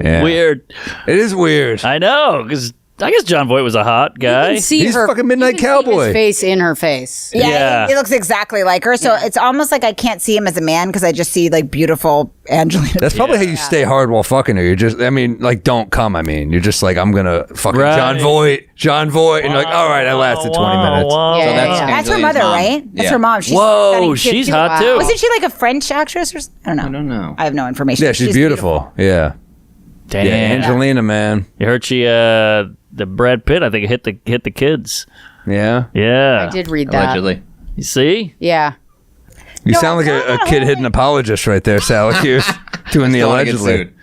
[SPEAKER 1] Yeah.
[SPEAKER 2] Weird.
[SPEAKER 1] It is weird.
[SPEAKER 2] I know, because I guess John Voight was a hot
[SPEAKER 3] You
[SPEAKER 2] guy.
[SPEAKER 3] can see
[SPEAKER 1] He's
[SPEAKER 3] her
[SPEAKER 1] fucking Midnight
[SPEAKER 3] you can see
[SPEAKER 1] Cowboy.
[SPEAKER 3] his face in her face.
[SPEAKER 2] Yeah.
[SPEAKER 4] He looks exactly like her. So it's almost like I can't see him as a man because I just see like beautiful Angelina.
[SPEAKER 1] That's probably how you stay hard while fucking her. You're just, I mean, like, don't come. I mean, you're just like, I'm gonna fucking
[SPEAKER 2] Right.
[SPEAKER 1] John Voight. And you're like, all right, I lasted 20 minutes.
[SPEAKER 3] Yeah,
[SPEAKER 5] So that's
[SPEAKER 3] yeah.
[SPEAKER 4] That's her
[SPEAKER 5] Angelina's
[SPEAKER 4] mother,
[SPEAKER 5] mom.
[SPEAKER 4] right? That's
[SPEAKER 5] Yeah.
[SPEAKER 4] her mom. She's
[SPEAKER 2] Whoa,
[SPEAKER 4] stunning
[SPEAKER 2] she's
[SPEAKER 4] too.
[SPEAKER 2] hot too.
[SPEAKER 4] Wasn't she like a French actress or something? I
[SPEAKER 5] I don't know.
[SPEAKER 4] I have no information.
[SPEAKER 1] Yeah, she's beautiful. Yeah.
[SPEAKER 2] Damn.
[SPEAKER 1] Yeah, Angelina, man.
[SPEAKER 2] You heard she, the Brad Pitt, I think, hit the kids.
[SPEAKER 1] Yeah.
[SPEAKER 2] Yeah.
[SPEAKER 3] I did read that.
[SPEAKER 5] Allegedly.
[SPEAKER 2] You see?
[SPEAKER 3] Yeah.
[SPEAKER 1] You sound like a kid hidden apologist right there, Salacuse, doing the
[SPEAKER 5] Don't wanna get
[SPEAKER 1] allegedly.
[SPEAKER 5] sued.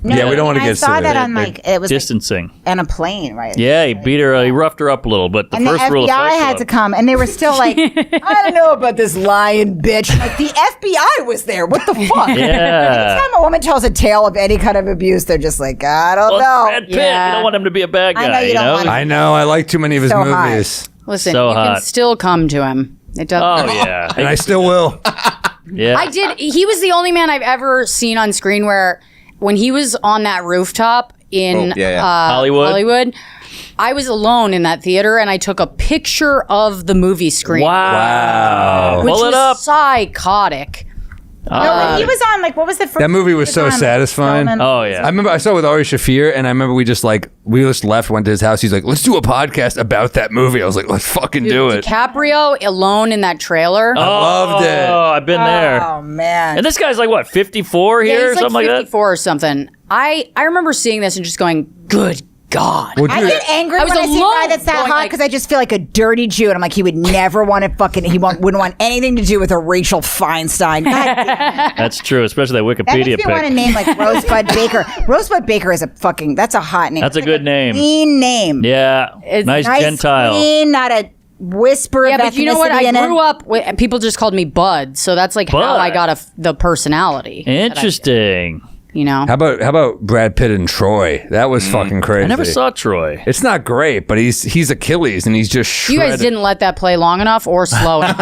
[SPEAKER 1] Yeah, we don't want to
[SPEAKER 4] I
[SPEAKER 1] get
[SPEAKER 4] saw
[SPEAKER 1] sued.
[SPEAKER 4] that on like it was like
[SPEAKER 2] Distancing.
[SPEAKER 4] on a plane, right?
[SPEAKER 2] Yeah, he beat her. He roughed her up a little, but the
[SPEAKER 4] And the
[SPEAKER 2] first rule of
[SPEAKER 4] FBI
[SPEAKER 2] Fight
[SPEAKER 4] had
[SPEAKER 2] Club-
[SPEAKER 4] to come, and they were still like, I don't know about this lying bitch. Like, the FBI was there. What the fuck?
[SPEAKER 2] Yeah.
[SPEAKER 4] Anytime a woman tells a tale of any kind of abuse, they're just like, I don't
[SPEAKER 2] Well, it's
[SPEAKER 4] know.
[SPEAKER 2] Brad Pitt.
[SPEAKER 3] Yeah.
[SPEAKER 2] You don't want him to be a bad
[SPEAKER 4] I
[SPEAKER 2] guy.
[SPEAKER 4] know you don't want him.
[SPEAKER 1] I know. I like too many of his
[SPEAKER 4] So hot.
[SPEAKER 1] movies.
[SPEAKER 3] Listen,
[SPEAKER 2] So
[SPEAKER 3] you
[SPEAKER 2] hot.
[SPEAKER 3] can still come to him. It doesn't.
[SPEAKER 2] Oh yeah.
[SPEAKER 1] And I still will.
[SPEAKER 2] Yeah.
[SPEAKER 3] I did. He was the only man I've ever seen on screen where, when he was on that rooftop in
[SPEAKER 5] Oh, yeah.
[SPEAKER 2] Hollywood.
[SPEAKER 3] I was alone in that theater, and I took a picture of the movie screen.
[SPEAKER 2] Wow.
[SPEAKER 3] Which
[SPEAKER 2] Pull it
[SPEAKER 3] was
[SPEAKER 2] up.
[SPEAKER 3] psychotic.
[SPEAKER 4] No, he was on, like, what was the first?
[SPEAKER 1] That movie was so
[SPEAKER 4] he on, like,
[SPEAKER 1] satisfying.
[SPEAKER 4] Film and-
[SPEAKER 2] Oh yeah.
[SPEAKER 1] I remember I saw it with Ari Shafir, and I remember we just left, went to his house. He's like, let's do a podcast about that movie. I was like, let's fucking do it.
[SPEAKER 3] DiCaprio alone in that trailer.
[SPEAKER 1] loved it.
[SPEAKER 2] Oh, I've been there.
[SPEAKER 4] Oh, man.
[SPEAKER 2] And this guy's like what, 54
[SPEAKER 3] Yeah,
[SPEAKER 2] here, or
[SPEAKER 3] he's like
[SPEAKER 2] something like that.
[SPEAKER 3] 54 or something. I remember seeing this and just going, good God.
[SPEAKER 1] Well,
[SPEAKER 4] I
[SPEAKER 1] dude,
[SPEAKER 4] get angry
[SPEAKER 3] I was
[SPEAKER 4] when I see a
[SPEAKER 3] alone
[SPEAKER 4] guy that's that
[SPEAKER 3] going
[SPEAKER 4] hot
[SPEAKER 3] like-
[SPEAKER 4] because I just feel like a dirty Jew, and I'm like, he would never want to wouldn't want anything to do with a Rachel Feinstein. God damn.
[SPEAKER 2] That's true, especially that
[SPEAKER 4] That
[SPEAKER 2] Wikipedia
[SPEAKER 4] makes me want a
[SPEAKER 2] pic.
[SPEAKER 4] name like Rosebud Baker. Rosebud Baker is that's a hot name.
[SPEAKER 2] That's a
[SPEAKER 4] It's
[SPEAKER 2] good name.
[SPEAKER 4] Clean name.
[SPEAKER 2] Yeah,
[SPEAKER 3] It's
[SPEAKER 2] nice
[SPEAKER 4] Nice,
[SPEAKER 2] Gentile.
[SPEAKER 4] clean, not a whisper
[SPEAKER 3] Yeah,
[SPEAKER 4] of
[SPEAKER 3] but you know what?
[SPEAKER 4] ethnicity
[SPEAKER 3] I
[SPEAKER 4] in it.
[SPEAKER 3] grew up with people just called me Bud, so that's like how
[SPEAKER 2] Bud.
[SPEAKER 3] I got the personality. that I did,
[SPEAKER 2] Interesting.
[SPEAKER 3] you know,
[SPEAKER 1] how about Brad Pitt and Troy? That was fucking crazy.
[SPEAKER 2] I never saw Troy.
[SPEAKER 1] It's not great, but he's Achilles, and he's just
[SPEAKER 3] you
[SPEAKER 1] shredded.
[SPEAKER 3] guys didn't let that play long enough or slow enough.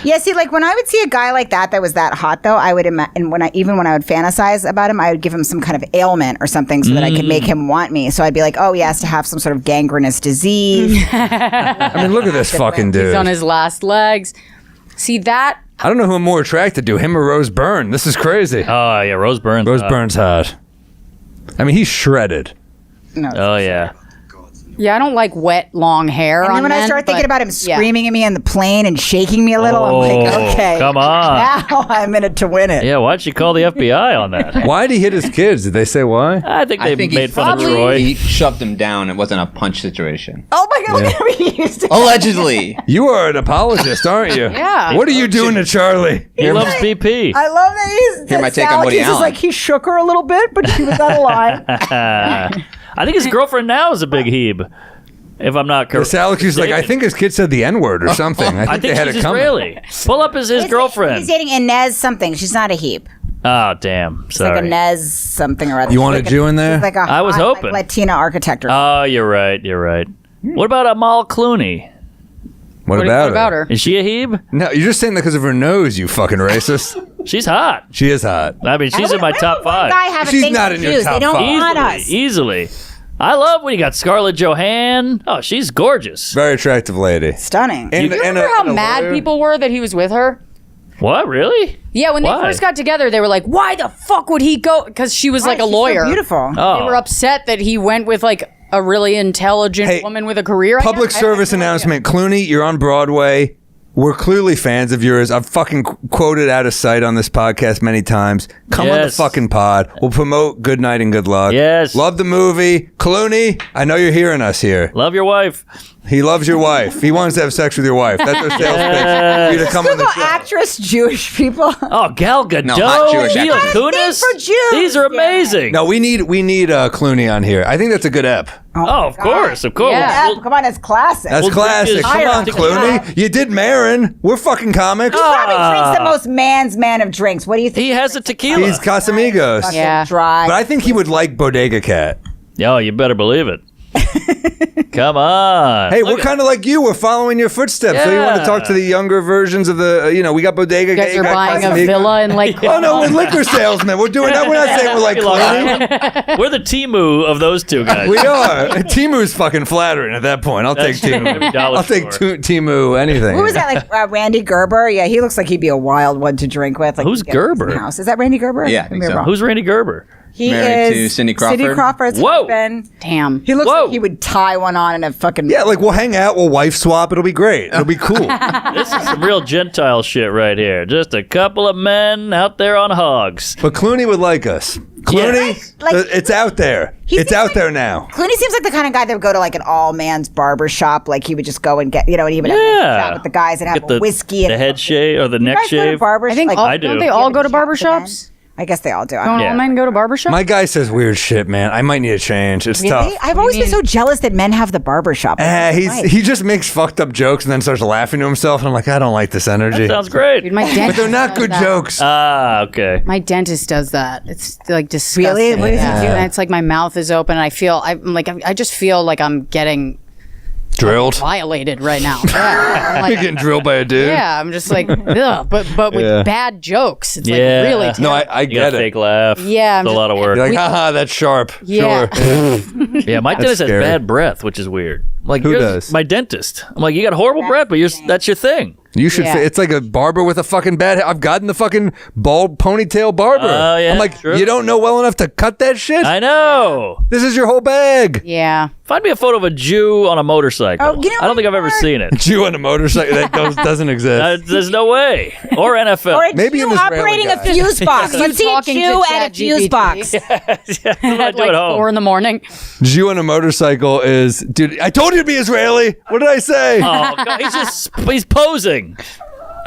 [SPEAKER 4] Yeah, see, like when I would see a guy like that was that hot, though, I would and when I would fantasize about him, I would give him some kind of ailment or something so that I could make him want me. So I'd be like, oh, he has to have some sort of gangrenous disease.
[SPEAKER 1] I mean, look at this fucking dude.
[SPEAKER 3] He's on his last legs. See that?
[SPEAKER 1] I don't know who I'm more attracted to, him or Rose Byrne. This is crazy.
[SPEAKER 2] Oh yeah, Rose Byrne.
[SPEAKER 1] Rose Byrne's hot. I mean, he's shredded.
[SPEAKER 4] No.
[SPEAKER 2] Oh yeah.
[SPEAKER 3] Yeah, I don't like wet long hair.
[SPEAKER 4] And
[SPEAKER 3] on
[SPEAKER 4] then when I
[SPEAKER 3] men,
[SPEAKER 4] start thinking
[SPEAKER 3] but-
[SPEAKER 4] about him
[SPEAKER 3] yeah.
[SPEAKER 4] screaming at me on the plane and shaking me a little, I'm like,
[SPEAKER 2] Oh,
[SPEAKER 4] okay.
[SPEAKER 2] come on.
[SPEAKER 4] Now I'm in it to win it.
[SPEAKER 2] Yeah, why'd she call the FBI on that?
[SPEAKER 1] Why did he hit his kids? Did they say why?
[SPEAKER 2] I think they made fun of
[SPEAKER 3] probably-
[SPEAKER 2] Troy.
[SPEAKER 5] He shoved him down. It wasn't a punch situation.
[SPEAKER 4] Oh my God, look at me. He used to-
[SPEAKER 5] Allegedly.
[SPEAKER 1] You are an apologist, aren't you?
[SPEAKER 3] Yeah.
[SPEAKER 1] What are you doing to Charlie?
[SPEAKER 2] He loves BP.
[SPEAKER 4] I love that he's
[SPEAKER 5] Here, my take on Woody
[SPEAKER 4] He's
[SPEAKER 5] Allen.
[SPEAKER 4] like, he shook her a little bit, but she was out of line.
[SPEAKER 2] I think his girlfriend now is a big heeb. If I'm not correct.
[SPEAKER 1] Alex is like, I think his kid said the N-word or something. I think,
[SPEAKER 2] I
[SPEAKER 1] they
[SPEAKER 2] think
[SPEAKER 1] had
[SPEAKER 2] she's
[SPEAKER 1] it coming.
[SPEAKER 2] Israeli. Pull up his
[SPEAKER 4] He's
[SPEAKER 2] girlfriend.
[SPEAKER 4] dating Inez something. She's not a heap.
[SPEAKER 2] Oh damn!
[SPEAKER 4] It's
[SPEAKER 2] Sorry.
[SPEAKER 4] like Inez something or other.
[SPEAKER 1] You
[SPEAKER 4] She's
[SPEAKER 1] want a
[SPEAKER 4] like
[SPEAKER 1] Jew in there?
[SPEAKER 4] She's like a
[SPEAKER 2] I was
[SPEAKER 4] hot,
[SPEAKER 2] hoping.
[SPEAKER 4] like, Latina architect or
[SPEAKER 2] Oh, you're right. You're right. What about Amal Clooney?
[SPEAKER 1] What
[SPEAKER 3] What
[SPEAKER 1] about
[SPEAKER 3] about her?
[SPEAKER 2] Is she a heeb?
[SPEAKER 1] No, you're just saying that because of her nose, you fucking racist.
[SPEAKER 2] She's hot.
[SPEAKER 1] She is hot.
[SPEAKER 2] I mean, she's in my top
[SPEAKER 4] One
[SPEAKER 2] five.
[SPEAKER 4] guy have a
[SPEAKER 1] She's
[SPEAKER 4] thing
[SPEAKER 1] not
[SPEAKER 4] with
[SPEAKER 1] in your
[SPEAKER 4] Jews.
[SPEAKER 1] top
[SPEAKER 4] They don't
[SPEAKER 1] five.
[SPEAKER 4] want us.
[SPEAKER 2] Easily. I love when you got Scarlett Johansson. Oh, she's gorgeous.
[SPEAKER 1] Very attractive lady.
[SPEAKER 4] Stunning.
[SPEAKER 3] Do you remember how mad people were that he was with her?
[SPEAKER 2] What, really?
[SPEAKER 3] Yeah, when they first got together, they were like, why the fuck would he go? Because she was like a lawyer.
[SPEAKER 4] So beautiful.
[SPEAKER 2] Oh.
[SPEAKER 3] They were upset that he went with like a really intelligent woman with a career.
[SPEAKER 1] Public service announcement. Clooney, you're on Broadway. We're clearly fans of yours. I've fucking quoted out of sight on this podcast many times. Come on the fucking pod. We'll promote Good Night and Good Luck.
[SPEAKER 2] Yes.
[SPEAKER 1] Love the movie. Clooney, I know you're hearing us here.
[SPEAKER 2] Love your wife.
[SPEAKER 1] He loves your wife. He wants to have sex with your wife. That's our sales pitch. For you to come on the show.
[SPEAKER 4] Actress, Jewish people.
[SPEAKER 2] Oh, Gal Gadot,
[SPEAKER 5] No, hot Jewish
[SPEAKER 2] Mila
[SPEAKER 5] actors.
[SPEAKER 2] Kunis.
[SPEAKER 4] For Jews.
[SPEAKER 2] These are amazing.
[SPEAKER 1] No, we need Clooney on here. I think that's a good ep.
[SPEAKER 2] Oh, of course.
[SPEAKER 3] Yeah.
[SPEAKER 4] Come on, it's classic.
[SPEAKER 1] That's
[SPEAKER 2] We'll
[SPEAKER 1] classic.
[SPEAKER 2] drink
[SPEAKER 1] Come
[SPEAKER 2] his-
[SPEAKER 1] on, Clooney. You did Marin. We're fucking comics.
[SPEAKER 4] Probably drinks the most man's man of drinks. What do you think?
[SPEAKER 2] He has a tequila.
[SPEAKER 1] He's Casamigos.
[SPEAKER 4] Fucking
[SPEAKER 3] Yeah.
[SPEAKER 4] dry.
[SPEAKER 1] But I think he would like Bodega Cat.
[SPEAKER 2] Oh, you better believe it. Come on.
[SPEAKER 1] Hey, we're kind of like you. We're following your footsteps. So you want to talk to the younger versions of the, we got Bodega
[SPEAKER 3] You
[SPEAKER 1] Cat.
[SPEAKER 3] guys are buying a villa in Lake
[SPEAKER 1] Oh, no, we're liquor salesmen. We're doing that. We're not saying we're like Clooney.
[SPEAKER 2] We're the Timu of those two guys.
[SPEAKER 1] We are. Timu's fucking flattering at that point. I'll take Timu.
[SPEAKER 2] dollar
[SPEAKER 1] I'll take
[SPEAKER 2] store.
[SPEAKER 1] Timu anything.
[SPEAKER 4] Who was that? Like Randy Gerber? Yeah, he looks like he'd be a wild one to drink with. Like,
[SPEAKER 2] Who's
[SPEAKER 4] he'd get in his
[SPEAKER 2] Gerber?
[SPEAKER 4] House. Is that Randy Gerber?
[SPEAKER 5] Yeah, I think
[SPEAKER 4] Maybe I'm
[SPEAKER 5] so.
[SPEAKER 4] wrong.
[SPEAKER 2] Who's Randy Gerber?
[SPEAKER 4] He
[SPEAKER 5] Married
[SPEAKER 4] is
[SPEAKER 5] to Cindy Crawford?
[SPEAKER 4] Cindy Crawford's
[SPEAKER 2] Whoa.
[SPEAKER 4] husband.
[SPEAKER 3] Damn.
[SPEAKER 4] He looks
[SPEAKER 2] Whoa.
[SPEAKER 4] like he would tie one on in a fucking.
[SPEAKER 1] Yeah, like we'll hang out, we'll wife swap. It'll be great. It'll be cool.
[SPEAKER 2] This is some real Gentile shit right here. Just a couple of men out there on hogs.
[SPEAKER 1] But Clooney would like us. Clooney,
[SPEAKER 4] Like-
[SPEAKER 1] it's out there.
[SPEAKER 4] He
[SPEAKER 1] It's
[SPEAKER 4] seems
[SPEAKER 1] out
[SPEAKER 4] like-
[SPEAKER 1] there now.
[SPEAKER 4] Clooney seems like the kind of guy that would go to like an all man's barber shop. Like he would just go and get, and he would have a shop with the guys that have
[SPEAKER 2] Get the
[SPEAKER 4] whiskey and
[SPEAKER 2] the head shave or the
[SPEAKER 4] You
[SPEAKER 2] neck
[SPEAKER 4] guys go to
[SPEAKER 2] shave.
[SPEAKER 4] barber
[SPEAKER 3] I think
[SPEAKER 4] like,
[SPEAKER 2] I do.
[SPEAKER 3] don't they all go to
[SPEAKER 4] chat
[SPEAKER 3] barber
[SPEAKER 4] to men?
[SPEAKER 3] shops?
[SPEAKER 4] I guess they all do.
[SPEAKER 3] Don't
[SPEAKER 2] Yeah.
[SPEAKER 3] all men go to barber shops?
[SPEAKER 1] My guy says weird shit, man. I might need a change. It's tough.
[SPEAKER 4] Really? I've always been so jealous that men have the barber shop.
[SPEAKER 1] He just makes fucked up jokes and then starts laughing to himself, and I'm like, I don't like this energy.
[SPEAKER 2] Sounds great.
[SPEAKER 3] Dude, my
[SPEAKER 1] But
[SPEAKER 3] dentist
[SPEAKER 1] they're not
[SPEAKER 3] does
[SPEAKER 1] good
[SPEAKER 3] that.
[SPEAKER 1] jokes.
[SPEAKER 2] Ah, okay.
[SPEAKER 3] My dentist does that. It's like disgusting.
[SPEAKER 4] Really? What does he do?
[SPEAKER 3] And it's like my mouth is open. And I just feel like I'm getting
[SPEAKER 1] Drilled.
[SPEAKER 3] violated right now. Yeah, I'm
[SPEAKER 1] You're
[SPEAKER 3] like,
[SPEAKER 1] getting drilled by a dude.
[SPEAKER 3] yeah, I'm just like, ugh, but with
[SPEAKER 1] Yeah.
[SPEAKER 3] bad jokes. It's
[SPEAKER 2] Yeah.
[SPEAKER 3] like really
[SPEAKER 1] No,
[SPEAKER 3] terrible.
[SPEAKER 1] I
[SPEAKER 2] You got
[SPEAKER 1] get
[SPEAKER 2] a
[SPEAKER 1] it.
[SPEAKER 2] fake laugh.
[SPEAKER 3] Yeah, I'm
[SPEAKER 2] It's a
[SPEAKER 3] just-
[SPEAKER 2] lot of work.
[SPEAKER 1] You're like, haha, that's sharp.
[SPEAKER 3] Yeah.
[SPEAKER 1] Sure.
[SPEAKER 2] Yeah, my dentist has
[SPEAKER 1] scary.
[SPEAKER 2] bad breath, which is weird. Like
[SPEAKER 1] Who
[SPEAKER 2] yours-
[SPEAKER 1] does?
[SPEAKER 2] My dentist. I'm like, you got horrible breath, but that's your thing.
[SPEAKER 1] You should.
[SPEAKER 3] Yeah.
[SPEAKER 1] It's like a barber with a fucking bad. I've gotten the fucking bald ponytail barber.
[SPEAKER 2] Oh, yeah,
[SPEAKER 1] I'm like,
[SPEAKER 2] true.
[SPEAKER 1] you don't know well enough to cut that shit.
[SPEAKER 2] I know.
[SPEAKER 1] This is your whole bag.
[SPEAKER 3] Yeah.
[SPEAKER 2] Find me a photo of a Jew on a motorcycle.
[SPEAKER 4] Oh, you know
[SPEAKER 2] I don't think I've ever
[SPEAKER 4] what?
[SPEAKER 2] seen it.
[SPEAKER 1] Jew on a motorcycle that doesn't exist.
[SPEAKER 2] There's no way. Or NFL.
[SPEAKER 4] Or a
[SPEAKER 1] Maybe
[SPEAKER 4] Jew
[SPEAKER 1] an Israeli
[SPEAKER 4] operating a
[SPEAKER 1] guy.
[SPEAKER 4] fuse box.
[SPEAKER 3] You
[SPEAKER 4] Let's see a
[SPEAKER 3] talking to
[SPEAKER 4] Jew at a fuse
[SPEAKER 3] ChatGPT.
[SPEAKER 4] box.
[SPEAKER 2] I do
[SPEAKER 3] Like
[SPEAKER 2] at home.
[SPEAKER 3] 4 a.m.
[SPEAKER 1] Jew on a motorcycle is, dude. I told you to be Israeli. What did I say?
[SPEAKER 2] Oh, God, he's posing.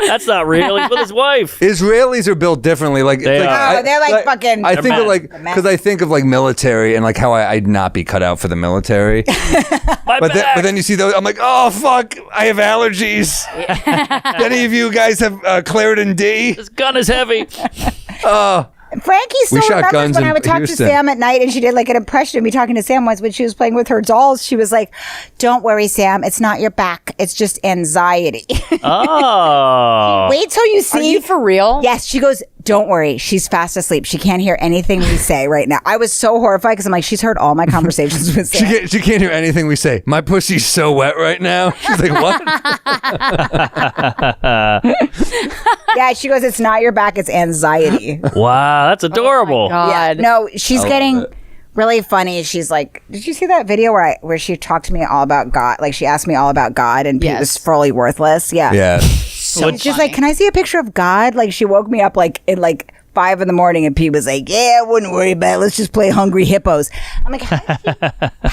[SPEAKER 2] That's not real. He's with his wife.
[SPEAKER 1] Israelis are built differently. Like,
[SPEAKER 2] They
[SPEAKER 1] like,
[SPEAKER 2] are.
[SPEAKER 4] Oh, they're like fucking-
[SPEAKER 1] I
[SPEAKER 2] They're
[SPEAKER 1] think of
[SPEAKER 2] mad.
[SPEAKER 1] like
[SPEAKER 4] They're mad.
[SPEAKER 1] because I think of like military and like how I'd not be cut out for the military.
[SPEAKER 2] My
[SPEAKER 1] But
[SPEAKER 2] back.
[SPEAKER 1] then you see those, I'm like, oh fuck, I have allergies. Any of you guys have Claritin D?
[SPEAKER 2] This gun is heavy.
[SPEAKER 4] Frankie still
[SPEAKER 1] We shot
[SPEAKER 4] remembers
[SPEAKER 1] guns
[SPEAKER 4] when
[SPEAKER 1] in
[SPEAKER 4] I would talk
[SPEAKER 1] Houston.
[SPEAKER 4] to Sam at night, and she did like an impression of me talking to Sam once when she was playing with her dolls. She was like, "Don't worry, Sam. It's not your back. It's just anxiety."
[SPEAKER 2] Oh.
[SPEAKER 4] Wait till you
[SPEAKER 3] Are
[SPEAKER 4] see.
[SPEAKER 3] you for real?
[SPEAKER 4] Yes, she goes, "Don't worry. She's fast asleep. She can't hear anything we say right now." I was so horrified because I'm like, she's heard all my conversations with Sam.
[SPEAKER 1] She can't hear anything we say. My pussy's so wet right now. She's like, what?
[SPEAKER 4] Yeah, she goes, "It's not your back. It's anxiety."
[SPEAKER 2] Wow, that's adorable.
[SPEAKER 4] Yeah,
[SPEAKER 3] God.
[SPEAKER 4] no, she's getting really funny. She's like, did you see that video where she talked to me all about God? Like she asked me all about God, and Pete
[SPEAKER 3] Yes.
[SPEAKER 4] was fully worthless. Yeah,
[SPEAKER 1] Yeah.
[SPEAKER 3] So
[SPEAKER 4] She's like, "Can I see a picture of God?" Like she woke me up like in like 5 a.m, and Pete was like, "Yeah, wouldn't worry about it. Let's just play Hungry Hippos." I'm like,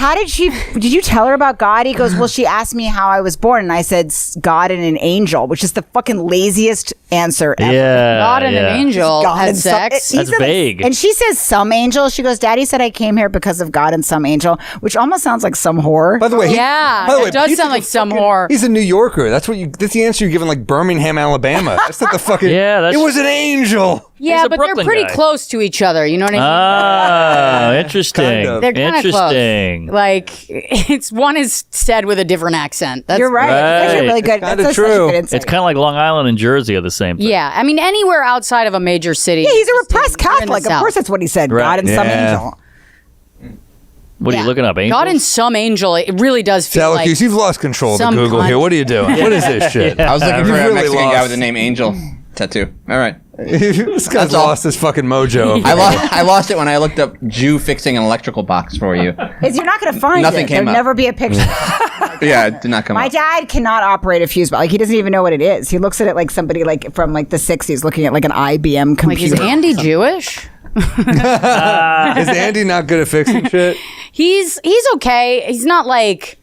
[SPEAKER 4] did you tell her about God? He goes, "Well, she asked me how I was born, and I said God and an angel," which is the fucking laziest answer ever.
[SPEAKER 2] Yeah.
[SPEAKER 3] God and an angel
[SPEAKER 4] God
[SPEAKER 3] had
[SPEAKER 4] and
[SPEAKER 3] sex.
[SPEAKER 4] he
[SPEAKER 2] That's
[SPEAKER 4] said,
[SPEAKER 2] vague.
[SPEAKER 4] And she says some angel. She goes, "Daddy said I came here because of God and some angel," which almost sounds like some whore.
[SPEAKER 1] By the way,
[SPEAKER 3] Yeah,
[SPEAKER 1] by the
[SPEAKER 3] it
[SPEAKER 1] way,
[SPEAKER 3] does
[SPEAKER 1] Pete's
[SPEAKER 3] sound like some whore.
[SPEAKER 1] He's a New Yorker. That's the answer you're giving like Birmingham, Alabama. That's not the fucking.
[SPEAKER 2] Yeah, that's-
[SPEAKER 1] It was an angel.
[SPEAKER 3] Yeah,
[SPEAKER 2] He's a
[SPEAKER 3] but
[SPEAKER 2] Brooklyn
[SPEAKER 3] they're pretty
[SPEAKER 2] guy.
[SPEAKER 3] close to each other. You know what I mean?
[SPEAKER 2] Ah, interesting.
[SPEAKER 1] Kind of.
[SPEAKER 3] They're kind of
[SPEAKER 2] Interesting.
[SPEAKER 3] close. Like it's one is said with a different accent. That's
[SPEAKER 4] You're right. That's
[SPEAKER 2] Right.
[SPEAKER 4] really good.
[SPEAKER 1] Kinda
[SPEAKER 4] That's such a
[SPEAKER 1] true.
[SPEAKER 4] good insight.
[SPEAKER 2] It's kind of like Long Island and Jersey are the same thing.
[SPEAKER 3] Yeah, I mean anywhere outside of a major city.
[SPEAKER 4] Yeah, he's a
[SPEAKER 3] just
[SPEAKER 4] repressed
[SPEAKER 3] you're in the
[SPEAKER 4] Catholic. Of
[SPEAKER 3] South.
[SPEAKER 4] course, that's what he said.
[SPEAKER 2] Right.
[SPEAKER 4] God and some
[SPEAKER 1] Yeah.
[SPEAKER 4] angel.
[SPEAKER 2] What are you looking up, angels?
[SPEAKER 3] God and some angel. It really does feel like...
[SPEAKER 1] You've lost control of the Google here. What are you doing? What is this shit?
[SPEAKER 5] I was looking for a
[SPEAKER 1] really
[SPEAKER 5] Mexican guy
[SPEAKER 1] lost.
[SPEAKER 5] with the name Angel tattoo. All right.
[SPEAKER 1] This guy's lost his fucking mojo.
[SPEAKER 5] I lost it when I looked up Jew fixing an electrical box for you.
[SPEAKER 4] You're not going to find
[SPEAKER 5] Nothing
[SPEAKER 4] it.
[SPEAKER 5] came
[SPEAKER 4] There'll
[SPEAKER 5] up.
[SPEAKER 4] never be a picture.
[SPEAKER 5] Yeah, it did not come
[SPEAKER 4] My
[SPEAKER 5] up.
[SPEAKER 4] dad cannot operate a fuse box. Like, he doesn't even know what it is. He looks at it like somebody like from like the 60s looking at like an IBM computer.
[SPEAKER 3] Like, is Andy Jewish?
[SPEAKER 1] Is Andy not good at fixing shit?
[SPEAKER 3] He's okay. He's not like...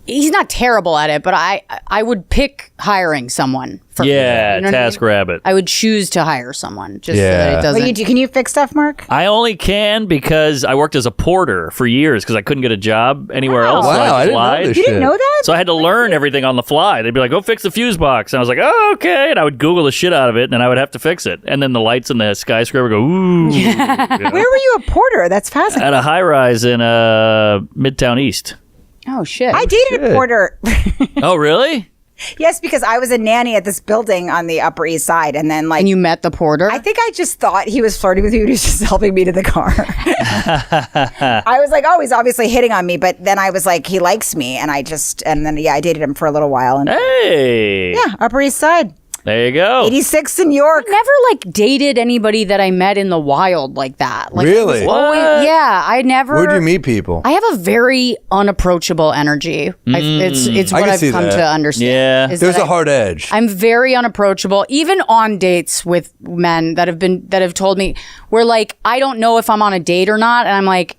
[SPEAKER 3] He's not terrible at it, but I would pick hiring someone. For
[SPEAKER 2] Yeah,
[SPEAKER 3] you know what I mean?
[SPEAKER 2] TaskRabbit.
[SPEAKER 3] I would choose to hire someone just so
[SPEAKER 1] Yeah.
[SPEAKER 3] that it doesn't...
[SPEAKER 4] What do you do? Can you fix stuff, Mark?
[SPEAKER 2] I only can because I worked as a porter for years because I couldn't get a job anywhere else. So
[SPEAKER 1] Wow, I didn't know
[SPEAKER 2] applied.
[SPEAKER 1] this
[SPEAKER 4] You
[SPEAKER 1] shit.
[SPEAKER 4] didn't know that?
[SPEAKER 2] So I had to learn everything on the fly. They'd be like, go fix the fuse box. And I was like, oh, okay. And I would Google the shit out of it, and then I would have to fix it. And then the lights in the skyscraper go, ooh.
[SPEAKER 4] Where were you a porter? That's fascinating.
[SPEAKER 2] At a high rise in Midtown East.
[SPEAKER 3] Oh, shit.
[SPEAKER 4] I dated a porter.
[SPEAKER 2] Oh, really?
[SPEAKER 4] Yes, because I was a nanny at this building on the Upper East Side, and then like
[SPEAKER 3] And you met the porter?
[SPEAKER 4] I think I just thought he was flirting with me. He was just helping me to the car. I was like, oh, he's obviously hitting on me. But then I was like, he likes me, and I dated him for a little while. And
[SPEAKER 2] Hey.
[SPEAKER 4] yeah, Upper East Side,
[SPEAKER 2] There you go.
[SPEAKER 4] 86 in York.
[SPEAKER 3] never like dated anybody that I met in the wild like that. Like,
[SPEAKER 1] Really?
[SPEAKER 3] it was always- yeah, I never.
[SPEAKER 1] Where'd you meet people?
[SPEAKER 3] I have a very unapproachable energy. It's
[SPEAKER 1] I
[SPEAKER 3] what
[SPEAKER 1] can
[SPEAKER 3] I've
[SPEAKER 1] see
[SPEAKER 3] come
[SPEAKER 1] that.
[SPEAKER 3] to understand.
[SPEAKER 2] Yeah.
[SPEAKER 3] is
[SPEAKER 1] There's
[SPEAKER 3] that
[SPEAKER 1] a hard edge.
[SPEAKER 3] I'm very unapproachable, even on dates with men that have told me, we're like, I don't know if I'm on a date or not, and I'm like,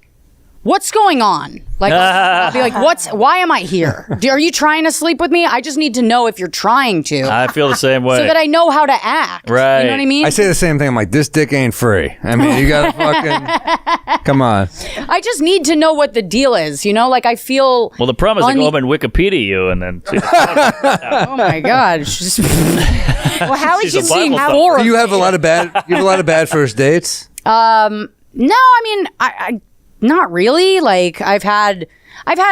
[SPEAKER 3] what's going on? Like, I'll be like, why am I here? Are you trying to sleep with me? I just need to know if you're trying to,
[SPEAKER 2] I feel the same way.
[SPEAKER 3] so that I know how to act.
[SPEAKER 2] Right.
[SPEAKER 3] You know what I mean?
[SPEAKER 1] I say the same thing. I'm like, this dick ain't free. I mean, you gotta fucking come on.
[SPEAKER 3] I just need to know what the deal is. You know, like I feel.
[SPEAKER 2] Well, the problem is they go home and Wikipedia you and then see
[SPEAKER 3] Oh my god! It's just,
[SPEAKER 4] Well, how would
[SPEAKER 2] She's
[SPEAKER 4] you
[SPEAKER 2] a
[SPEAKER 4] see
[SPEAKER 2] Bible
[SPEAKER 4] how?
[SPEAKER 2] thumper.
[SPEAKER 1] Do you have a lot of bad first dates?
[SPEAKER 3] no, I mean, I not really. Like I've had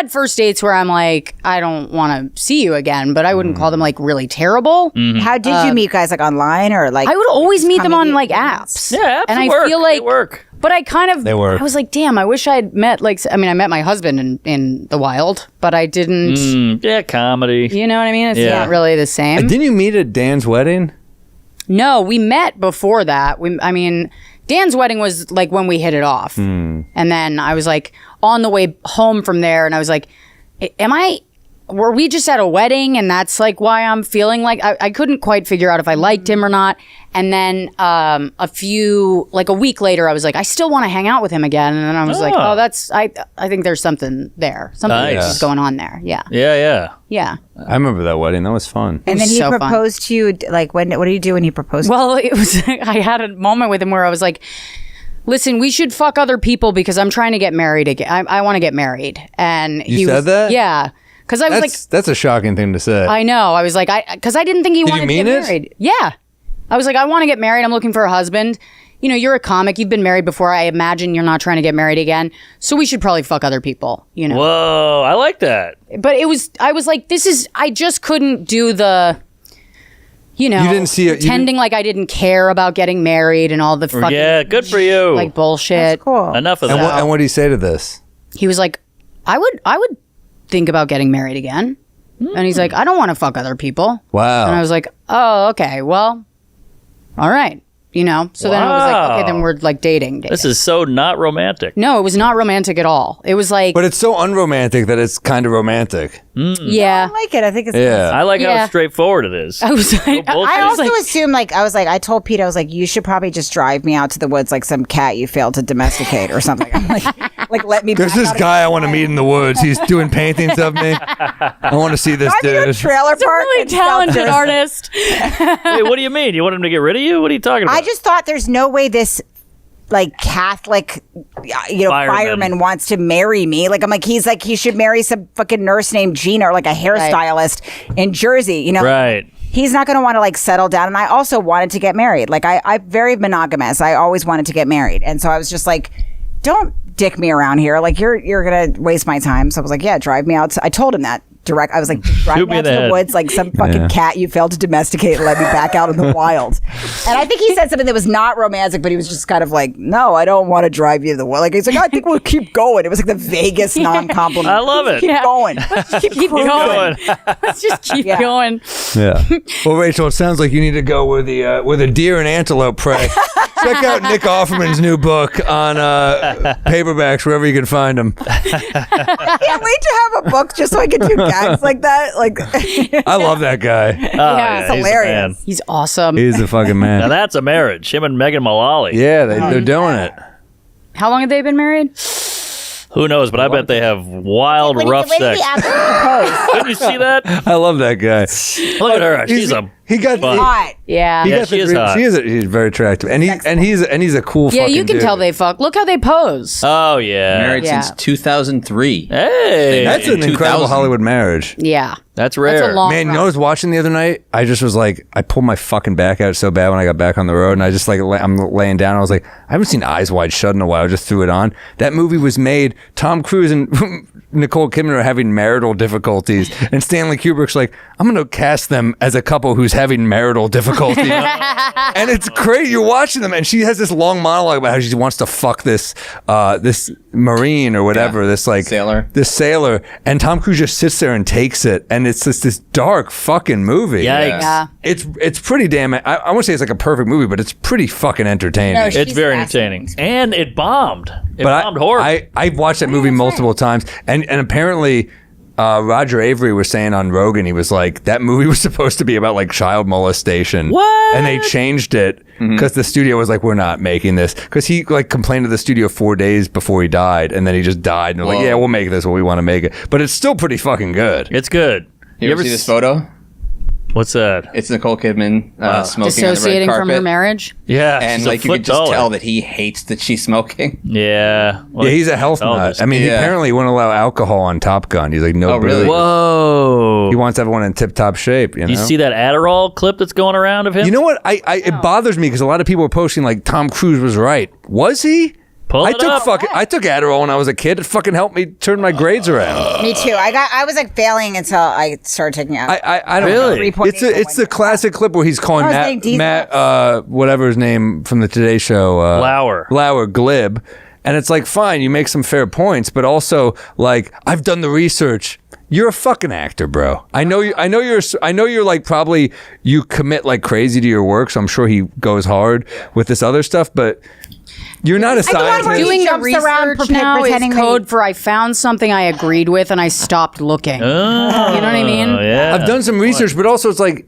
[SPEAKER 3] first dates where I'm like, I don't want to see you again, but I wouldn't call them like really terrible.
[SPEAKER 4] How did you meet guys? Like online or like?
[SPEAKER 3] I would always meet them on like apps.
[SPEAKER 2] Yeah, apps
[SPEAKER 3] and I
[SPEAKER 2] work.
[SPEAKER 3] feel
[SPEAKER 2] They
[SPEAKER 3] like
[SPEAKER 2] work.
[SPEAKER 3] But I kind of
[SPEAKER 1] They work.
[SPEAKER 3] I was like, damn, I wish I'd met I met my husband in the wild, but I didn't.
[SPEAKER 2] Yeah, comedy.
[SPEAKER 3] You know what I mean? It's
[SPEAKER 2] Yeah.
[SPEAKER 3] not really the same.
[SPEAKER 1] Didn't you meet at Dan's wedding?
[SPEAKER 3] No, we met before that. Dan's wedding was like when we hit it off.
[SPEAKER 1] Hmm.
[SPEAKER 3] And then I was like on the way home from there and I was like, were we just at a wedding and that's like why I'm feeling like I couldn't quite figure out if I liked him or not. And then a week later I was like, I still want to hang out with him again. And then I was like, oh, I think there's something there. Something
[SPEAKER 2] Nice.
[SPEAKER 3] is going on there. Yeah.
[SPEAKER 2] Yeah.
[SPEAKER 3] Yeah.
[SPEAKER 1] I remember that wedding. That was fun.
[SPEAKER 4] And then he
[SPEAKER 3] so fun.
[SPEAKER 4] proposed to you. Like when? What did you do when he proposed?
[SPEAKER 3] Well, it was. I had a moment with him where I was like, "Listen, we should fuck other people because I'm trying to get married again. I want to get married." And
[SPEAKER 1] You said that?
[SPEAKER 3] Yeah, because I was like,
[SPEAKER 1] That's a shocking thing to say.
[SPEAKER 3] I know. I was like, because I didn't think he
[SPEAKER 1] Did
[SPEAKER 3] wanted
[SPEAKER 1] you mean
[SPEAKER 3] to get
[SPEAKER 1] it?
[SPEAKER 3] married. Yeah, I was like, I want to get married. I'm looking for a husband. You know, you're a comic. You've been married before. I imagine you're not trying to get married again. So we should probably fuck other people. You know.
[SPEAKER 2] Whoa, I like that.
[SPEAKER 3] But I was like, I just couldn't do the, you didn't
[SPEAKER 1] see it.
[SPEAKER 3] Pretending like I didn't care about getting married and all the fucking
[SPEAKER 2] Yeah, good for you.
[SPEAKER 3] like bullshit.
[SPEAKER 4] cool.
[SPEAKER 2] Enough of
[SPEAKER 1] and
[SPEAKER 2] that.
[SPEAKER 1] what did he say to this?
[SPEAKER 3] He was like, I would think about getting married again. And he's like, I don't want to fuck other people.
[SPEAKER 1] Wow.
[SPEAKER 3] And I was like, oh, okay, well, all right. You know? So then I was like, okay, then we're like dating.
[SPEAKER 2] This is so not romantic.
[SPEAKER 3] No, it was not romantic at all. It was like,
[SPEAKER 1] But it's so unromantic that it's kind of romantic.
[SPEAKER 3] yeah.
[SPEAKER 4] I like it. I think it's.
[SPEAKER 1] Yeah.
[SPEAKER 2] I like
[SPEAKER 3] Yeah.
[SPEAKER 2] how straightforward it is.
[SPEAKER 3] I was like,
[SPEAKER 2] bullshit.
[SPEAKER 4] I also
[SPEAKER 3] like-
[SPEAKER 4] assume I told Pete, I was like, you should probably just drive me out to the woods like some cat you failed to domesticate or something. I'm like let me.
[SPEAKER 1] There's
[SPEAKER 4] back
[SPEAKER 1] this
[SPEAKER 4] out
[SPEAKER 1] guy I want to meet in the woods. He's doing paintings of me. I want to see this
[SPEAKER 4] I'm in a
[SPEAKER 1] dude.
[SPEAKER 4] trailer
[SPEAKER 3] He's a
[SPEAKER 4] park.
[SPEAKER 3] really
[SPEAKER 4] in South
[SPEAKER 3] talented
[SPEAKER 4] Jersey.
[SPEAKER 3] artist.
[SPEAKER 2] Wait, what do you mean? You want him to get rid of you? What are you talking about?
[SPEAKER 4] I just thought there's no way this like Catholic, fireman wants to marry me. Like I'm like he should marry some fucking nurse named Gina or like a hairstylist in Jersey. You know,
[SPEAKER 2] Right.
[SPEAKER 4] He's not going to want to like settle down. And I also wanted to get married. Like I'm very monogamous. I always wanted to get married, and so I was just like, don't dick me around here. Like you're gonna waste my time. So I was like, yeah, drive me out. I told him that direct. I was like, drive me out to the woods like some fucking cat you failed to domesticate and let me back out in the wild. And I think he said something that was not romantic, but he was just kind of like, no, I don't want to drive you to the wild. Like, he's like, I think we'll keep going. It was like the vaguest non-compliment.
[SPEAKER 2] I love it.
[SPEAKER 4] Keep going.
[SPEAKER 3] Let's just keep going. Let's just keep going.
[SPEAKER 1] Yeah. Well, Rachel, it sounds like you need to go where the deer and antelope prey. Check out Nick Offerman's new book on paperbacks, wherever you can find them.
[SPEAKER 4] I can't wait to have a book just so I can do gags like that. Like,
[SPEAKER 1] I love that guy.
[SPEAKER 4] It's hilarious.
[SPEAKER 3] He's awesome.
[SPEAKER 1] He's a fucking man.
[SPEAKER 2] Now that's a marriage. Him and Megan Mullally.
[SPEAKER 1] Yeah, they're doing it.
[SPEAKER 3] How long have they been married?
[SPEAKER 2] Who knows? But I bet they have wild, rough sex. Didn't you see that?
[SPEAKER 1] I love that guy.
[SPEAKER 2] Look at her. She's a
[SPEAKER 1] he got
[SPEAKER 4] hot.
[SPEAKER 3] Yeah.
[SPEAKER 2] Yeah, she is hot.
[SPEAKER 1] He's very attractive, and he's a cool.
[SPEAKER 3] Yeah,
[SPEAKER 1] fucking
[SPEAKER 3] you can
[SPEAKER 1] dude.
[SPEAKER 3] tell they fuck. Look how they pose.
[SPEAKER 2] Oh yeah.
[SPEAKER 5] Married
[SPEAKER 3] Yeah.
[SPEAKER 5] since 2003.
[SPEAKER 2] Hey,
[SPEAKER 1] That's an incredible
[SPEAKER 5] 2000.
[SPEAKER 1] Hollywood marriage.
[SPEAKER 3] Yeah.
[SPEAKER 2] that's rare.
[SPEAKER 3] That's a long
[SPEAKER 1] Man, you
[SPEAKER 3] run.
[SPEAKER 1] know, I was watching the other night. I just was like, I pulled my fucking back out so bad when I got back on the road, and I just like, I'm laying down. I was like, I haven't seen Eyes Wide Shut in a while. I just threw it on. That movie was made. Tom Cruise and Nicole Kidman are having marital difficulties, and Stanley Kubrick's like, I'm going to cast them as a couple who's having marital difficulties. And it's great. You're watching them, and she has this long monologue about how she wants to fuck this Marine or whatever, this sailor, and Tom Cruise just sits there and takes it, and it's just this dark fucking movie.
[SPEAKER 2] Yikes.
[SPEAKER 3] Yeah.
[SPEAKER 1] It's pretty damn. I won't say it's like a perfect movie, but it's pretty fucking entertaining.
[SPEAKER 4] No,
[SPEAKER 2] It's
[SPEAKER 4] She's
[SPEAKER 2] very
[SPEAKER 4] fascinating.
[SPEAKER 2] entertaining, and it bombed. It
[SPEAKER 1] but
[SPEAKER 2] bombed horribly.
[SPEAKER 1] I've watched that movie multiple times, and apparently Roger Avery was saying on Rogan, he was like, that movie was supposed to be about like child molestation.
[SPEAKER 2] What?
[SPEAKER 1] And they changed it because the studio was like, we're not making this, because he like complained to the studio 4 days before he died, and then he just died, and they're like, yeah, we'll make this what we want to make it, but it's still pretty fucking good.
[SPEAKER 2] It's good.
[SPEAKER 5] You ever see this photo?
[SPEAKER 2] What's that?
[SPEAKER 5] It's Nicole Kidman smoking
[SPEAKER 3] Dissociating
[SPEAKER 5] on the red carpet.
[SPEAKER 3] from her marriage?
[SPEAKER 2] Yeah,
[SPEAKER 5] And
[SPEAKER 2] she's a
[SPEAKER 5] like you
[SPEAKER 2] foot
[SPEAKER 5] can just
[SPEAKER 2] taller.
[SPEAKER 5] tell that he hates that she's smoking.
[SPEAKER 2] Yeah. Well,
[SPEAKER 1] Yeah, he's a health nut. I mean, he apparently wouldn't allow alcohol on Top Gun. He's like, no,
[SPEAKER 5] Oh, really?
[SPEAKER 1] booze.
[SPEAKER 2] Whoa.
[SPEAKER 1] He wants everyone in tip-top shape. You know?
[SPEAKER 2] You see that Adderall clip that's going around of him?
[SPEAKER 1] You know what? It bothers me because a lot of people are posting like Tom Cruise was right. Was he?
[SPEAKER 2] Pull it up.
[SPEAKER 1] I took Adderall when I was a kid. It fucking helped me turn my grades around.
[SPEAKER 4] Me too. I was like failing until I started taking out.
[SPEAKER 1] I don't
[SPEAKER 2] Really?
[SPEAKER 1] know. It's the classic clip where he's calling Matt whatever his name from the Today Show, Lauer glib, and it's like, fine, you make some fair points, but also like, I've done the research. You're a fucking actor, bro. I know you're like, probably you commit like crazy to your work, so I'm sure he goes hard with this other stuff, but you're not a scientist.
[SPEAKER 3] Doing the
[SPEAKER 4] jumps around
[SPEAKER 3] research now is
[SPEAKER 4] pretending
[SPEAKER 3] code for I found something I agreed with and I stopped looking. You know what I mean?
[SPEAKER 2] Yeah.
[SPEAKER 1] I've done some research, but also it's like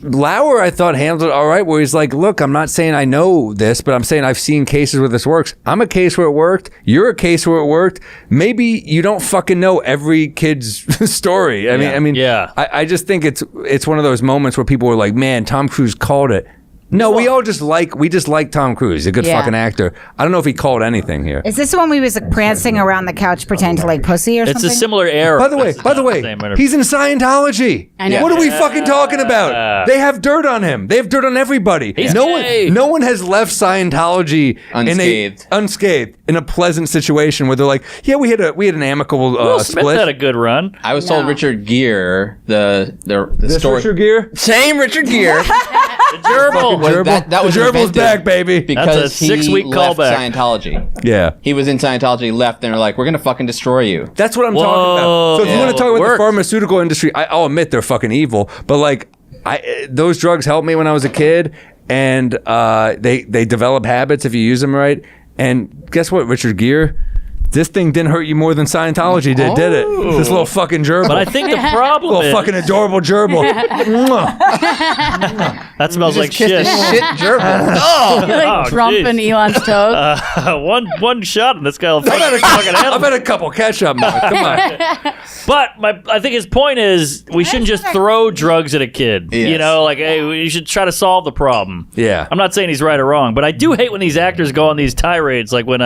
[SPEAKER 1] Lauer, I thought, handled it all right, where he's like, look, I'm not saying I know this, but I'm saying I've seen cases where this works. I'm a case where it worked. You're a case where it worked. Maybe you don't fucking know every kid's story. I mean, I just think it's one of those moments where people were like, man, Tom Cruise called it. No, we just like Tom Cruise. He's a good fucking actor. I don't know if he called anything here.
[SPEAKER 4] Is this the one we was like, prancing around the couch pretending to like pussy or something?
[SPEAKER 2] It's a similar era.
[SPEAKER 1] By the way, he's in Scientology.
[SPEAKER 3] I know.
[SPEAKER 1] What are we fucking talking about? They have dirt on him. They have dirt on everybody.
[SPEAKER 2] He's
[SPEAKER 1] no
[SPEAKER 2] gay.
[SPEAKER 1] one has left Scientology unscathed in a pleasant situation where they're like, yeah, we had an amicable
[SPEAKER 2] Will Smith
[SPEAKER 1] split.
[SPEAKER 2] had a good run.
[SPEAKER 5] I was told Richard Gere, the
[SPEAKER 1] This
[SPEAKER 5] story.
[SPEAKER 1] Richard Gere?
[SPEAKER 5] Same Richard Gere.
[SPEAKER 2] The gerbil.
[SPEAKER 5] That was
[SPEAKER 1] the gerbil's
[SPEAKER 5] invented
[SPEAKER 1] back, baby.
[SPEAKER 5] Because
[SPEAKER 2] That's a 6-week
[SPEAKER 5] he left
[SPEAKER 2] callback.
[SPEAKER 5] Scientology.
[SPEAKER 1] Yeah.
[SPEAKER 5] He was in Scientology, left, and they're like, we're going to fucking destroy you.
[SPEAKER 1] That's what I'm talking about. So if you want to talk about
[SPEAKER 2] Worked.
[SPEAKER 1] the pharmaceutical industry, I'll admit they're fucking evil, but like those drugs helped me when I was a kid, and they develop habits if you use them right. And guess what, Richard Gere? This thing didn't hurt you more than Scientology did it? This little fucking gerbil.
[SPEAKER 2] But I think the problem
[SPEAKER 1] little
[SPEAKER 2] is
[SPEAKER 1] fucking adorable gerbil.
[SPEAKER 2] that smells like shit.
[SPEAKER 5] Shit gerbil.
[SPEAKER 2] Oh,
[SPEAKER 3] Trumping
[SPEAKER 2] geez.
[SPEAKER 3] Elon's toes.
[SPEAKER 2] one shot and this guy will fucking
[SPEAKER 1] I've had a couple ketchup now. Come on.
[SPEAKER 2] But I think his point is we shouldn't just throw drugs at a kid.
[SPEAKER 5] Yes.
[SPEAKER 2] You know, like, hey, you should try to solve the problem.
[SPEAKER 1] Yeah.
[SPEAKER 2] I'm not saying he's right or wrong, but I do hate when these actors go on these tirades, like when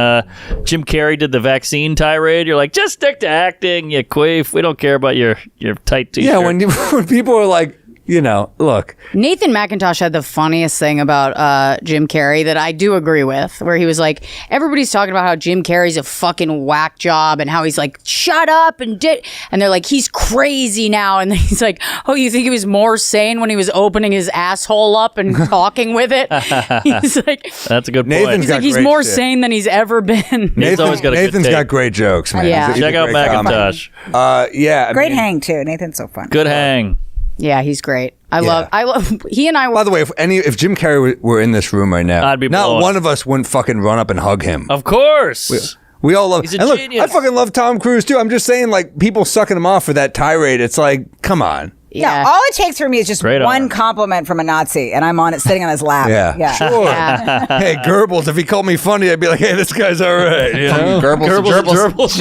[SPEAKER 2] Jim Carrey did the vaccine tirade. You're like, just stick to acting, you queef. We don't care about your tight t-shirt.
[SPEAKER 1] Yeah, when people are like, look.
[SPEAKER 3] Nathan McIntosh had the funniest thing about Jim Carrey that I do agree with, where he was like, everybody's talking about how Jim Carrey's a fucking whack job and how he's like, shut up and they're like, he's crazy now. And then he's like, oh, you think he was more sane when he was opening his asshole up and talking with it? He's like,
[SPEAKER 2] that's a good point.
[SPEAKER 3] He's more sane than he's ever been.
[SPEAKER 2] Nathan's
[SPEAKER 1] got great jokes, man.
[SPEAKER 3] Yeah.
[SPEAKER 2] Check out McIntosh.
[SPEAKER 4] Great hang too. Nathan's so fun.
[SPEAKER 2] Good hang.
[SPEAKER 3] Yeah, he's great. I love. He and I were.
[SPEAKER 1] By the way, if Jim Carrey were in this room right now,
[SPEAKER 2] I'd be
[SPEAKER 1] not
[SPEAKER 2] blown.
[SPEAKER 1] one of us wouldn't fucking run up and hug him.
[SPEAKER 2] Of course.
[SPEAKER 1] We all love.
[SPEAKER 2] He's a
[SPEAKER 1] and look,
[SPEAKER 2] genius.
[SPEAKER 1] I fucking love Tom Cruise too. I'm just saying, like, people sucking him off for that tirade. It's like, come on.
[SPEAKER 3] Yeah.
[SPEAKER 4] No, all it takes for me is just
[SPEAKER 2] Great
[SPEAKER 4] one
[SPEAKER 2] honor.
[SPEAKER 4] compliment from a Nazi, and I'm on it, sitting on his lap.
[SPEAKER 1] Yeah. Sure.
[SPEAKER 3] Yeah.
[SPEAKER 1] Hey, Goebbels, if he called me funny, I'd be like, hey, this guy's all right. You know?
[SPEAKER 2] Goebbels.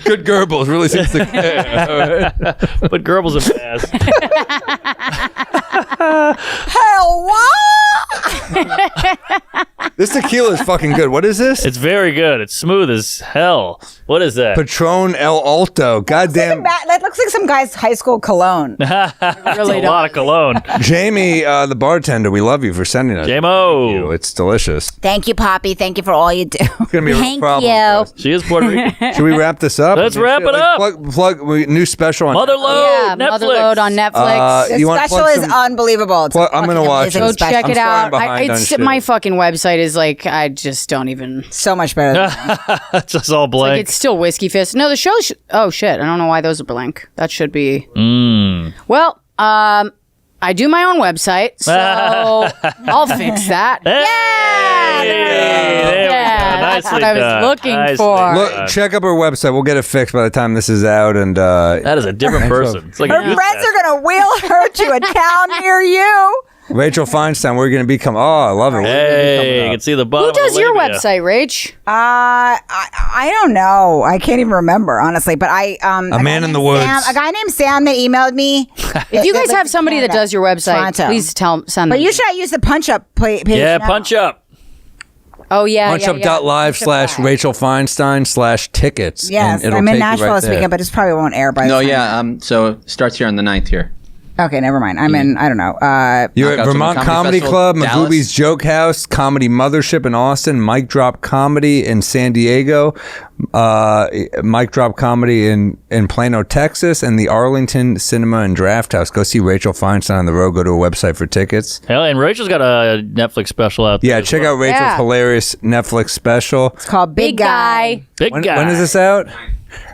[SPEAKER 1] Good Goebbels. Really seems to
[SPEAKER 2] But Goebbels are fast.
[SPEAKER 4] Hell, what?
[SPEAKER 1] This tequila is fucking good. What is this?
[SPEAKER 2] It's very good. It's smooth as hell. What is that?
[SPEAKER 1] Patron El Alto. Goddamn.
[SPEAKER 4] That looks like some guy's high school cologne.
[SPEAKER 2] That's a lot of cologne.
[SPEAKER 1] Jamie, the bartender, we love you for sending us.
[SPEAKER 2] J-Mo.
[SPEAKER 1] It's delicious.
[SPEAKER 4] Thank you, Poppy. Thank you for all you do.
[SPEAKER 1] It's going to be a real
[SPEAKER 4] Thank
[SPEAKER 1] problem.
[SPEAKER 4] you.
[SPEAKER 1] for us.
[SPEAKER 2] She is Puerto Rican.
[SPEAKER 1] Should we wrap this up?
[SPEAKER 2] Let's wrap it up.
[SPEAKER 1] New special on
[SPEAKER 2] Motherload. Netflix.
[SPEAKER 3] Motherload on Netflix.
[SPEAKER 4] The
[SPEAKER 1] You want to
[SPEAKER 4] special
[SPEAKER 1] plug
[SPEAKER 4] is
[SPEAKER 1] some-
[SPEAKER 4] unbelievable. It's
[SPEAKER 1] I'm gonna watch it.
[SPEAKER 3] Go
[SPEAKER 1] I'm
[SPEAKER 3] check it
[SPEAKER 1] starting
[SPEAKER 3] out.
[SPEAKER 1] behind on
[SPEAKER 3] It's
[SPEAKER 1] shit.
[SPEAKER 3] my fucking website is like, I just don't even.
[SPEAKER 4] so much better. Than
[SPEAKER 2] It's just all blank.
[SPEAKER 3] Like, it's still Whiskey Fist. No, the show. Oh shit! I don't know why those are blank. That should be. Well, I do my own website, so I'll fix that.
[SPEAKER 2] Hey! There we go.
[SPEAKER 3] That's
[SPEAKER 2] Nicely
[SPEAKER 3] what I was
[SPEAKER 2] done.
[SPEAKER 3] looking
[SPEAKER 2] Nicely
[SPEAKER 3] for.
[SPEAKER 2] done.
[SPEAKER 1] Look, check up our website. We'll get it fixed by the time this is out. And
[SPEAKER 2] That is a different person. It's like
[SPEAKER 4] her
[SPEAKER 2] a youth
[SPEAKER 4] friends
[SPEAKER 2] pastor.
[SPEAKER 4] are going to wheel her to a town near you.
[SPEAKER 1] Rachel Feinstein, we're going to become. Oh, I love it.
[SPEAKER 2] Hey, you can see the bottom.
[SPEAKER 3] Who does
[SPEAKER 2] of the
[SPEAKER 3] your
[SPEAKER 2] labia.
[SPEAKER 3] website, Rach?
[SPEAKER 4] I don't know. I can't even remember, honestly. But
[SPEAKER 1] A man in the woods.
[SPEAKER 4] A guy named Sam that emailed me.
[SPEAKER 3] If you guys have somebody that does your website,
[SPEAKER 4] Toronto.
[SPEAKER 3] please send them.
[SPEAKER 4] But you should use the punch up page.
[SPEAKER 2] Yeah,
[SPEAKER 4] now.
[SPEAKER 2] punch up.
[SPEAKER 3] Oh yeah,
[SPEAKER 1] Punchup.live/Rachel Feinstein/tickets.
[SPEAKER 4] Yes,
[SPEAKER 1] and it'll
[SPEAKER 4] I'm
[SPEAKER 1] take
[SPEAKER 4] in
[SPEAKER 1] you
[SPEAKER 4] Nashville
[SPEAKER 1] right
[SPEAKER 4] this
[SPEAKER 1] there.
[SPEAKER 4] weekend, but it probably won't air by.
[SPEAKER 5] No,
[SPEAKER 4] the time.
[SPEAKER 5] yeah. So it starts here on the 9th here.
[SPEAKER 4] Okay, never mind. I'm in. I don't know.
[SPEAKER 1] You're at
[SPEAKER 5] Knockouts
[SPEAKER 1] Vermont
[SPEAKER 5] Comedy
[SPEAKER 1] Comedy
[SPEAKER 5] Festival,
[SPEAKER 1] Club,
[SPEAKER 5] Dallas.
[SPEAKER 1] Magooby's Joke House, Comedy Mothership in Austin, Mic Drop Comedy in San Diego, Mic Drop Comedy in Plano, Texas, and the Arlington Cinema and Draft House. Go see Rachel Feinstein on the road. Go to a website for tickets.
[SPEAKER 2] Hell, and Rachel's got a Netflix special out there.
[SPEAKER 1] Yeah,
[SPEAKER 2] as
[SPEAKER 1] check
[SPEAKER 2] well.
[SPEAKER 1] out Rachel's
[SPEAKER 3] Yeah.
[SPEAKER 1] hilarious Netflix special.
[SPEAKER 4] it's called Big Guy.
[SPEAKER 2] Big
[SPEAKER 1] When
[SPEAKER 2] guy.
[SPEAKER 1] is this out?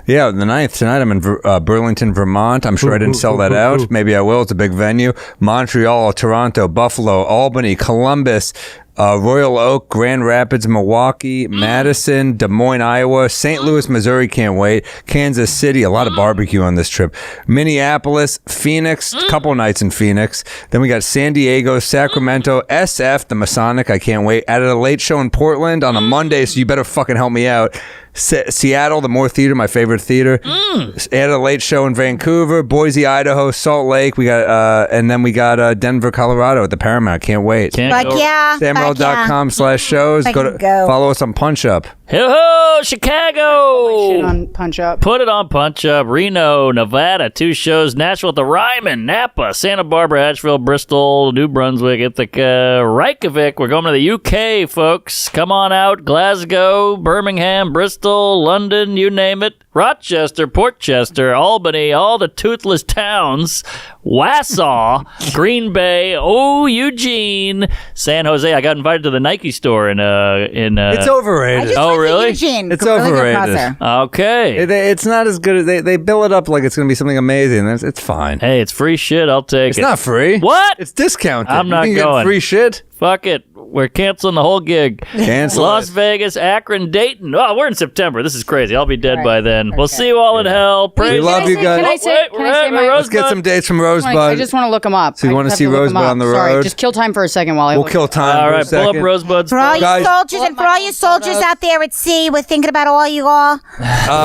[SPEAKER 1] Yeah, the 9th. Tonight I'm in Burlington, Vermont. I'm sure I didn't sell that out. Maybe I will. It's a big venue. Montreal, Toronto, Buffalo, Albany, Columbus, Royal Oak, Grand Rapids, Milwaukee, Madison, Des Moines, Iowa, St. Louis, Missouri, can't wait, Kansas City, a lot of barbecue on this trip, Minneapolis, Phoenix, a couple nights in Phoenix, then we got San Diego, Sacramento, SF, the Masonic, I can't wait, added a late show in Portland on a Monday, so you better fucking help me out. Seattle, the Moore Theater, my favorite theater. Added a late show in Vancouver, Boise, Idaho, Salt Lake. We got, and then we got Denver, Colorado at the Paramount. Can't wait.
[SPEAKER 2] Can't go.
[SPEAKER 1] Samuel.com/shows. Follow us on Punch Up.
[SPEAKER 2] Ho, Chicago.
[SPEAKER 3] Shit on Punch Up.
[SPEAKER 2] Put it on Punch Up. Reno, Nevada, 2 shows. Nashville at the Ryman, Napa, Santa Barbara, Asheville, Bristol, New Brunswick, Ithaca, Reykjavik. We're going to the UK, folks. Come on out. Glasgow, Birmingham, Bristol, London, you name it. Rochester, Portchester, Albany, all the toothless towns. Wausau, Green Bay, Eugene, San Jose. I got invited to the Nike store in
[SPEAKER 1] It's overrated.
[SPEAKER 2] Oh, really?
[SPEAKER 4] Eugene.
[SPEAKER 1] It's
[SPEAKER 4] Really good
[SPEAKER 1] overrated.
[SPEAKER 4] crosser.
[SPEAKER 2] Okay.
[SPEAKER 1] It's not as good as they bill it up like it's going to be something amazing. It's fine.
[SPEAKER 2] Hey, it's free shit. I'll take
[SPEAKER 1] It's
[SPEAKER 2] it.
[SPEAKER 1] not free.
[SPEAKER 2] What?
[SPEAKER 1] It's discounted.
[SPEAKER 2] I'm not
[SPEAKER 1] you can
[SPEAKER 2] going.
[SPEAKER 1] Get free shit.
[SPEAKER 2] Fuck it. We're canceling the whole gig.
[SPEAKER 1] Cancel
[SPEAKER 2] Las
[SPEAKER 1] it.
[SPEAKER 2] Vegas, Akron, Dayton. Oh, we're in September. This is crazy. I'll be dead by then. We'll see you all in hell. Praise
[SPEAKER 1] We love you guys.
[SPEAKER 3] Can I say
[SPEAKER 2] Wait, we're at
[SPEAKER 3] my?
[SPEAKER 1] Let's get some dates from Rosebud.
[SPEAKER 3] I just want to look them up.
[SPEAKER 1] So you
[SPEAKER 3] I
[SPEAKER 1] wanna
[SPEAKER 3] just
[SPEAKER 1] see
[SPEAKER 3] have look 'em
[SPEAKER 1] Rosebud
[SPEAKER 3] up.
[SPEAKER 1] on the
[SPEAKER 3] Sorry,
[SPEAKER 1] road?
[SPEAKER 3] just kill time for a second while I
[SPEAKER 1] We'll
[SPEAKER 3] look.
[SPEAKER 1] kill time.
[SPEAKER 2] All
[SPEAKER 1] for a
[SPEAKER 2] right, pull up
[SPEAKER 1] second.
[SPEAKER 2] Rosebud's.
[SPEAKER 4] For all you
[SPEAKER 1] Guys-
[SPEAKER 4] soldiers and for all you soldiers out there at sea, we're thinking about all you all.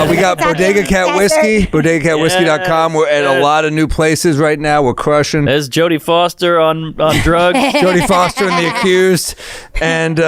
[SPEAKER 1] We got Bodega Cat Whiskey, BodegaCatWhiskey.com. We're at a lot of new places right now. We're crushing.
[SPEAKER 2] There's Jodie Foster on drugs.
[SPEAKER 1] Jodie Foster and the Accused. And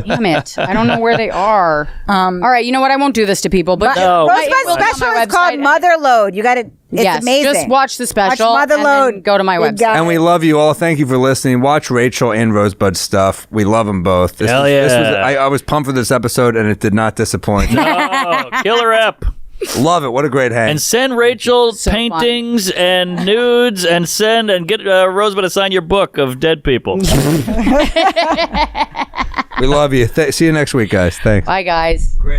[SPEAKER 3] Damn it. I don't know where they are. All right, you know what? I won't do this to people, but
[SPEAKER 4] Rosebud special is called Motherload. You got to. It's amazing.
[SPEAKER 3] Just watch the special.
[SPEAKER 4] Watch Motherload.
[SPEAKER 3] And go to my website.
[SPEAKER 1] And we love you all. Thank you for listening. Watch Rachel and Rosebud's stuff. We love them both.
[SPEAKER 2] Hell yeah.
[SPEAKER 1] I was pumped for this episode, and it did not disappoint.
[SPEAKER 2] Oh, killer app.
[SPEAKER 1] Love it. What a great hang.
[SPEAKER 2] And send Rachel paintings and nudes and get Rosebud to sign your book of dead people.
[SPEAKER 1] We love you. See you next week, guys. Thanks.
[SPEAKER 3] Bye, guys.
[SPEAKER 1] Great.